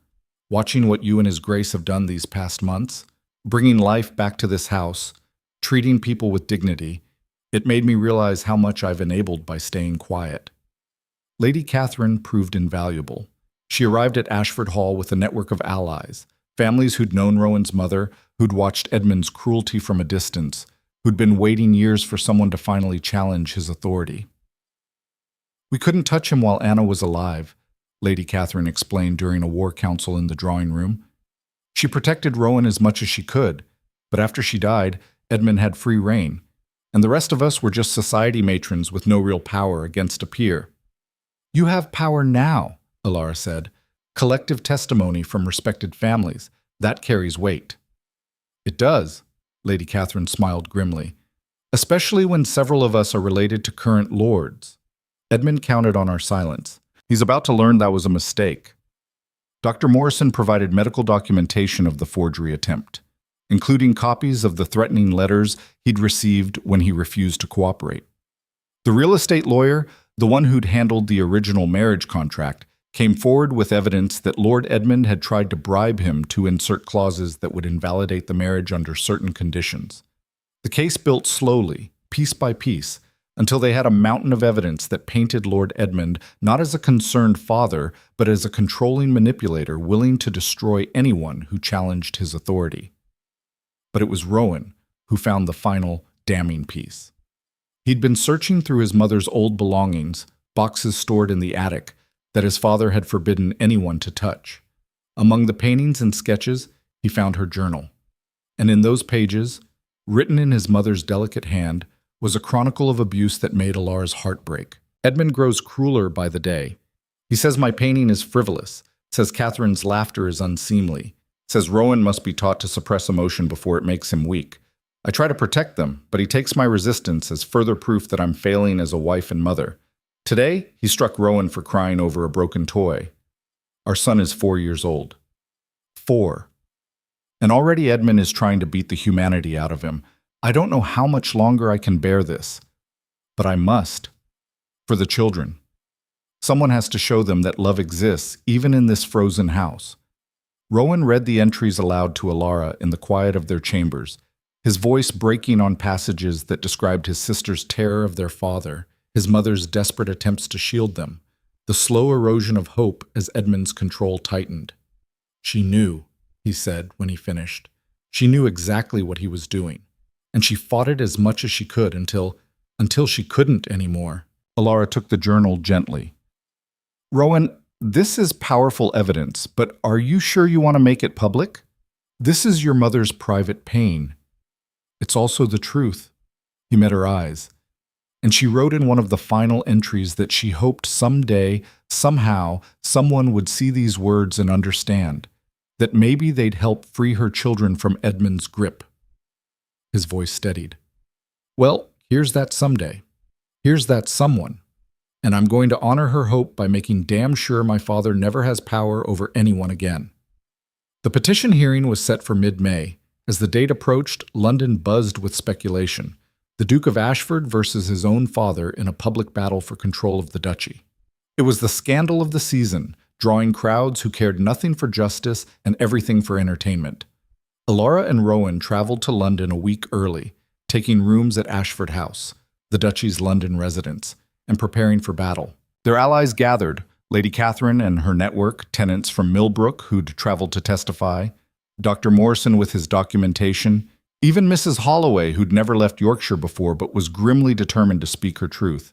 Watching what you and His Grace have done these past months, bringing life back to this house, treating people with dignity, it made me realize how much I've enabled by staying quiet. Lady Catherine proved invaluable. She arrived at Ashford Hall with a network of allies, families who'd known Rowan's mother, who'd watched Edmund's cruelty from a distance, who'd been waiting years for someone to finally challenge his authority. "We couldn't touch him while Anna was alive," Lady Catherine explained during a war council in the drawing room. "She protected Rowan as much as she could, but after she died, Edmund had free reign, and the rest of us were just society matrons with no real power against a peer." "You have power now," Elara said. "Collective testimony from respected families. That carries weight." "It does," Lady Catherine smiled grimly, "especially when several of us are related to current lords." Edmund counted on our silence. He's about to learn that was a mistake. Dr. Morrison provided medical documentation of the forgery attempt, including copies of the threatening letters he'd received when he refused to cooperate. The real estate lawyer, the one who'd handled the original marriage contract, came forward with evidence that Lord Edmund had tried to bribe him to insert clauses that would invalidate the marriage under certain conditions. The case built slowly, piece by piece, until they had a mountain of evidence that painted Lord Edmund not as a concerned father, but as a controlling manipulator willing to destroy anyone who challenged his authority. But it was Rowan who found the final, damning piece. He'd been searching through his mother's old belongings, boxes stored in the attic, that his father had forbidden anyone to touch. Among the paintings and sketches, he found her journal. And in those pages, written in his mother's delicate hand, was a chronicle of abuse that made Elara's heart break. Edmund grows crueler by the day. He says my painting is frivolous, says Catherine's laughter is unseemly, says Rowan must be taught to suppress emotion before it makes him weak. I try to protect them, but he takes my resistance as further proof that I'm failing as a wife and mother. Today, he struck Rowan for crying over a broken toy. Our son is 4 years old. 4. And already Edmund is trying to beat the humanity out of him. I don't know how much longer I can bear this, but I must. For the children. Someone has to show them that love exists, even in this frozen house. Rowan read the entries aloud to Elara in the quiet of their chambers, his voice breaking on passages that described his sister's terror of their father, his mother's desperate attempts to shield them, the slow erosion of hope as Edmund's control tightened. "She knew," he said when he finished. "She knew exactly what he was doing. And she fought it as much as she could until she couldn't anymore." Elara took the journal gently. "Rowan, this is powerful evidence, but are you sure you want to make it public? This is your mother's private pain. It's also the truth." He met her eyes, and she wrote in one of the final entries that she hoped someday, somehow, someone would see these words and understand, that maybe they'd help free her children from Edmund's grip. His voice steadied. "Well, here's that someday. Here's that someone. And I'm going to honor her hope by making damn sure my father never has power over anyone again." The petition hearing was set for mid-May. As the date approached, London buzzed with speculation. The Duke of Ashford versus his own father in a public battle for control of the duchy. It was the scandal of the season, drawing crowds who cared nothing for justice and everything for entertainment. Elara and Rowan traveled to London a week early, taking rooms at Ashford House, the duchy's London residence, and preparing for battle. Their allies gathered, Lady Catherine and her network, tenants from Millbrook who'd traveled to testify, Dr. Morrison with his documentation, even Mrs. Holloway who'd never left Yorkshire before but was grimly determined to speak her truth.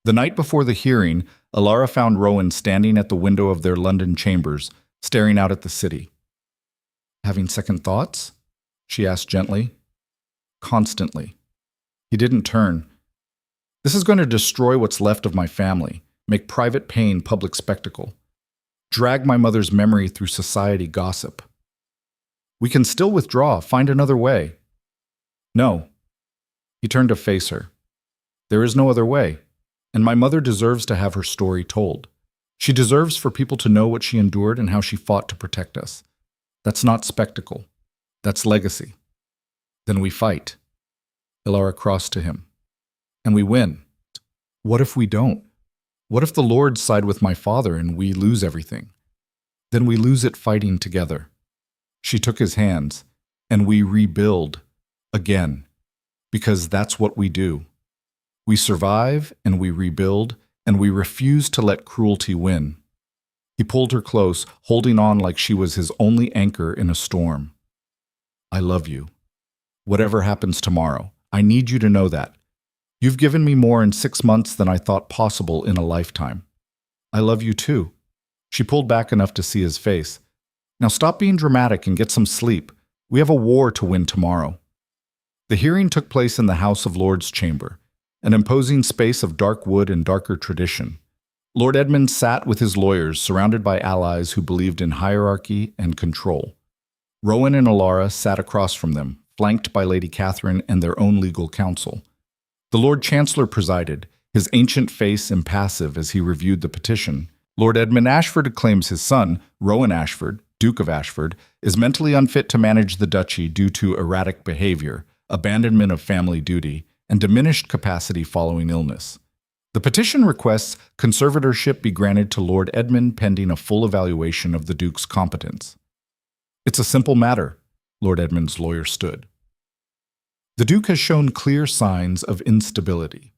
The night before the hearing, Elara found Rowan standing at the window of their London chambers, staring out at the city. "Having second thoughts?" she asked gently. "Constantly." He didn't turn. "This is going to destroy what's left of my family, make private pain public spectacle, drag my mother's memory through society gossip. We can still withdraw, find another way." "No." He turned to face her. "There is no other way, and my mother deserves to have her story told. She deserves for people to know what she endured and how she fought to protect us. That's not spectacle. That's legacy. Then we fight." Elara crossed to him. "And we win. What if we don't? What if the Lords side with my father and we lose everything? Then we lose it fighting together." She took his hands, "And we rebuild again, because that's what we do. We survive and we rebuild, and we refuse to let cruelty win." He pulled her close, holding on like she was his only anchor in a storm. "I love you. Whatever happens tomorrow, I need you to know that. You've given me more in 6 months than I thought possible in a lifetime. I love you too." She pulled back enough to see his face. "Now stop being dramatic and get some sleep. We have a war to win tomorrow." The hearing took place in the House of Lords chamber, an imposing space of dark wood and darker tradition. Lord Edmund sat with his lawyers, surrounded by allies who believed in hierarchy and control. Rowan and Elara sat across from them, flanked by Lady Catherine and their own legal counsel. The Lord Chancellor presided, his ancient face impassive as he reviewed the petition. Lord Edmund Ashford claims his son, Rowan Ashford, Duke of Ashford, is mentally unfit to manage the duchy due to erratic behavior, abandonment of family duty, and diminished capacity following illness. The petition requests conservatorship be granted to Lord Edmund pending a full evaluation of the Duke's competence. "It's a simple matter," Lord Edmund's lawyer stood. "The Duke has shown clear signs of instability.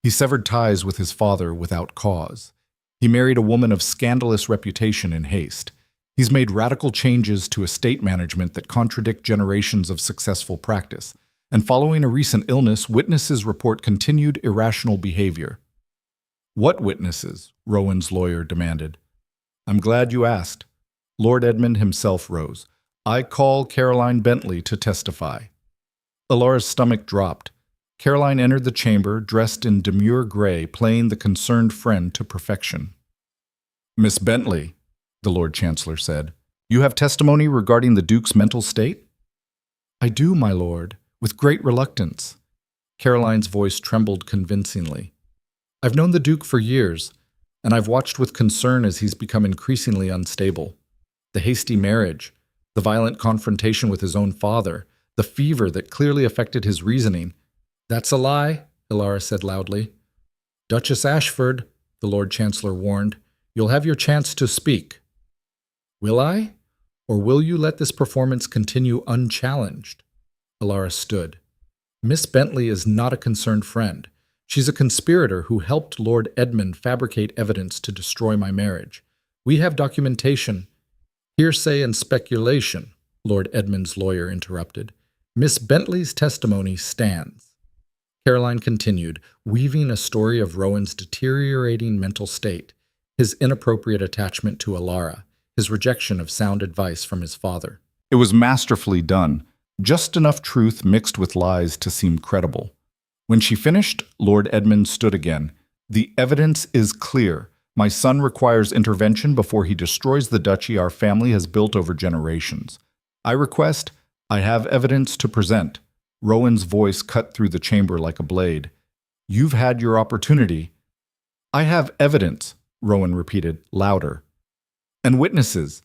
He severed ties with his father without cause. He married a woman of scandalous reputation in haste. He's made radical changes to estate management that contradict generations of successful practice. And following a recent illness, witnesses report continued irrational behavior." "What witnesses?" Rowan's lawyer demanded. "I'm glad you asked." Lord Edmund himself rose. "I call Caroline Bentley to testify." Elara's stomach dropped. Caroline entered the chamber, dressed in demure gray, playing the concerned friend to perfection. "Miss Bentley," the Lord Chancellor said, "you have testimony regarding the Duke's mental state?" "I do, my lord, with great reluctance." Caroline's voice trembled convincingly. "I've known the Duke for years, and I've watched with concern as he's become increasingly unstable. The hasty marriage, the violent confrontation with his own father, the fever that clearly affected his reasoning." "That's a lie," Elara said loudly. "Duchess Ashford," the Lord Chancellor warned, "you'll have your chance to speak." "Will I? Or will you let this performance continue unchallenged?" Elara stood. "Miss Bentley is not a concerned friend. She's a conspirator who helped Lord Edmund fabricate evidence to destroy my marriage. We have documentation." "Hearsay and speculation," Lord Edmund's lawyer interrupted. "Miss Bentley's testimony stands." Caroline continued, weaving a story of Rowan's deteriorating mental state, his inappropriate attachment to Elara, his rejection of sound advice from his father. It was masterfully done, just enough truth mixed with lies to seem credible. When she finished, Lord Edmund stood again. "The evidence is clear. My son requires intervention before he destroys the duchy our family has built over generations. I have evidence to present." Rowan's voice cut through the chamber like a blade. "You've had your opportunity." "I have evidence," Rowan repeated, louder. "And witnesses,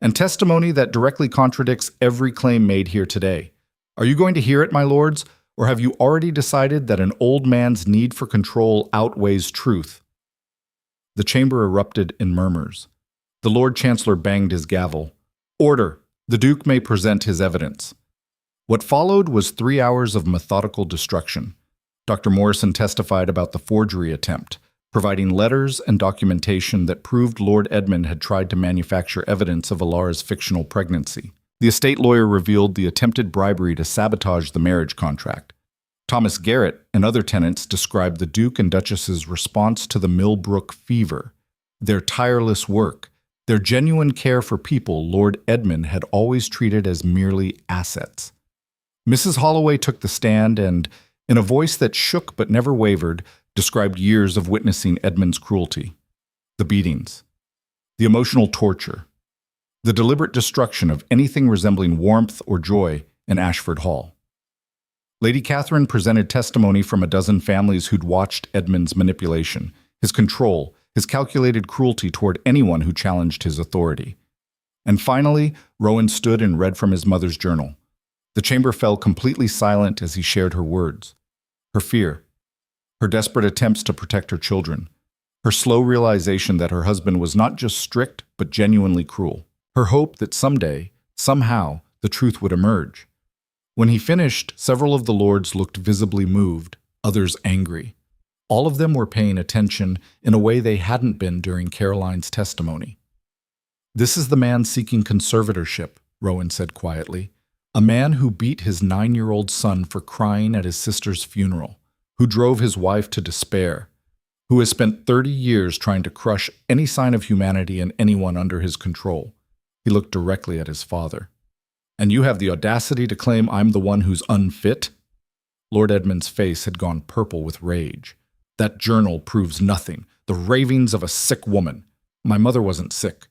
and testimony that directly contradicts every claim made here today. Are you going to hear it, my lords, or have you already decided that an old man's need for control outweighs truth?" The chamber erupted in murmurs. The Lord Chancellor banged his gavel. "Order! The Duke may present his evidence." What followed was 3 hours of methodical destruction. Dr. Morrison testified about the forgery attempt, providing letters and documentation that proved Lord Edmund had tried to manufacture evidence of Elara's fictional pregnancy. The estate lawyer revealed the attempted bribery to sabotage the marriage contract. Thomas Garrett and other tenants described the Duke and Duchess's response to the Millbrook fever, their tireless work, their genuine care for people Lord Edmund had always treated as merely assets. Mrs. Holloway took the stand and, in a voice that shook but never wavered, described years of witnessing Edmund's cruelty. The beatings, the emotional torture, the deliberate destruction of anything resembling warmth or joy in Ashford Hall. Lady Catherine presented testimony from a dozen families who'd watched Edmund's manipulation, his control, his calculated cruelty toward anyone who challenged his authority. And finally, Rowan stood and read from his mother's journal. The chamber fell completely silent as he shared her words. Her fear, her desperate attempts to protect her children, her slow realization that her husband was not just strict but genuinely cruel, her hope that someday, somehow, the truth would emerge. When he finished, several of the lords looked visibly moved, others angry. All of them were paying attention in a way they hadn't been during Caroline's testimony. "This is the man seeking conservatorship," Rowan said quietly. "A man who beat his 9-year-old son for crying at his sister's funeral, who drove his wife to despair, who has spent 30 years trying to crush any sign of humanity in anyone under his control." He looked directly at his father. "And you have the audacity to claim I'm the one who's unfit?" Lord Edmund's face had gone purple with rage. "That journal proves nothing. The ravings of a sick woman. My mother wasn't sick."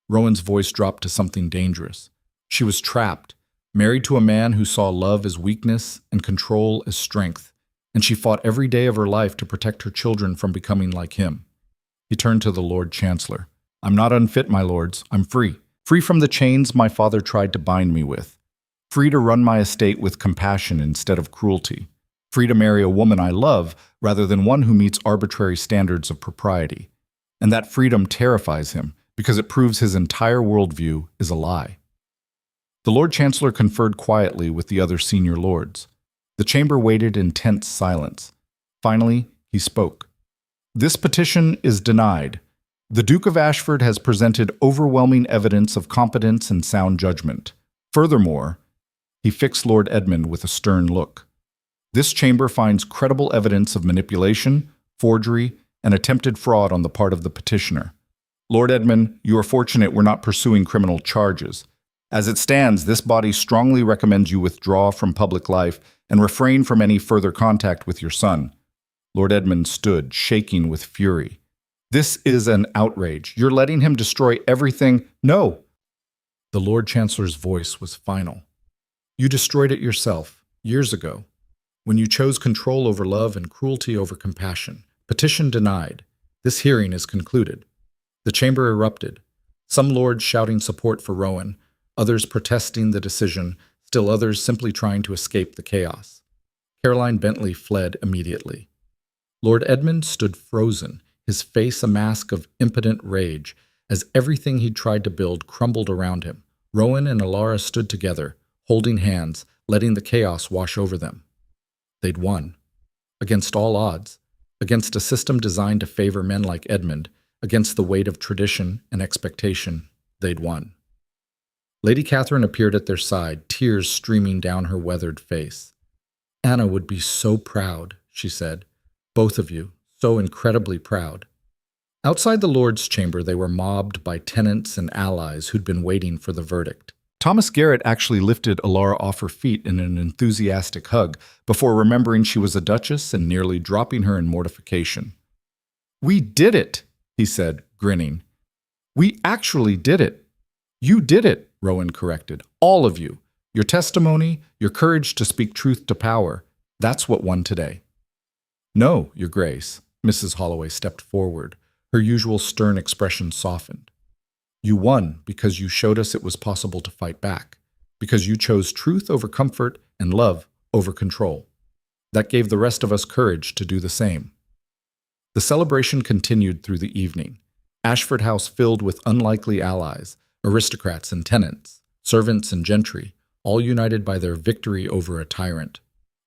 Rowan's voice dropped to something dangerous. She was trapped, married to a man who saw love as weakness and control as strength, and she fought every day of her life to protect her children from becoming like him. He turned to the Lord Chancellor. "I'm not unfit, my lords. I'm free. Free from the chains my father tried to bind me with. Free to run my estate with compassion instead of cruelty. Free to marry a woman I love rather than one who meets arbitrary standards of propriety. And that freedom terrifies him because it proves his entire worldview is a lie." The Lord Chancellor conferred quietly with the other senior lords. The chamber waited in tense silence. Finally, he spoke. "This petition is denied. The Duke of Ashford has presented overwhelming evidence of competence and sound judgment. Furthermore," he fixed Lord Edmund with a stern look, "this chamber finds credible evidence of manipulation, forgery, and attempted fraud on the part of the petitioner. Lord Edmund, you are fortunate we're not pursuing criminal charges. As it stands, this body strongly recommends you withdraw from public life and refrain from any further contact with your son." Lord Edmund stood, shaking with fury. "This is an outrage. You're letting him destroy everything." "No!" The Lord Chancellor's voice was final. "You destroyed it yourself, years ago, when you chose control over love and cruelty over compassion. Petition denied. This hearing is concluded." The chamber erupted, some lords shouting support for Rowan, others protesting the decision, still others simply trying to escape the chaos. Caroline Bentley fled immediately. Lord Edmund stood frozen, his face a mask of impotent rage, as everything he'd tried to build crumbled around him. Rowan and Elara stood together, holding hands, letting the chaos wash over them. They'd won. Against all odds. Against a system designed to favor men like Edmund, against the weight of tradition and expectation, they'd won. Lady Catherine appeared at their side, tears streaming down her weathered face. "Anna would be so proud," she said. "Both of you, so incredibly proud." Outside the Lord's chamber, they were mobbed by tenants and allies who'd been waiting for the verdict. Thomas Garrett actually lifted Elara off her feet in an enthusiastic hug before remembering she was a duchess and nearly dropping her in mortification. "We did it," he said, grinning. "We actually did it." "You did it," Rowan corrected. "All of you. Your testimony, your courage to speak truth to power, that's what won today." "No, Your Grace," Mrs. Holloway stepped forward, her usual stern expression softened. "You won because you showed us it was possible to fight back, because you chose truth over comfort and love over control. That gave the rest of us courage to do the same." The celebration continued through the evening. Ashford House filled with unlikely allies, aristocrats and tenants, servants and gentry, all united by their victory over a tyrant.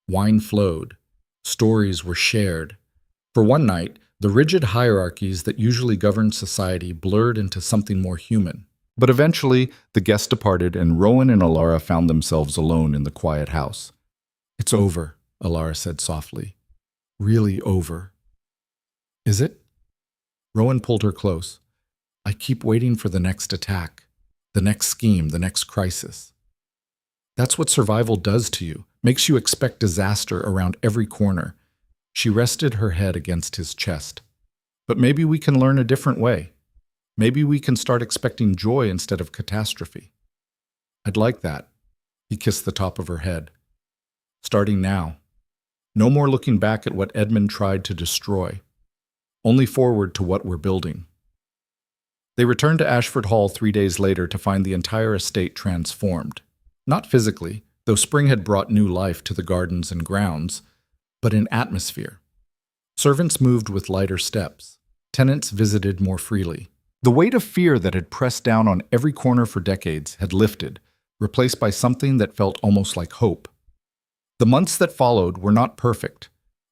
Wine flowed. Stories were shared. For one night, the rigid hierarchies that usually govern society blurred into something more human. But eventually, the guests departed and Rowan and Elara found themselves alone in the quiet house. "It's over," Elara said softly. "Really over." "Is it?" Rowan pulled her close. "I keep waiting for the next attack, the next scheme, the next crisis. That's what survival does to you, makes you expect disaster around every corner." She rested her head against his chest. "But maybe we can learn a different way. Maybe we can start expecting joy instead of catastrophe." "I'd like that." He kissed the top of her head. "Starting now. No more looking back at what Edmund tried to destroy. Only forward to what we're building." They returned to Ashford Hall 3 days later to find the entire estate transformed. Not physically, though spring had brought new life to the gardens and grounds, but in atmosphere. Servants moved with lighter steps. Tenants visited more freely. The weight of fear that had pressed down on every corner for decades had lifted, replaced by something that felt almost like hope. The months that followed were not perfect.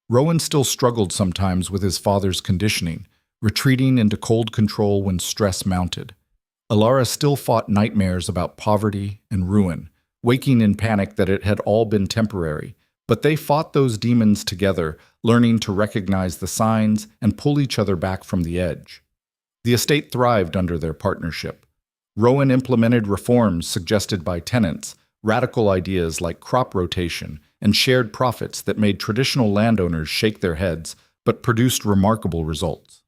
Rowan still struggled sometimes with his father's conditioning, retreating into cold control when stress mounted. Elara still fought nightmares about poverty and ruin, waking in panic that it had all been temporary. But they fought those demons together, learning to recognize the signs and pull each other back from the edge. The estate thrived under their partnership. Rowan implemented reforms suggested by tenants, radical ideas like crop rotation and shared profits that made traditional landowners shake their heads but produced remarkable results.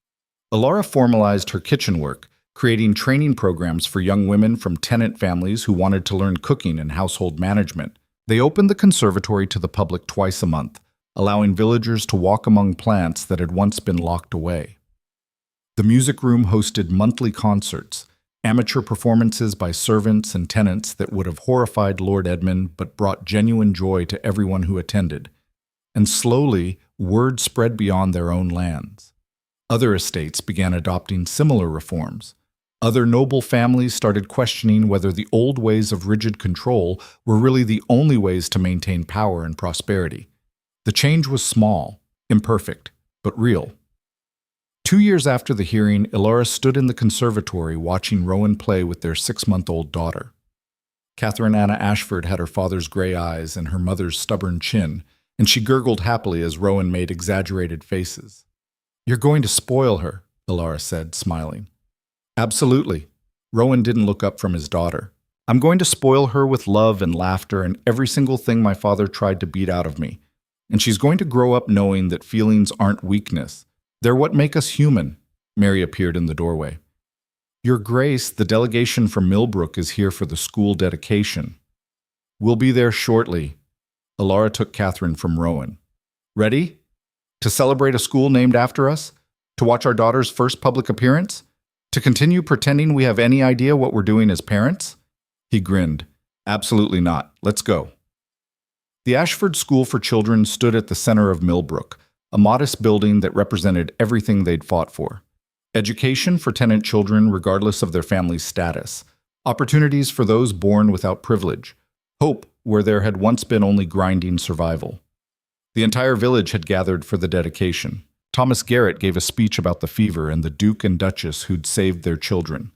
Elara formalized her kitchen work, creating training programs for young women from tenant families who wanted to learn cooking and household management. They opened the conservatory to the public twice a month, allowing villagers to walk among plants that had once been locked away. The music room hosted monthly concerts, amateur performances by servants and tenants that would have horrified Lord Edmund but brought genuine joy to everyone who attended. And slowly, word spread beyond their own lands. Other estates began adopting similar reforms. Other noble families started questioning whether the old ways of rigid control were really the only ways to maintain power and prosperity. The change was small, imperfect, but real. 2 years after the hearing, Elara stood in the conservatory watching Rowan play with their 6-month-old daughter. Catherine Anna Ashford had her father's gray eyes and her mother's stubborn chin, and she gurgled happily as Rowan made exaggerated faces. "You're going to spoil her," Elara said, smiling. "Absolutely." Rowan didn't look up from his daughter. "I'm going to spoil her with love and laughter and every single thing my father tried to beat out of me. And she's going to grow up knowing that feelings aren't weakness. They're what make us human." Mary appeared in the doorway. "Your Grace, the delegation from Millbrook is here for the school dedication." "We'll be there shortly." Elara took Catherine from Rowan. "Ready? To celebrate a school named after us? To watch our daughter's first public appearance? To continue pretending we have any idea what we're doing as parents?" He grinned. "Absolutely not. Let's go." The Ashford School for Children stood at the center of Millbrook, a modest building that represented everything they'd fought for. Education for tenant children regardless of their family's status. Opportunities for those born without privilege. Hope where there had once been only grinding survival. The entire village had gathered for the dedication. Thomas Garrett gave a speech about the fever and the Duke and Duchess who'd saved their children.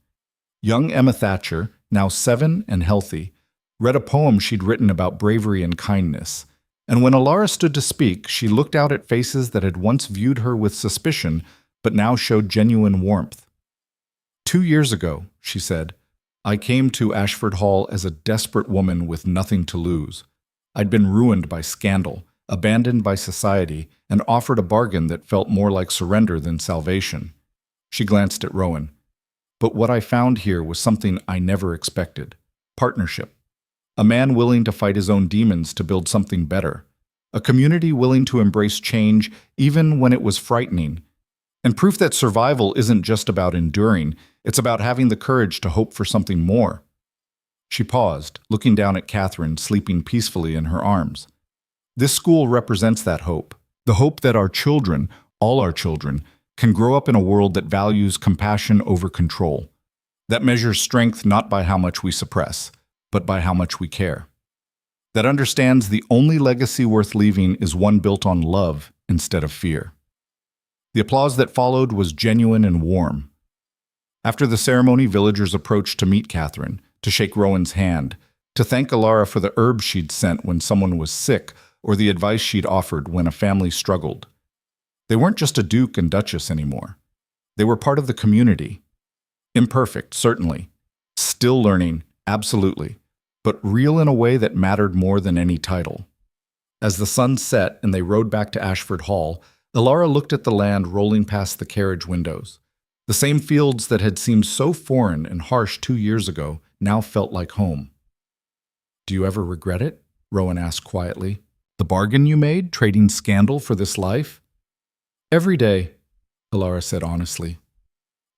Young Emma Thatcher, now 7 and healthy, read a poem she'd written about bravery and kindness. And when Elara stood to speak, she looked out at faces that had once viewed her with suspicion, but now showed genuine warmth. 2 years ago, she said, I came to Ashford Hall as a desperate woman with nothing to lose. I'd been ruined by scandal, abandoned by society, and offered a bargain that felt more like surrender than salvation. She glanced at Rowan. But what I found here was something I never expected. Partnership. A man willing to fight his own demons to build something better. A community willing to embrace change even when it was frightening. And proof that survival isn't just about enduring, it's about having the courage to hope for something more. She paused, looking down at Catherine sleeping peacefully in her arms. This school represents that hope. The hope that our children, all our children, can grow up in a world that values compassion over control. That measures strength not by how much we suppress, but by how much we care. That understands the only legacy worth leaving is one built on love instead of fear. The applause that followed was genuine and warm. After the ceremony, villagers approached to meet Catherine, to shake Rowan's hand, to thank Elara for the herbs she'd sent when someone was sick or the advice she'd offered when a family struggled. They weren't just a duke and duchess anymore. They were part of the community. Imperfect, certainly. Still learning, absolutely. But real in a way that mattered more than any title. As the sun set and they rode back to Ashford Hall, Elara looked at the land rolling past the carriage windows. The same fields that had seemed so foreign and harsh 2 years ago now felt like home. "Do you ever regret it?" Rowan asked quietly. "The bargain you made, trading scandal for this life?" "Every day," Elara said honestly.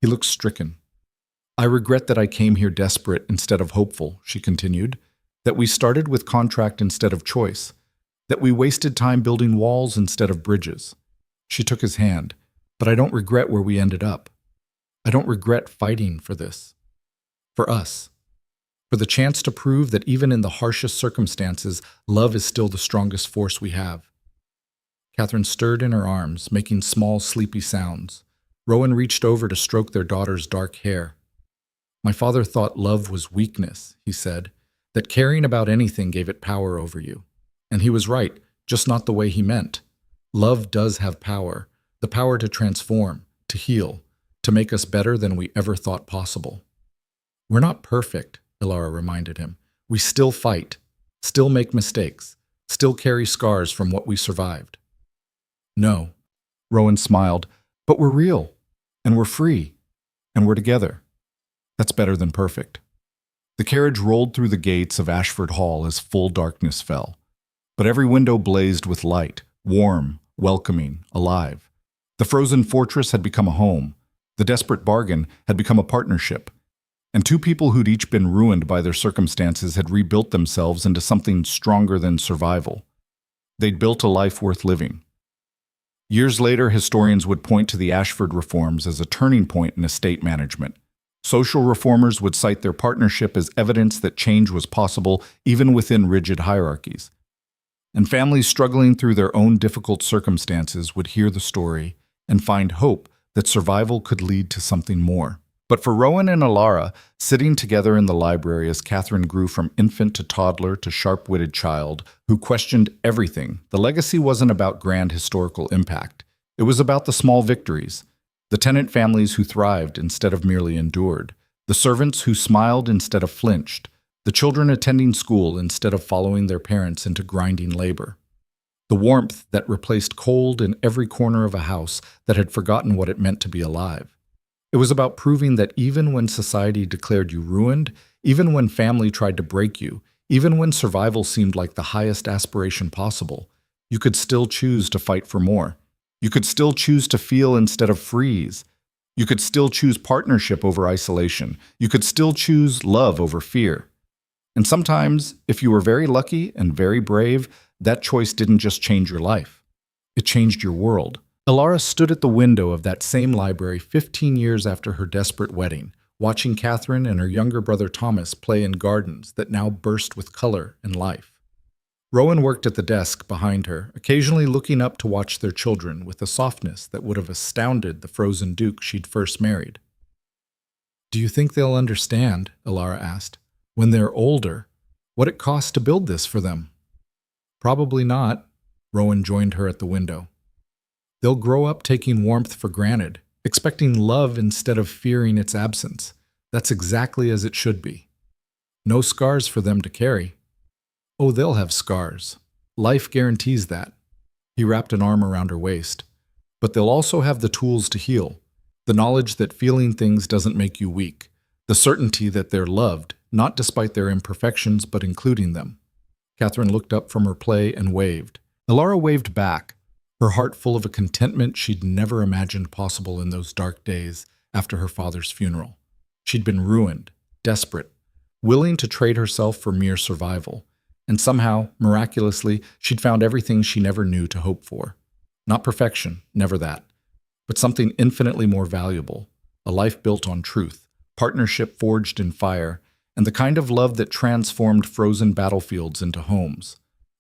He looked stricken. "I regret that I came here desperate instead of hopeful," she continued, "that we started with contract instead of choice, that we wasted time building walls instead of bridges." She took his hand. "But I don't regret where we ended up. I don't regret fighting for this. For us. For the chance to prove that even in the harshest circumstances, love is still the strongest force we have." Catherine stirred in her arms, making small, sleepy sounds. Rowan reached over to stroke their daughter's dark hair. My father thought love was weakness, he said, that caring about anything gave it power over you. And he was right, just not the way he meant. Love does have power, the power to transform, to heal, to make us better than we ever thought possible. We're not perfect, Elara reminded him. We still fight, still make mistakes, still carry scars from what we survived. No, Rowan smiled, but we're real, and we're free, and we're together. That's better than perfect. The carriage rolled through the gates of Ashford Hall as full darkness fell. But every window blazed with light, warm, welcoming, alive. The frozen fortress had become a home. The desperate bargain had become a partnership. And two people who'd each been ruined by their circumstances had rebuilt themselves into something stronger than survival. They'd built a life worth living. Years later, historians would point to the Ashford reforms as a turning point in estate management. Social reformers would cite their partnership as evidence that change was possible even within rigid hierarchies. And families struggling through their own difficult circumstances would hear the story and find hope that survival could lead to something more. But for Rowan and Elara, sitting together in the library as Catherine grew from infant to toddler to sharp-witted child who questioned everything, the legacy wasn't about grand historical impact. It was about the small victories, the tenant families who thrived instead of merely endured, the servants who smiled instead of flinched, the children attending school instead of following their parents into grinding labor, the warmth that replaced cold in every corner of a house that had forgotten what it meant to be alive. It was about proving that even when society declared you ruined, even when family tried to break you, even when survival seemed like the highest aspiration possible, you could still choose to fight for more. You could still choose to feel instead of freeze. You could still choose partnership over isolation. You could still choose love over fear. And sometimes, if you were very lucky and very brave, that choice didn't just change your life. It changed your world. Elara stood at the window of that same library 15 years after her desperate wedding, watching Catherine and her younger brother Thomas play in gardens that now burst with color and life. Rowan worked at the desk behind her, occasionally looking up to watch their children with a softness that would have astounded the frozen duke she'd first married. "Do you think they'll understand," Elara asked, "when they're older, what it costs to build this for them?" "Probably not," Rowan joined her at the window. "They'll grow up taking warmth for granted, expecting love instead of fearing its absence. That's exactly as it should be. No scars for them to carry." "Oh, they'll have scars. Life guarantees that." He wrapped an arm around her waist. "But they'll also have the tools to heal. The knowledge that feeling things doesn't make you weak. The certainty that they're loved, not despite their imperfections, but including them." Catherine looked up from her play and waved. Elara waved back, her heart full of a contentment she'd never imagined possible in those dark days after her father's funeral. She'd been ruined, desperate, willing to trade herself for mere survival. And somehow, miraculously, she'd found everything she never knew to hope for. Not perfection, never that, but something infinitely more valuable, a life built on truth, partnership forged in fire, and the kind of love that transformed frozen battlefields into homes.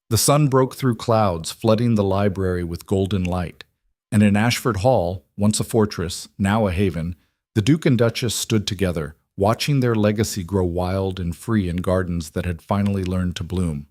The sun broke through clouds, flooding the library with golden light. And in Ashford Hall, once a fortress, now a haven, the Duke and Duchess stood together, watching their legacy grow wild and free in gardens that had finally learned to bloom.